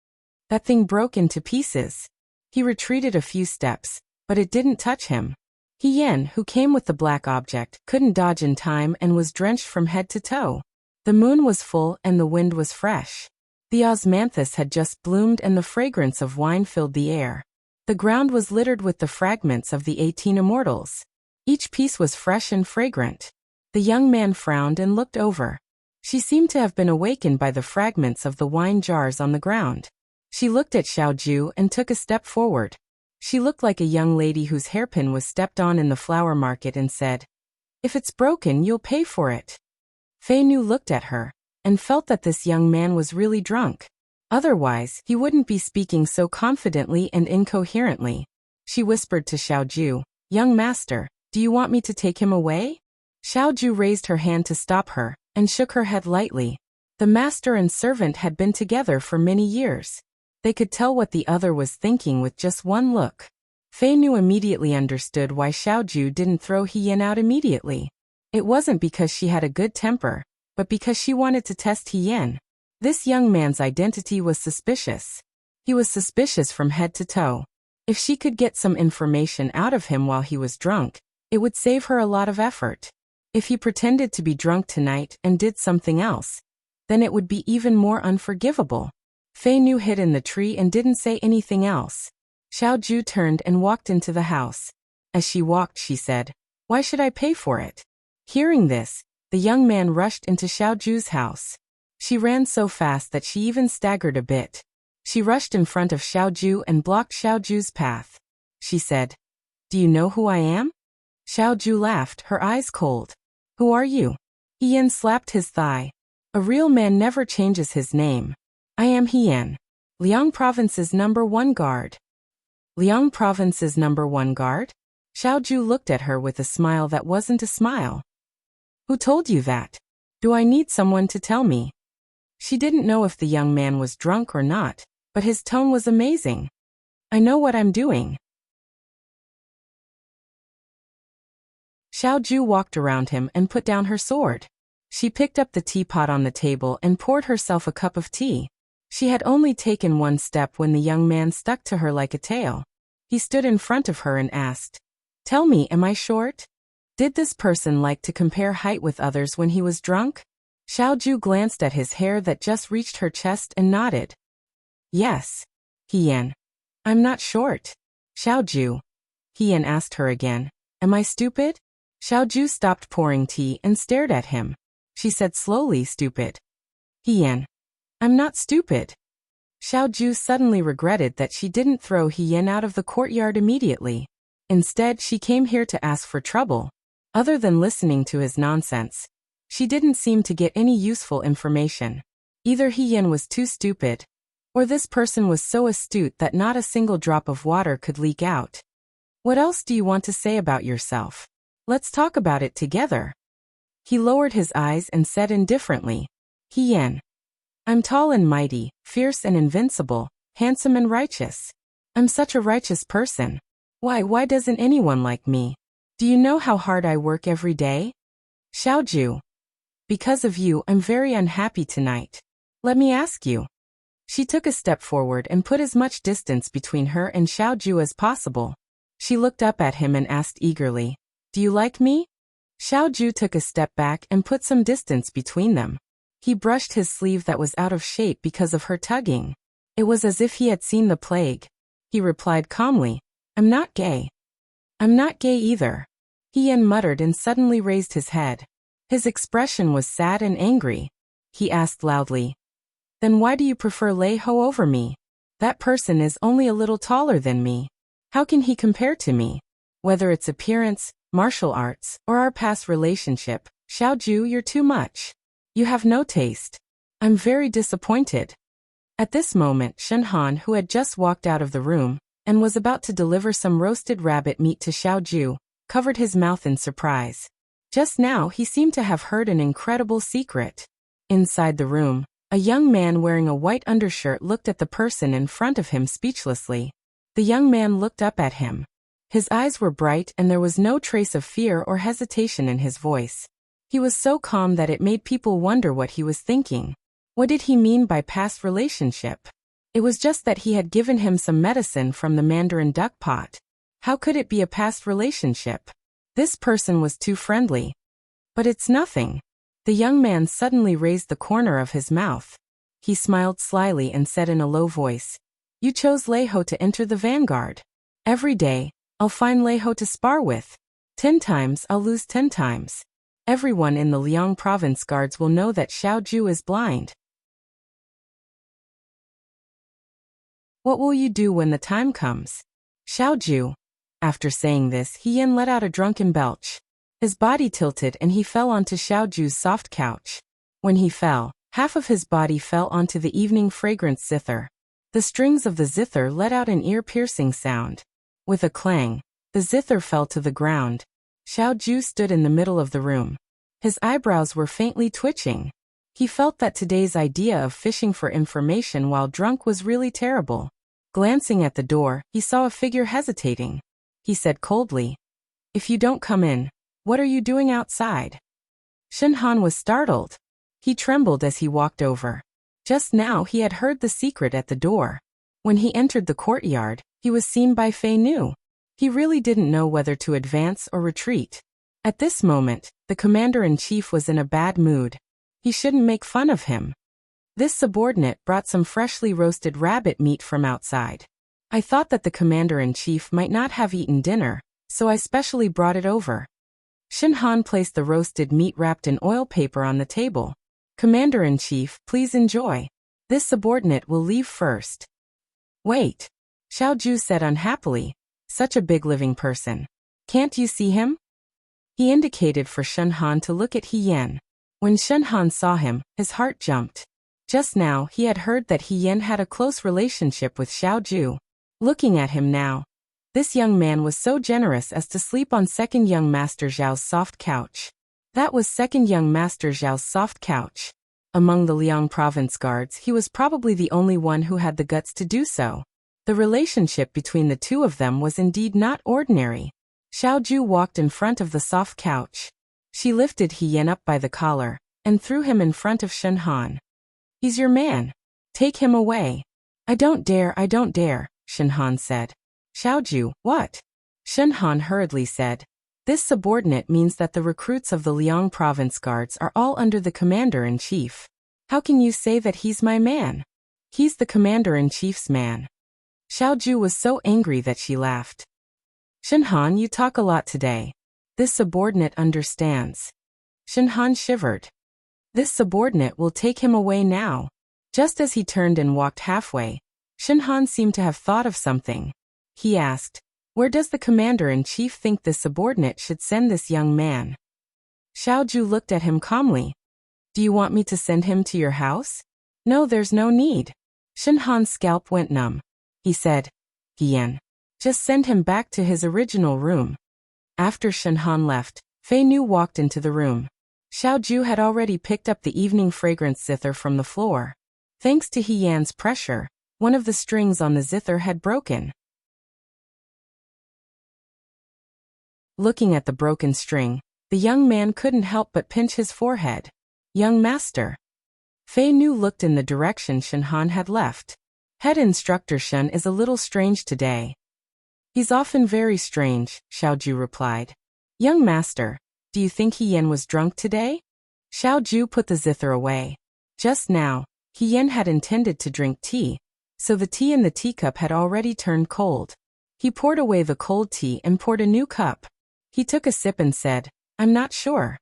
That thing broke into pieces. He retreated a few steps, but it didn't touch him. He Yan, who came with the black object, couldn't dodge in time and was drenched from head to toe. The moon was full and the wind was fresh. The osmanthus had just bloomed and the fragrance of wine filled the air. The ground was littered with the fragments of the 18 immortals. Each piece was fresh and fragrant. The young man frowned and looked over. She seemed to have been awakened by the fragments of the wine jars on the ground. She looked at Xiaoju and took a step forward. She looked like a young lady whose hairpin was stepped on in the flower market and said, "If it's broken, you'll pay for it." Fei Nu looked at her, and felt that this young man was really drunk. Otherwise, he wouldn't be speaking so confidently and incoherently. She whispered to Xiaoju, "Young master, do you want me to take him away?" Xiaoju raised her hand to stop her, and shook her head lightly. The master and servant had been together for many years. They could tell what the other was thinking with just one look. Fei Nu immediately understood why Xiaoju didn't throw He Yan out immediately. It wasn't because she had a good temper, but because she wanted to test He Yan. This young man's identity was suspicious. He was suspicious from head to toe. If she could get some information out of him while he was drunk, it would save her a lot of effort. If he pretended to be drunk tonight and did something else, then it would be even more unforgivable. Fei Nu hid in the tree and didn't say anything else. Xiaoju turned and walked into the house. As she walked, she said, "Why should I pay for it?" Hearing this, the young man rushed into Xiaoju's house. She ran so fast that she even staggered a bit. She rushed in front of Xiaoju and blocked Xiaoju's path. She said, "Do you know who I am?" Xiaoju laughed, her eyes cold. "Who are you?" He Yan slapped his thigh. "A real man never changes his name. I am He Yan, Liang Province's #1 guard." Liang Province's #1 guard? Xiaoju looked at her with a smile that wasn't a smile. "Who told you that? Do I need someone to tell me?" She didn't know if the young man was drunk or not, but his tone was amazing. "I know what I'm doing." Xiaoju walked around him and put down her sword. She picked up the teapot on the table and poured herself a cup of tea. She had only taken one step when the young man stuck to her like a tail. He stood in front of her and asked, "Tell me, am I short?" Did this person like to compare height with others when he was drunk? Xiaoju glanced at his hair that just reached her chest and nodded. "Yes." He Yan. "I'm not short." Xiaoju. He Yan asked her again, "Am I stupid?" Xiaoju stopped pouring tea and stared at him. She said slowly, "Stupid." He Yan. "I'm not stupid." Xiaoju suddenly regretted that she didn't throw He Yan out of the courtyard immediately. Instead, she came here to ask for trouble. Other than listening to his nonsense, she didn't seem to get any useful information. Either He Yan was too stupid, or this person was so astute that not a single drop of water could leak out. "What else do you want to say about yourself? Let's talk about it together." He lowered his eyes and said indifferently, "He Yan. I'm tall and mighty, fierce and invincible, handsome and righteous. I'm such a righteous person. Why doesn't anyone like me? Do you know how hard I work every day?" Xiaoju. "Because of you, I'm very unhappy tonight. Let me ask you." She took a step forward and put as much distance between her and Xiaoju as possible. She looked up at him and asked eagerly, "Do you like me?" Xiaoju took a step back and put some distance between them. He brushed his sleeve that was out of shape because of her tugging. It was as if he had seen the plague. He replied calmly, "I'm not gay." "I'm not gay either." He Yan muttered and suddenly raised his head. His expression was sad and angry. He asked loudly, "Then why do you prefer Lei Ho over me? That person is only a little taller than me. How can he compare to me? Whether it's appearance, martial arts, or our past relationship, Xiaoju, you're too much. You have no taste. I'm very disappointed." At this moment, Shen Han, who had just walked out of the room and was about to deliver some roasted rabbit meat to Xiaoju, covered his mouth in surprise. Just now, he seemed to have heard an incredible secret. Inside the room, a young man wearing a white undershirt looked at the person in front of him speechlessly. The young man looked up at him. His eyes were bright and there was no trace of fear or hesitation in his voice. He was so calm that it made people wonder what he was thinking. What did he mean by past relationship? It was just that he had given him some medicine from the Mandarin duck pot. How could it be a past relationship? This person was too friendly. But it's nothing. The young man suddenly raised the corner of his mouth. He smiled slyly and said in a low voice, "You chose Lei Ho to enter the vanguard. Every day, I'll find Lei Ho to spar with. 10 times, I'll lose 10 times. Everyone in the Liang province guards will know that Xiaoju is blind. What will you do when the time comes?" Xiaoju. After saying this, He Yan let out a drunken belch. His body tilted and he fell onto Xiaoju's soft couch. When he fell, half of his body fell onto the evening fragrance zither. The strings of the zither let out an ear-piercing sound. With a clang, the zither fell to the ground. Xiaoju stood in the middle of the room. His eyebrows were faintly twitching. He felt that today's idea of fishing for information while drunk was really terrible. Glancing at the door, he saw a figure hesitating. He said coldly, "If you don't come in, what are you doing outside?" Shen Han was startled. He trembled as he walked over. Just now he had heard the secret at the door. When he entered the courtyard, he was seen by Fei Nu. He really didn't know whether to advance or retreat. At this moment, the commander-in-chief was in a bad mood. He shouldn't make fun of him. This subordinate brought some freshly roasted rabbit meat from outside. I thought that the commander-in-chief might not have eaten dinner, so I specially brought it over. Shen Han placed the roasted meat wrapped in oil paper on the table. "Commander-in-chief, please enjoy. This subordinate will leave first." "Wait," Xiao Ju said unhappily. "Such a big living person. Can't you see him?" He indicated for Shen Han to look at He Yan. When Shen Han saw him, his heart jumped. Just now he had heard that He Yan had a close relationship with Xiao Ju. Looking at him now, this young man was so generous as to sleep on second young Master Zhao's soft couch. That was second young Master Zhao's soft couch. Among the Liang province guards, he was probably the only one who had the guts to do so. The relationship between the two of them was indeed not ordinary. Xiao Ju walked in front of the soft couch. She lifted He Yan up by the collar and threw him in front of Shen Han. "He's your man. Take him away." I don't dare, Shen Han said. "Xiao Ju, what?" Shen Han hurriedly said. "This subordinate means that the recruits of the Liang province guards are all under the commander-in-chief. How can you say that he's my man? He's the commander-in-chief's man." Xiao Ju was so angry that she laughed. "Shen Han, you talk a lot today. This subordinate understands." Shen Han shivered. "This subordinate will take him away now." Just as he turned and walked halfway, Shen Han seemed to have thought of something. He asked, "Where does the commander-in-chief think this subordinate should send this young man?" Xiao Ju looked at him calmly. "Do you want me to send him to your house?" "No, there's no need." Shen Han's scalp went numb. He said, "He Yan, just send him back to his original room." After Shen Han left, Fei Nu walked into the room. Xiao Ju had already picked up the evening fragrance zither from the floor. Thanks to He Yan's pressure, one of the strings on the zither had broken. Looking at the broken string, the young man couldn't help but pinch his forehead. "Young master." Fei Nu looked in the direction Shen Han had left. "Head instructor Shen is a little strange today." "He's often very strange," Xiao Ju replied. "Young master, do you think He Yan was drunk today?" Xiao Ju put the zither away. Just now, He Yan had intended to drink tea, so the tea in the teacup had already turned cold. He poured away the cold tea and poured a new cup. He took a sip and said, "I'm not sure."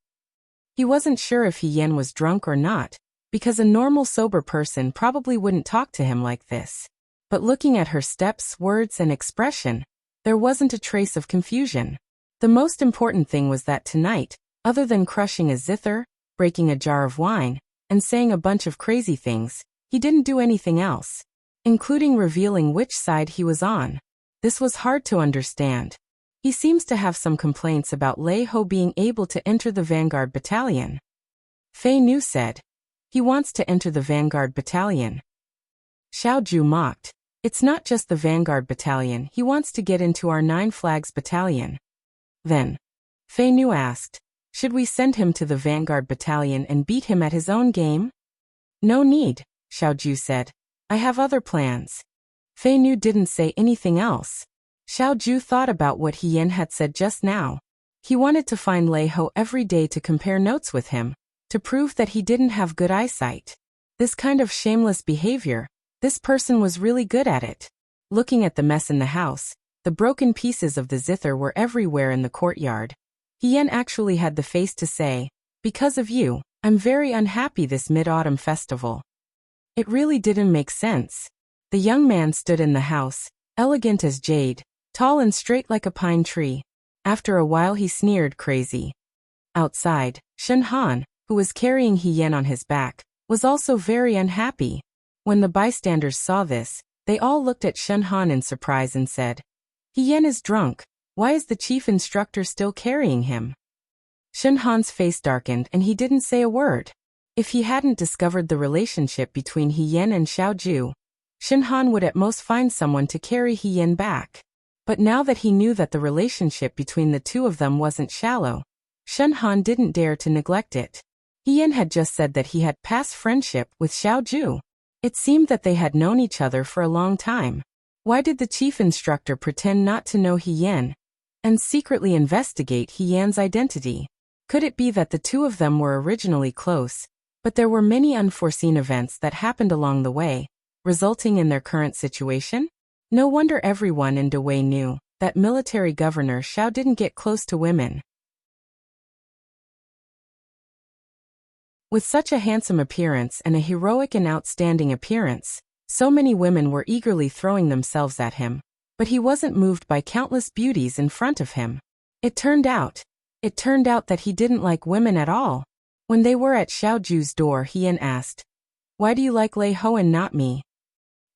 He wasn't sure if He Yan was drunk or not, because a normal sober person probably wouldn't talk to him like this. But looking at her steps, words, and expression, there wasn't a trace of confusion. The most important thing was that tonight, other than crushing a zither, breaking a jar of wine, and saying a bunch of crazy things, he didn't do anything else, including revealing which side he was on. This was hard to understand. He seems to have some complaints about Lei Ho being able to enter the Vanguard Battalion. Fei Nu said, "He wants to enter the Vanguard Battalion." Xiao Ju mocked. "It's not just the Vanguard Battalion, he wants to get into our Nine Flags Battalion." Then, Fei Nu asked, "Should we send him to the Vanguard Battalion and beat him at his own game?" "No need," Xiao Ju said. "I have other plans." Fei Nu didn't say anything else. Xiao Ju thought about what He Yan had said just now. He wanted to find Lei Ho every day to compare notes with him, to prove that he didn't have good eyesight. This kind of shameless behavior, this person was really good at it. Looking at the mess in the house, the broken pieces of the zither were everywhere in the courtyard. He Yan actually had the face to say, "Because of you, I'm very unhappy this mid-autumn festival." It really didn't make sense. The young man stood in the house, elegant as jade, tall and straight like a pine tree. After a while he sneered crazy. Outside, Shen Han, who was carrying He Yan on his back, was also very unhappy. When the bystanders saw this, they all looked at Shen Han in surprise and said, "He Yan is drunk. Why is the chief instructor still carrying him?" Shen Han's face darkened and he didn't say a word. If he hadn't discovered the relationship between He Yan and Xiaoju, Shenhan would at most find someone to carry He Yan back. But now that he knew that the relationship between the two of them wasn't shallow, Shenhan didn't dare to neglect it. He Yan had just said that he had past friendship with Xiaoju. It seemed that they had known each other for a long time. Why did the chief instructor pretend not to know He Yan and secretly investigate He Yan's identity? Could it be that the two of them were originally close, but there were many unforeseen events that happened along the way, resulting in their current situation? No wonder everyone in Dawei knew that military governor Xiao didn't get close to women. With such a handsome appearance and a heroic and outstanding appearance, so many women were eagerly throwing themselves at him, but he wasn't moved by countless beauties in front of him. It turned out that he didn't like women at all. When they were at Xiaoju's door, He Yan asked, "Why do you like Lei Ho and not me?"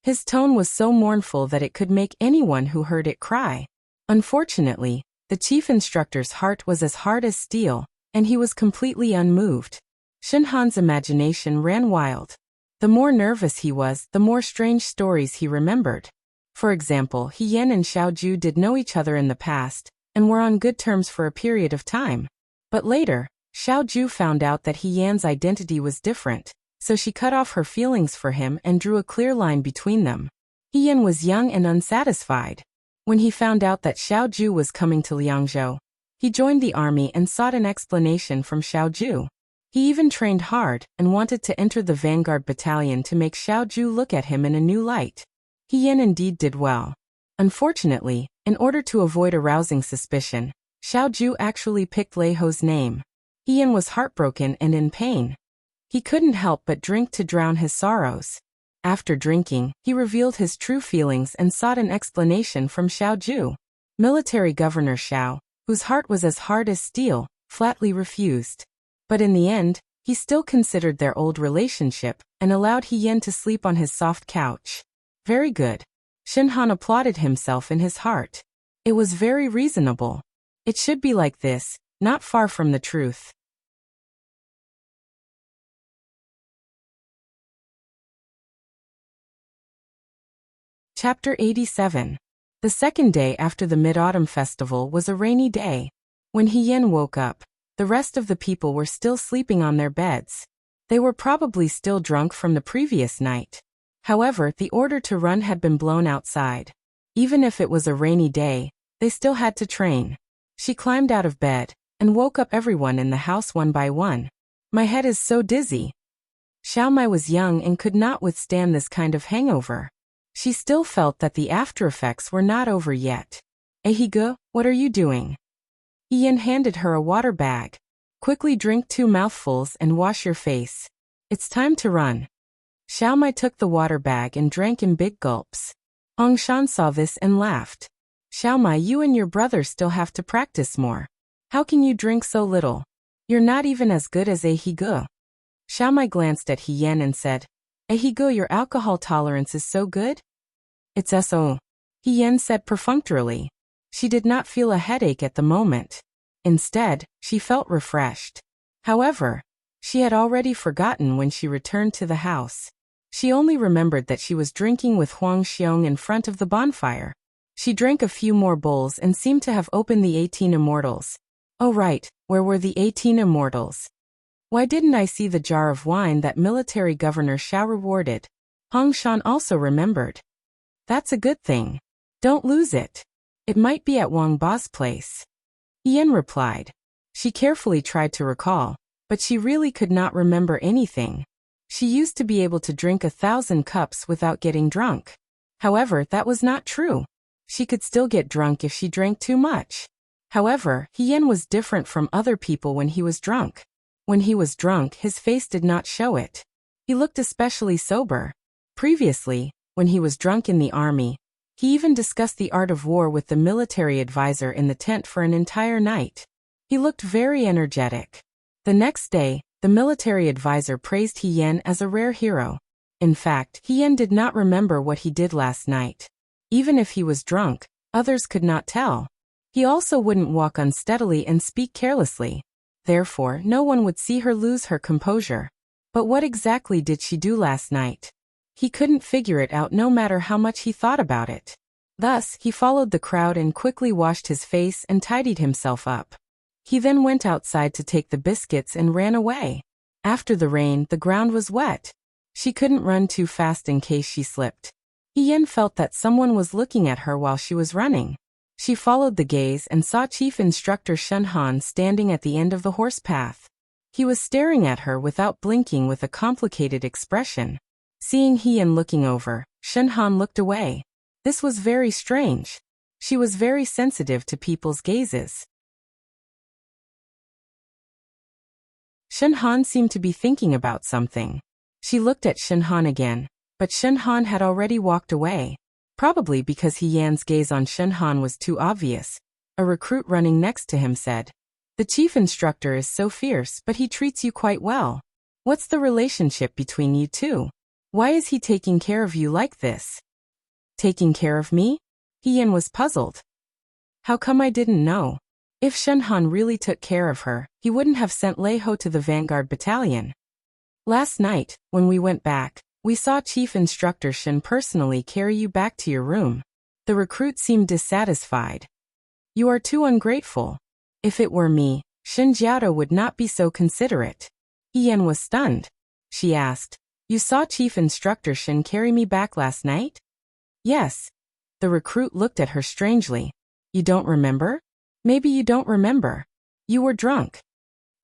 His tone was so mournful that it could make anyone who heard it cry. Unfortunately, the chief instructor's heart was as hard as steel, and he was completely unmoved. Shenhan's imagination ran wild. The more nervous he was, the more strange stories he remembered. For example, He Yan and Xiaoju did know each other in the past, and were on good terms for a period of time. But later, Xiaoju found out that He Yan's identity was different, so she cut off her feelings for him and drew a clear line between them. He Yan was young and unsatisfied. When he found out that Xiaoju was coming to Liangzhou, he joined the army and sought an explanation from Xiaoju. He even trained hard and wanted to enter the vanguard battalion to make Xiaoju look at him in a new light. He Yan indeed did well. Unfortunately, in order to avoid arousing suspicion, Xiaoju actually picked Lei Ho's name. He Yan was heartbroken and in pain. He couldn't help but drink to drown his sorrows. After drinking, he revealed his true feelings and sought an explanation from Xiaoju. Military Governor Xiao, whose heart was as hard as steel, flatly refused. But in the end, he still considered their old relationship and allowed He Yan to sleep on his soft couch. Very good. Shenhan applauded himself in his heart. It was very reasonable. It should be like this, not far from the truth. Chapter 87. The second day after the Mid-Autumn Festival was a rainy day. When He Yan woke up, the rest of the people were still sleeping on their beds. They were probably still drunk from the previous night. However, the order to run had been blown outside. Even if it was a rainy day, they still had to train. She climbed out of bed and woke up everyone in the house one by one. "My head is so dizzy." Xiaomai was young and could not withstand this kind of hangover. She still felt that the after-effects were not over yet. "Ehige, what are you doing?" He Yan handed her a water bag. "Quickly drink 2 mouthfuls and wash your face. It's time to run." Xiaomai took the water bag and drank in big gulps. Angshan saw this and laughed. "Xiaomai, you and your brother still have to practice more. How can you drink so little? You're not even as good as Ehige." Xiaomai glanced at He Yan and said, "Ehige, your alcohol tolerance is so good?" "It's so." He Yan said perfunctorily. She did not feel a headache at the moment. Instead, she felt refreshed. However, she had already forgotten when she returned to the house. She only remembered that she was drinking with Huang Xiong in front of the bonfire. She drank a few more bowls and seemed to have opened the 18 immortals. Oh right, where were the 18 immortals? Why didn't I see the jar of wine that military governor Xiao rewarded? Hong Shan also remembered. That's a good thing. Don't lose it. It might be at Wang Ba's place. Yan replied. She carefully tried to recall, but she really could not remember anything. She used to be able to drink 1,000 cups without getting drunk. However, that was not true. She could still get drunk if she drank too much. However, Yan was different from other people when he was drunk. When he was drunk, his face did not show it. He looked especially sober. Previously, when he was drunk in the army, he even discussed the art of war with the military advisor in the tent for an entire night. He looked very energetic. The next day, the military advisor praised He Yan as a rare hero. In fact, He Yan did not remember what he did last night. Even if he was drunk, others could not tell. He also wouldn't walk unsteadily and speak carelessly. Therefore, no one would see her lose her composure. But what exactly did she do last night? He couldn't figure it out no matter how much he thought about it. Thus, he followed the crowd and quickly washed his face and tidied himself up. He then went outside to take the biscuits and ran away. After the rain, the ground was wet. She couldn't run too fast in case she slipped. Ian felt that someone was looking at her while she was running. She followed the gaze and saw Chief Instructor Shen Han standing at the end of the horse path. He was staring at her without blinking with a complicated expression. Seeing Ian looking over, Shen Han looked away. This was very strange. She was very sensitive to people's gazes. Shen Han seemed to be thinking about something. She looked at Shen Han again, but Shen Han had already walked away. Probably because He Yan's gaze on Shen Han was too obvious. A recruit running next to him said, "The chief instructor is so fierce, but he treats you quite well. What's the relationship between you two? Why is he taking care of you like this?" "Taking care of me?" He Yan was puzzled. "How come I didn't know? If Shen Han really took care of her, he wouldn't have sent Lei Ho to the Vanguard Battalion. Last night, when we went back, we saw Chief Instructor Shen personally carry you back to your room." The recruit seemed dissatisfied. "You are too ungrateful. If it were me, Shen Jiao would not be so considerate." Ian was stunned. She asked, "You saw Chief Instructor Shen carry me back last night?" "Yes." The recruit looked at her strangely. "You don't remember? Maybe you don't remember. You were drunk."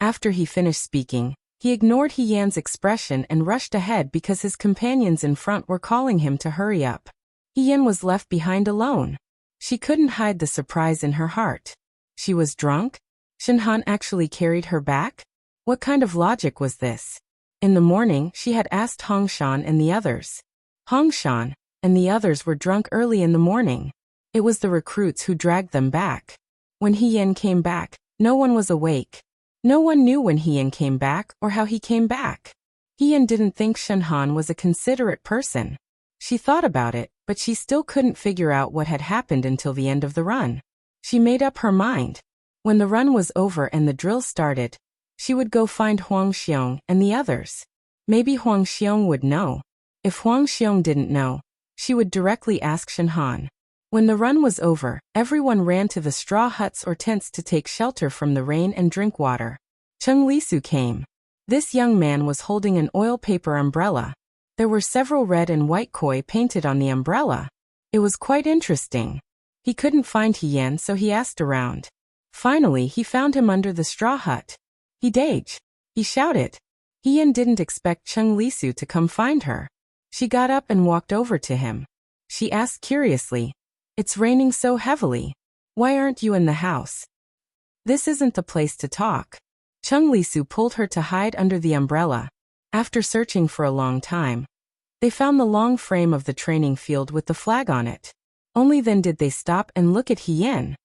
After he finished speaking, he ignored He Yan's expression and rushed ahead because his companions in front were calling him to hurry up. He Yan was left behind alone. She couldn't hide the surprise in her heart. She was drunk? Shen Han actually carried her back? What kind of logic was this? In the morning, she had asked Hong Shan and the others. Hong Shan and the others were drunk early in the morning. It was the recruits who dragged them back. When He Yan came back, no one was awake. No one knew when He Yan came back or how he came back. He Yan didn't think Shen Han was a considerate person. She thought about it, but she still couldn't figure out what had happened until the end of the run. She made up her mind. When the run was over and the drill started, she would go find Huang Xiong and the others. Maybe Huang Xiong would know. If Huang Xiong didn't know, she would directly ask Shen Han. When the run was over, everyone ran to the straw huts or tents to take shelter from the rain and drink water. Cheng Lisu came. This young man was holding an oil paper umbrella. There were several red and white koi painted on the umbrella. It was quite interesting. He couldn't find He Yan, so he asked around. Finally, he found him under the straw hut. "He Dage!" he shouted. He Yan didn't expect Cheng Lisu to come find her. She got up and walked over to him. She asked curiously, "It's raining so heavily. Why aren't you in the house? This isn't the place to talk." Cheng Lisu pulled her to hide under the umbrella. After searching for a long time, they found the long frame of the training field with the flag on it. Only then did they stop and look at He Yan.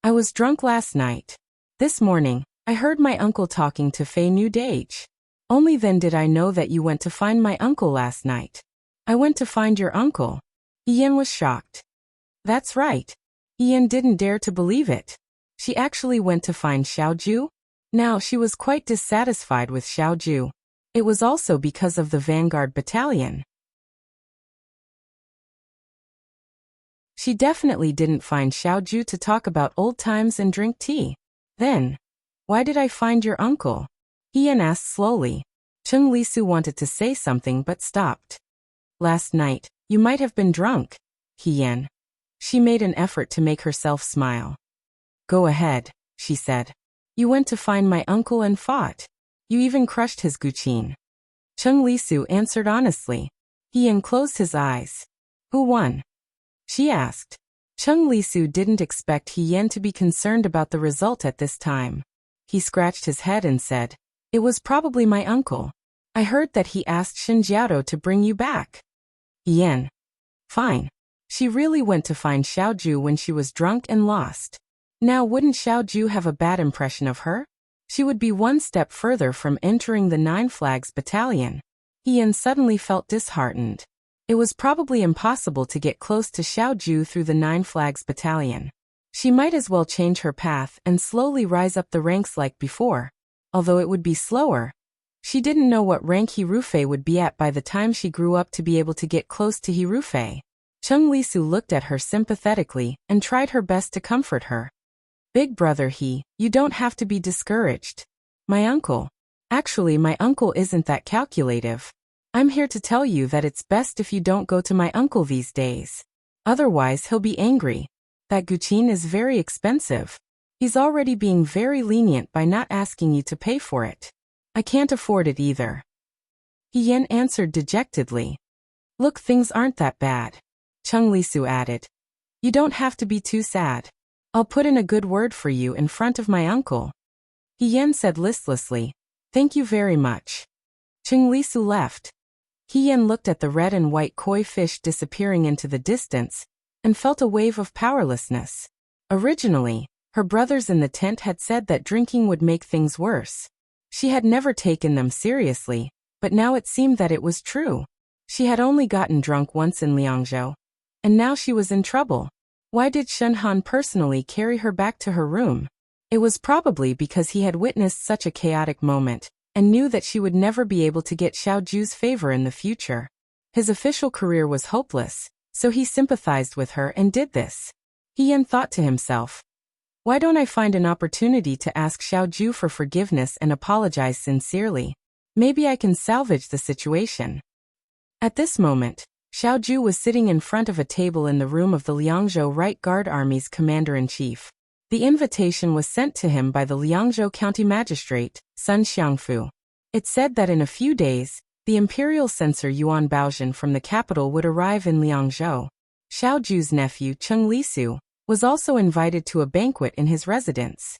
"I was drunk last night. This morning, I heard my uncle talking to Fei Nu Dage. Only then did I know that you went to find my uncle last night." "I went to find your uncle?" He Yan was shocked. "That's right." He Yan didn't dare to believe it. She actually went to find Xiaoju? Now she was quite dissatisfied with Xiaoju. It was also because of the Vanguard Battalion. She definitely didn't find Xiaoju to talk about old times and drink tea. Then, "Why did I find your uncle?" He Yan asked slowly. Cheng Lisu wanted to say something but stopped. "Last night, you might have been drunk, He Yan." She made an effort to make herself smile. "Go ahead," she said. "You went to find my uncle and fought. You even crushed his guqin." Cheng Lisu answered honestly. He Yan closed his eyes. "Who won?" she asked. Cheng Lisu didn't expect He Yan to be concerned about the result at this time. He scratched his head and said, "It was probably my uncle. I heard that he asked Shen Jiao to bring you back." He Yan. "Fine. She really went to find Xiaoju when she was drunk and lost. Now wouldn't Xiaoju have a bad impression of her? She would be one step further from entering the Nine Flags Battalion." He Yan suddenly felt disheartened. It was probably impossible to get close to Xiaoju through the Nine Flags Battalion. She might as well change her path and slowly rise up the ranks like before. Although it would be slower, She didn't know what rank Hirufei would be at by the time she grew up to be able to get close to Hirufei. Chung Lisu looked at her sympathetically and tried her best to comfort her. Big brother you don't have to be discouraged. My uncle. Actually, my uncle isn't that calculative. I'm here to tell you that it's best if you don't go to my uncle these days. Otherwise he'll be angry. That guqin is very expensive. He's already being very lenient by not asking you to pay for it. I can't afford it either. Hien answered dejectedly. Look, things aren't that bad. Chung Lisu added. You don't have to be too sad. I'll put in a good word for you in front of my uncle. Hien said listlessly. Thank you very much. Chung Lisu left. Hien looked at the red and white koi fish disappearing into the distance and felt a wave of powerlessness. Originally, her brothers in the tent had said that drinking would make things worse. She had never taken them seriously, but now it seemed that it was true. She had only gotten drunk once in Liangzhou, and now she was in trouble. Why did Shenhan personally carry her back to her room? It was probably because he had witnessed such a chaotic moment, and knew that she would never be able to get Xiaoju's favor in the future. His official career was hopeless, so he sympathized with her and did this. Hien thought to himself, why don't I find an opportunity to ask Xiaoju for forgiveness and apologize sincerely? Maybe I can salvage the situation. At this moment, Xiaoju was sitting in front of a table in the room of the Liangzhou Right Guard Army's commander-in-chief. The invitation was sent to him by the Liangzhou County Magistrate, Sun Xiangfu. It said that in a few days, the imperial censor Yuan Baozhen from the capital would arrive in Liangzhou. Xiaoju's nephew Chung Lisu was also invited to a banquet in his residence.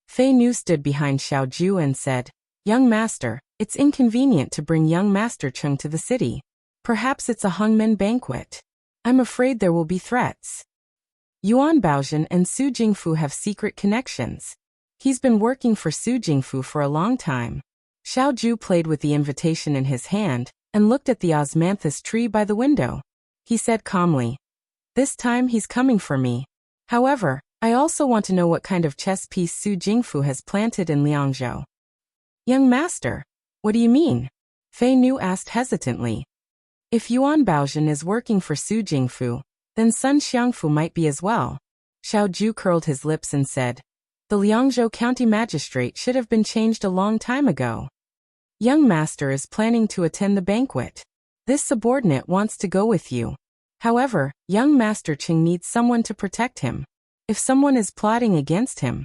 Fei Nu stood behind Xiaoju and said, Young master, it's inconvenient to bring young master Chung to the city. Perhaps it's a hangmen banquet. I'm afraid there will be threats. Yuan Baozhen and Su Jingfu have secret connections. He's been working for Su Jingfu for a long time. Xiaoju played with the invitation in his hand and looked at the osmanthus tree by the window. He said calmly, this time he's coming for me. However, I also want to know what kind of chess piece Su Jingfu has planted in Liangzhou. Young master, what do you mean? Fei Nu asked hesitantly. If Yuan Baozhen is working for Su Jingfu, then Sun Xiangfu might be as well. Xiaoju curled his lips and said, the Liangzhou County Magistrate should have been changed a long time ago. Young master is planning to attend the banquet. This subordinate wants to go with you. However, young master Qing needs someone to protect him. If someone is plotting against him.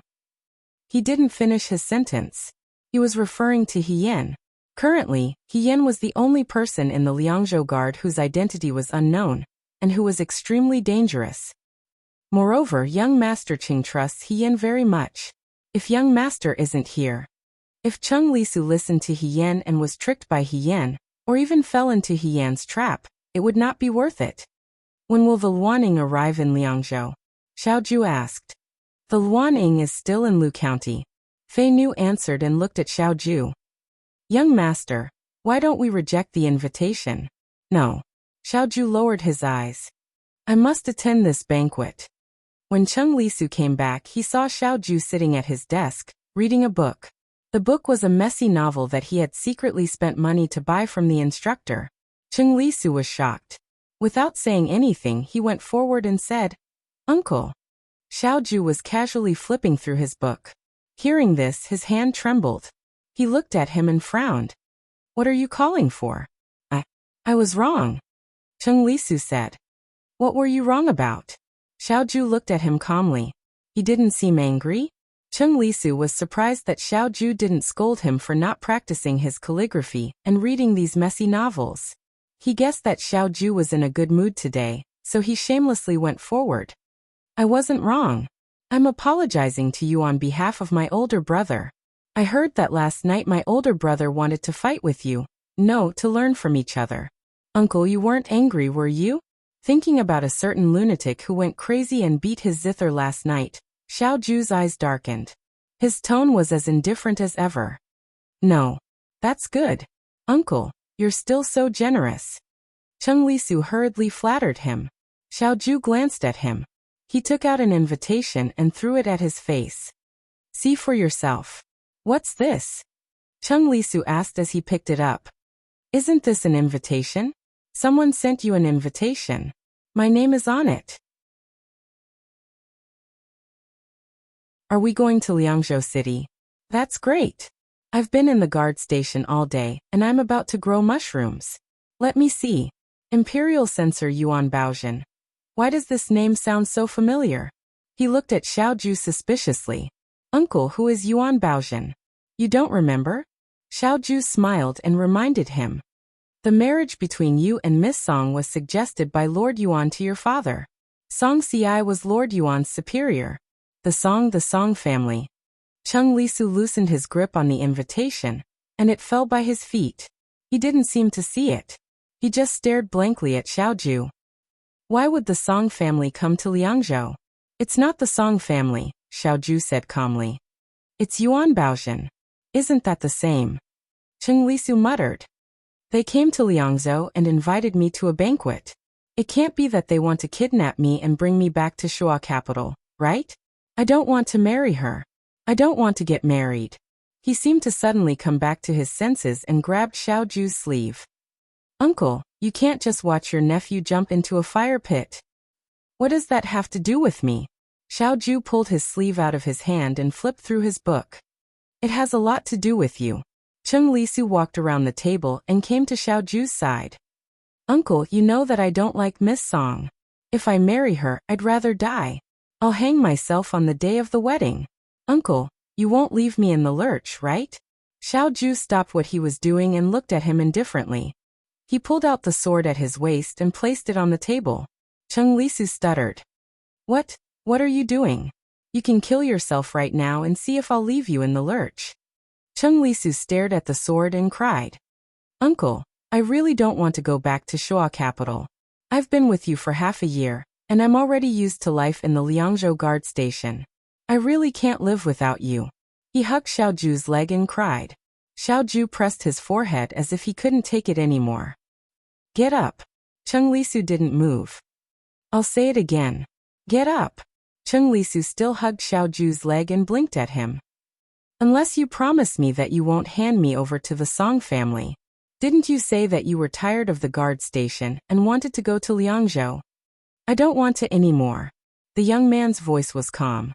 He didn't finish his sentence. He was referring to Hien. Currently, Hien was the only person in the Liangzhou Guard whose identity was unknown, and who was extremely dangerous. Moreover, young master Qing trusts Hien very much. If young master isn't here. If Chung Lisu listened to Hien and was tricked by Hien, or even fell into Hien's trap, it would not be worth it. When will the Luaning arrive in Liangzhou? Xiaoju asked. The Luaning is still in Lu County. Fei Nu answered and looked at Xiaoju. Young master, why don't we reject the invitation? No. Xiaoju lowered his eyes. I must attend this banquet. When Chung Lisu came back, he saw Xiaoju sitting at his desk, reading a book. The book was a messy novel that he had secretly spent money to buy from the instructor. Chung Lisu was shocked. Without saying anything, he went forward and said, Uncle. Xiaoju was casually flipping through his book. Hearing this, his hand trembled. He looked at him and frowned. What are you calling for? I was wrong. Chung Lisu said. What were you wrong about? Xiaoju looked at him calmly. He didn't seem angry. Chung Lisu was surprised that Xiaoju didn't scold him for not practicing his calligraphy and reading these messy novels. He guessed that Xiaoju was in a good mood today, so he shamelessly went forward. I wasn't wrong. I'm apologizing to you on behalf of my older brother. I heard that last night my older brother wanted to fight with you. No, to learn from each other. Uncle, you weren't angry, were you? Thinking about a certain lunatic who went crazy and beat his zither last night, Xiaoju's eyes darkened. His tone was as indifferent as ever. No. That's good. Uncle, you're still so generous. Chung Lisu hurriedly flattered him. Xiaoju glanced at him. He took out an invitation and threw it at his face. See for yourself. What's this? Chung Lisu asked as he picked it up. Isn't this an invitation? Someone sent you an invitation. My name is on it. Are we going to Liangzhou City? That's great. I've been in the guard station all day, and I'm about to grow mushrooms. Let me see. Imperial Censor Yuan Baozhen. Why does this name sound so familiar? He looked at Xiaoju suspiciously. Uncle, who is Yuan Baozhen? You don't remember? Xiaoju smiled and reminded him. The marriage between you and Miss Song was suggested by Lord Yuan to your father. Song Ci was Lord Yuan's superior. The Song family. Chung Lisu loosened his grip on the invitation, and it fell by his feet. He didn't seem to see it. He just stared blankly at Xiaoju. Why would the Song family come to Liangzhou? It's not the Song family, Xiaoju said calmly. It's Yuan Baozhen. Isn't that the same? Chung Lisu muttered. They came to Liangzhou and invited me to a banquet. It can't be that they want to kidnap me and bring me back to Shuo capital, right? I don't want to marry her. I don't want to get married. He seemed to suddenly come back to his senses and grabbed Xiaoju's sleeve. Uncle, you can't just watch your nephew jump into a fire pit. What does that have to do with me? Xiaoju pulled his sleeve out of his hand and flipped through his book. It has a lot to do with you. Chung Lisu walked around the table and came to Xiaoju's side. Uncle, you know that I don't like Miss Song. If I marry her, I'd rather die. I'll hang myself on the day of the wedding. Uncle, you won't leave me in the lurch, right? Xiaoju stopped what he was doing and looked at him indifferently. He pulled out the sword at his waist and placed it on the table. Chung Lisu stuttered. What are you doing? You can kill yourself right now and see if I'll leave you in the lurch. Chung Lisu stared at the sword and cried. Uncle, I really don't want to go back to Shuo capital. I've been with you for half a year, and I'm already used to life in the Liangzhou guard station. I really can't live without you. He hugged Xiaoju's leg and cried. Xiaoju pressed his forehead as if he couldn't take it anymore. Get up. Chung Lisu didn't move. I'll say it again. Get up. Chung Lisu still hugged Xiaoju's leg and blinked at him. Unless you promise me that you won't hand me over to the Song family. Didn't you say that you were tired of the guard station and wanted to go to Liangzhou? I don't want to anymore. The young man's voice was calm.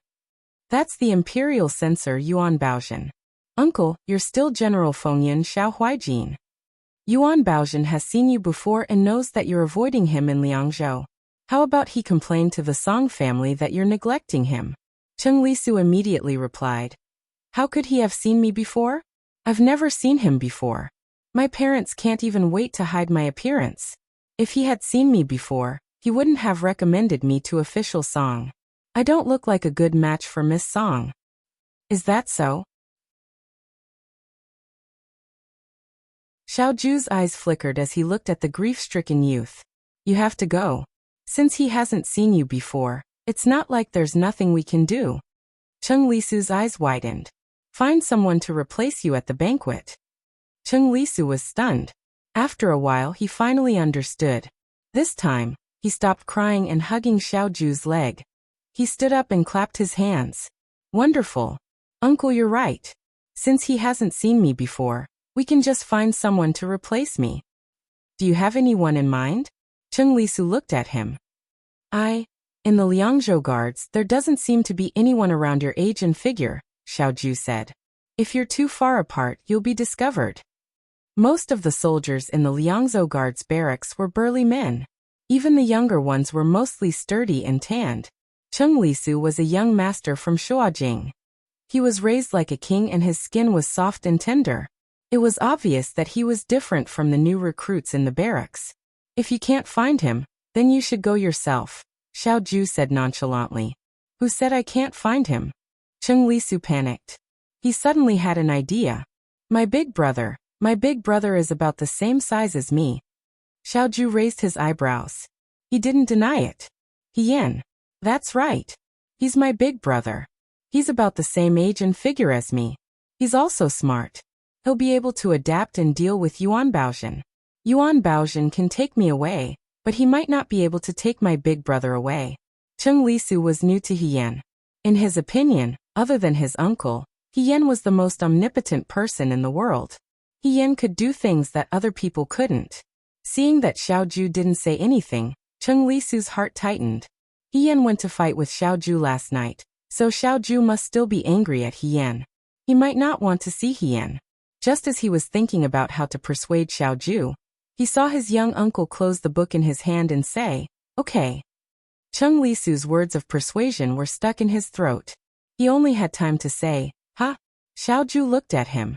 That's the Imperial Censor Yuan Baozhen. Uncle, you're still General Fengyan Xiao Huijin. Yuan Baozhen has seen you before and knows that you're avoiding him in Liangzhou. How about he complain to the Song family that you're neglecting him? Chung Lisu immediately replied. How could he have seen me before? I've never seen him before. My parents can't even wait to hide my appearance. If he had seen me before, he wouldn't have recommended me to official Song. I don't look like a good match for Miss Song. Is that so? Xiaoju's eyes flickered as he looked at the grief-stricken youth. You have to go. Since he hasn't seen you before, it's not like there's nothing we can do. Chung Lisu's eyes widened. Find someone to replace you at the banquet. Chung Lisu was stunned. After a while he finally understood. This time, he stopped crying and hugging Xiaoju's leg. He stood up and clapped his hands. Wonderful. Uncle, you're right. Since he hasn't seen me before, we can just find someone to replace me. Do you have anyone in mind? Chung Lisu looked at him. In the Liangzhou guards, there doesn't seem to be anyone around your age and figure, Xiaoju said. If you're too far apart, you'll be discovered. Most of the soldiers in the Liangzhou guards barracks were burly men. Even the younger ones were mostly sturdy and tanned. Chung Lisu was a young master from Shuojing. He was raised like a king and his skin was soft and tender. It was obvious that he was different from the new recruits in the barracks. If you can't find him, then you should go yourself, Xiaoju said nonchalantly. Who said I can't find him? Chung Lisu panicked. He suddenly had an idea. My big brother is about the same size as me. Xiaoju raised his eyebrows. He didn't deny it. Hien. That's right. He's my big brother. He's about the same age and figure as me. He's also smart. He'll be able to adapt and deal with Yuan Baozhen. Yuan Baozhen can take me away, but he might not be able to take my big brother away. Chung Lisu was new to Hien. In his opinion, Other than his uncle, He Yan was the most omnipotent person in the world. He Yan could do things that other people couldn't. Seeing that Xiao Ju didn't say anything, Cheng Li Su's heart tightened. He Yan went to fight with Xiao Ju last night, so Xiao Ju must still be angry at He Yan. He might not want to see He Yan. Just as he was thinking about how to persuade Xiao Ju, he saw his young uncle close the book in his hand and say, "Okay." Cheng Li Su's words of persuasion were stuck in his throat. He only had time to say, "Ha." Xiao Ju looked at him.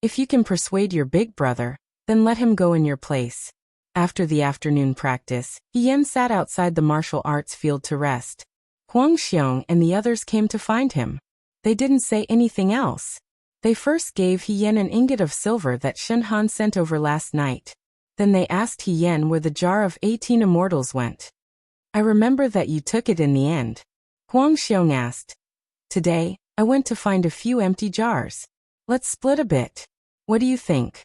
"If you can persuade your big brother, then let him go in your place." After the afternoon practice, He Yan sat outside the martial arts field to rest. Huang Xiong and the others came to find him. They didn't say anything else. They first gave He Yan an ingot of silver that Shen Han sent over last night. Then they asked He Yan where the jar of 18 immortals went. "I remember that you took it in the end," Huang Xiong asked. "Today, I went to find a few empty jars. Let's split a bit. What do you think?"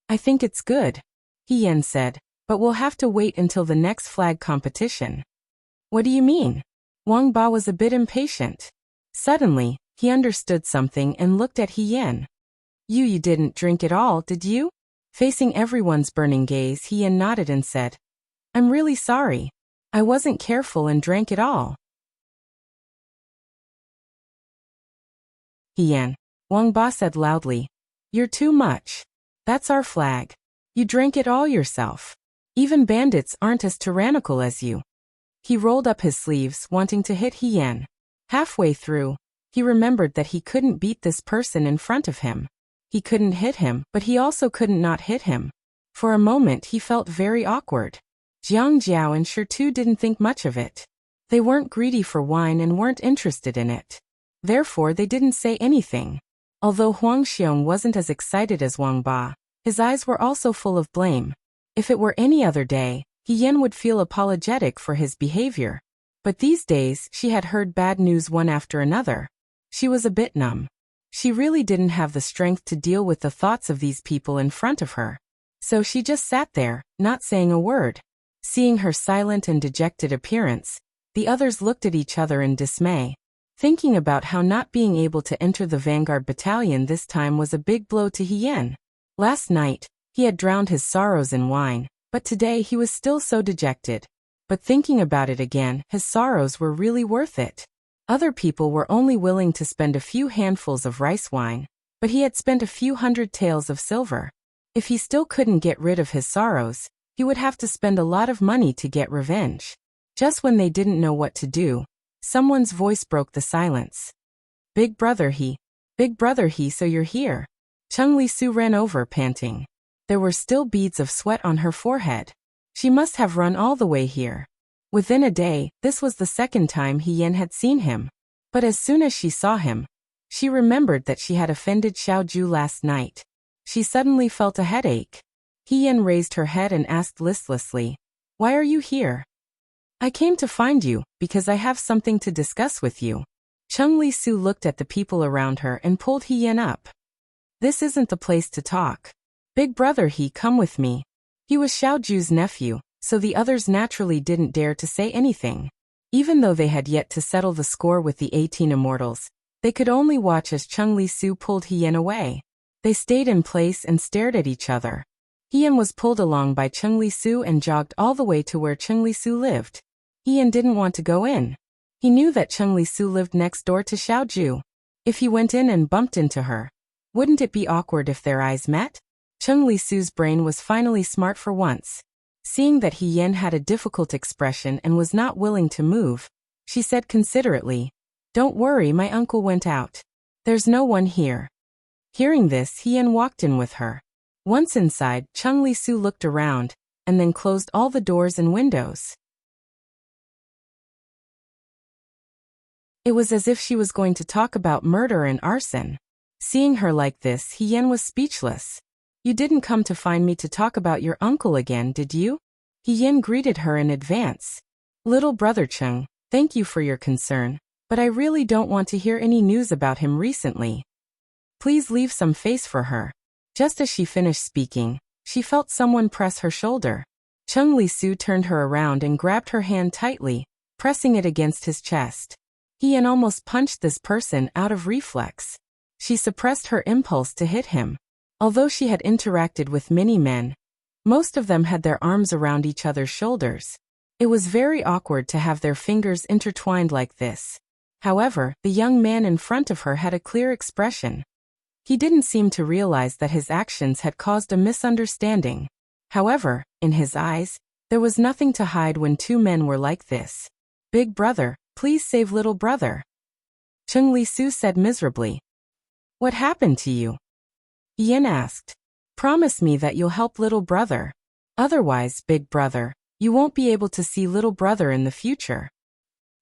"I think it's good," He Yan said, "but we'll have to wait until the next flag competition." "What do you mean?" Wang Ba was a bit impatient. Suddenly, he understood something and looked at He Yan. You didn't drink it all, did you?" Facing everyone's burning gaze, He Yan nodded and said, "I'm really sorry. I wasn't careful and drank it all." "He Yan," Wang Ba said loudly, "you're too much. That's our flag. You drank it all yourself. Even bandits aren't as tyrannical as you." He rolled up his sleeves, wanting to hit He Yan. Halfway through, he remembered that he couldn't beat this person in front of him. He couldn't hit him, but he also couldn't not hit him. For a moment he felt very awkward. Jiang Jiao and Shi Tu didn't think much of it. They weren't greedy for wine and weren't interested in it. Therefore they didn't say anything. Although Huang Xiong wasn't as excited as Wang Ba, his eyes were also full of blame. If it were any other day, He Yan would feel apologetic for his behavior. But these days she had heard bad news one after another. She was a bit numb. She really didn't have the strength to deal with the thoughts of these people in front of her. So she just sat there, not saying a word. Seeing her silent and dejected appearance, the others looked at each other in dismay. Thinking about how not being able to enter the vanguard battalion this time was a big blow to He Yan. Last night, he had drowned his sorrows in wine, but today he was still so dejected. But thinking about it again, his sorrows were really worth it. Other people were only willing to spend a few handfuls of rice wine, but he had spent a few hundred taels of silver. If he still couldn't get rid of his sorrows, he would have to spend a lot of money to get revenge. Just when they didn't know what to do, someone's voice broke the silence. Big brother he, so you're here." Cheng Li Su ran over, panting. There were still beads of sweat on her forehead. She must have run all the way here. Within a day, this was the second time He Yan had seen him. But as soon as she saw him, she remembered that she had offended Xiao Ju last night. She suddenly felt a headache. He Yan raised her head and asked listlessly, "Why are you here?" "I came to find you, because I have something to discuss with you." Cheng Li Su looked at the people around her and pulled He Yan up. "This isn't the place to talk. Big brother come with me." He was Xiao Ju's nephew, so the others naturally didn't dare to say anything. Even though they had yet to settle the score with the 18 immortals, they could only watch as Cheng Li Su pulled He Yan away. They stayed in place and stared at each other. He Yan was pulled along by Cheng Li Su and jogged all the way to where Cheng Li Su lived. He Yan didn't want to go in. He knew that Cheng Li Su lived next door to Xiao Ju. If he went in and bumped into her, wouldn't it be awkward if their eyes met? Cheng Li Su's brain was finally smart for once. Seeing that He Yan had a difficult expression and was not willing to move, she said considerately, "Don't worry, my uncle went out. There's no one here." Hearing this, He Yan walked in with her. Once inside, Cheng Li Su looked around, and then closed all the doors and windows. It was as if she was going to talk about murder and arson. Seeing her like this, He Yan was speechless. "You didn't come to find me to talk about your uncle again, did you?" He Yan greeted her in advance. "Little brother Cheng, thank you for your concern, but I really don't want to hear any news about him recently. Please leave some face for her." Just as she finished speaking, she felt someone press her shoulder. Cheng Li Su turned her around and grabbed her hand tightly, pressing it against his chest. Yan almost punched this person out of reflex. She suppressed her impulse to hit him. Although she had interacted with many men, most of them had their arms around each other's shoulders. It was very awkward to have their fingers intertwined like this. However, the young man in front of her had a clear expression. He didn't seem to realize that his actions had caused a misunderstanding. However, in his eyes, there was nothing to hide when two men were like this. "Big brother, please save little brother," Chung Li-su said miserably. "What happened to you?" Yan asked. "Promise me that you'll help little brother. Otherwise, big brother, you won't be able to see little brother in the future."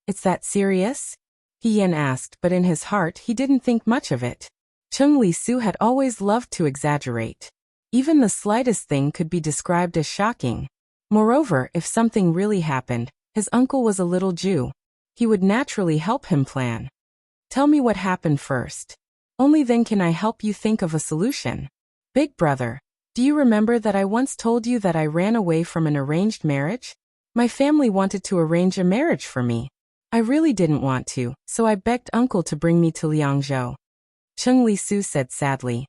"It's that serious?" Yan asked, but in his heart he didn't think much of it. Chung Li-su had always loved to exaggerate. Even the slightest thing could be described as shocking. Moreover, if something really happened, his uncle was a little Jew. He would naturally help him plan. "Tell me what happened first. Only then can I help you think of a solution. Big brother, do you remember that I once told you that I ran away from an arranged marriage? My family wanted to arrange a marriage for me. I really didn't want to, so I begged uncle to bring me to Liangzhou." Chung Li-su said sadly.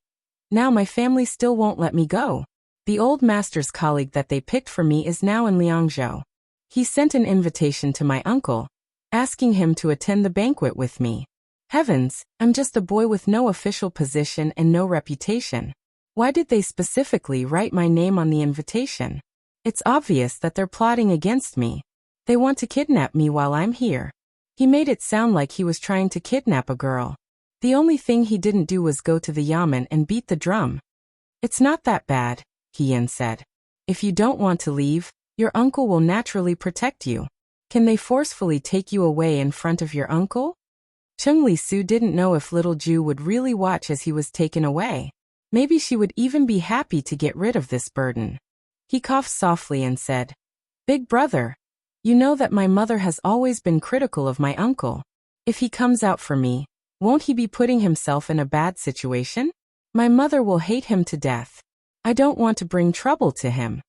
"Now my family still won't let me go. The old master's colleague that they picked for me is now in Liangzhou. He sent an invitation to my uncle, asking him to attend the banquet with me. Heavens, I'm just a boy with no official position and no reputation. Why did they specifically write my name on the invitation? It's obvious that they're plotting against me. They want to kidnap me while I'm here." He made it sound like he was trying to kidnap a girl. The only thing he didn't do was go to the yamen and beat the drum. "It's not that bad," Yan said. "If you don't want to leave, your uncle will naturally protect you. Can they forcefully take you away in front of your uncle?" Chung Li-su didn't know if little Ju would really watch as he was taken away. Maybe she would even be happy to get rid of this burden. He coughed softly and said, "Big brother, you know that my mother has always been critical of my uncle. If he comes out for me, won't he be putting himself in a bad situation? My mother will hate him to death. I don't want to bring trouble to him."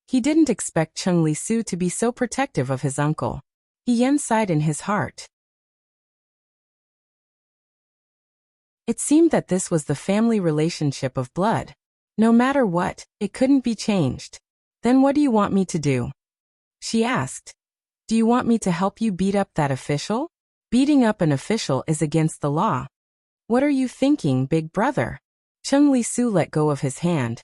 He didn't expect Chung Li-su to be so protective of his uncle. Yan sighed in his heart. It seemed that this was the family relationship of blood. No matter what, it couldn't be changed. "Then what do you want me to do?" she asked. "Do you want me to help you beat up that official? Beating up an official is against the law." "What are you thinking, big brother?" Chung Li-su let go of his hand.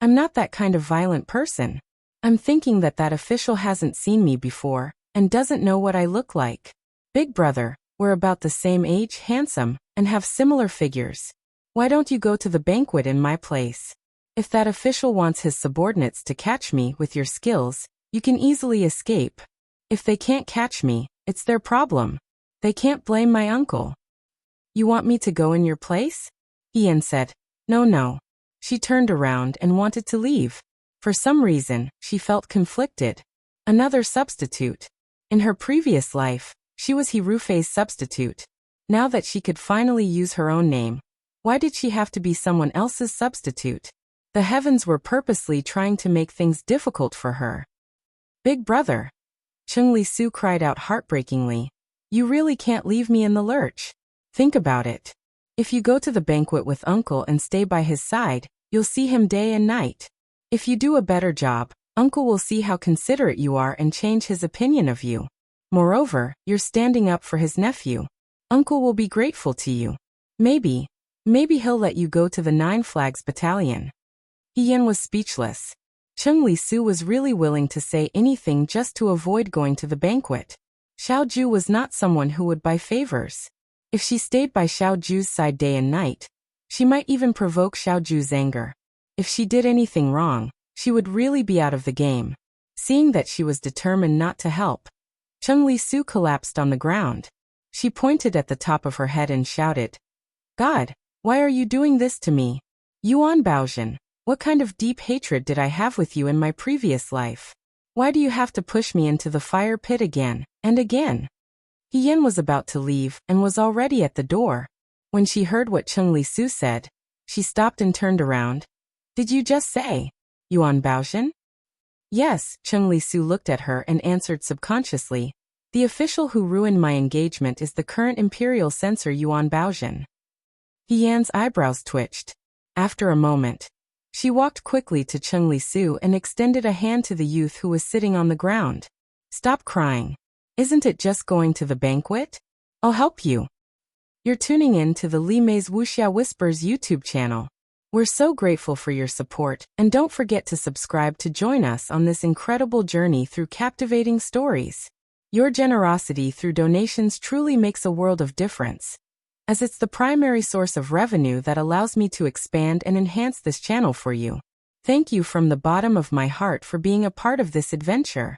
"I'm not that kind of violent person. I'm thinking that that official hasn't seen me before, and doesn't know what I look like. Big brother, we're about the same age, handsome, and have similar figures. Why don't you go to the banquet in my place? If that official wants his subordinates to catch me with your skills, you can easily escape. If they can't catch me, it's their problem. They can't blame my uncle." "You want me to go in your place?" Yan said. No. She turned around and wanted to leave. For some reason, she felt conflicted. Another substitute. In her previous life, she was Hirufei's substitute. Now that she could finally use her own name, why did she have to be someone else's substitute? The heavens were purposely trying to make things difficult for her. "Big brother," Chung Li-su cried out heartbreakingly, "you really can't leave me in the lurch. Think about it. If you go to the banquet with uncle and stay by his side, you'll see him day and night. If you do a better job, uncle will see how considerate you are and change his opinion of you. Moreover, you're standing up for his nephew. Uncle will be grateful to you. Maybe he'll let you go to the Nine Flags Battalion." Yan was speechless. Chung Li-su was really willing to say anything just to avoid going to the banquet. Xiao Ju was not someone who would buy favors. If she stayed by Xiao Ju's side day and night, she might even provoke Xiao Ju's anger. If she did anything wrong, she would really be out of the game. Seeing that she was determined not to help, Chung Li-su collapsed on the ground. She pointed at the top of her head and shouted, "God, why are you doing this to me? Yuan Baozhen, what kind of deep hatred did I have with you in my previous life? Why do you have to push me into the fire pit again and again?" Yan was about to leave and was already at the door. When she heard what Chung Li-su said, she stopped and turned around. "Did you just say Yuan Baozhen?" "Yes," Chung Li-su looked at her and answered subconsciously. The official who ruined my engagement is the current imperial censor Yuan Baozhen. He Yan's eyebrows twitched. After a moment, she walked quickly to Cheng Li Su and extended a hand to the youth who was sitting on the ground. Stop crying. Isn't it just going to the banquet? I'll help you. You're tuning in to the Li Mei's Wuxia Whispers YouTube channel. We're so grateful for your support, and don't forget to subscribe to join us on this incredible journey through captivating stories. Your generosity through donations truly makes a world of difference, as it's the primary source of revenue that allows me to expand and enhance this channel for you. Thank you from the bottom of my heart for being a part of this adventure.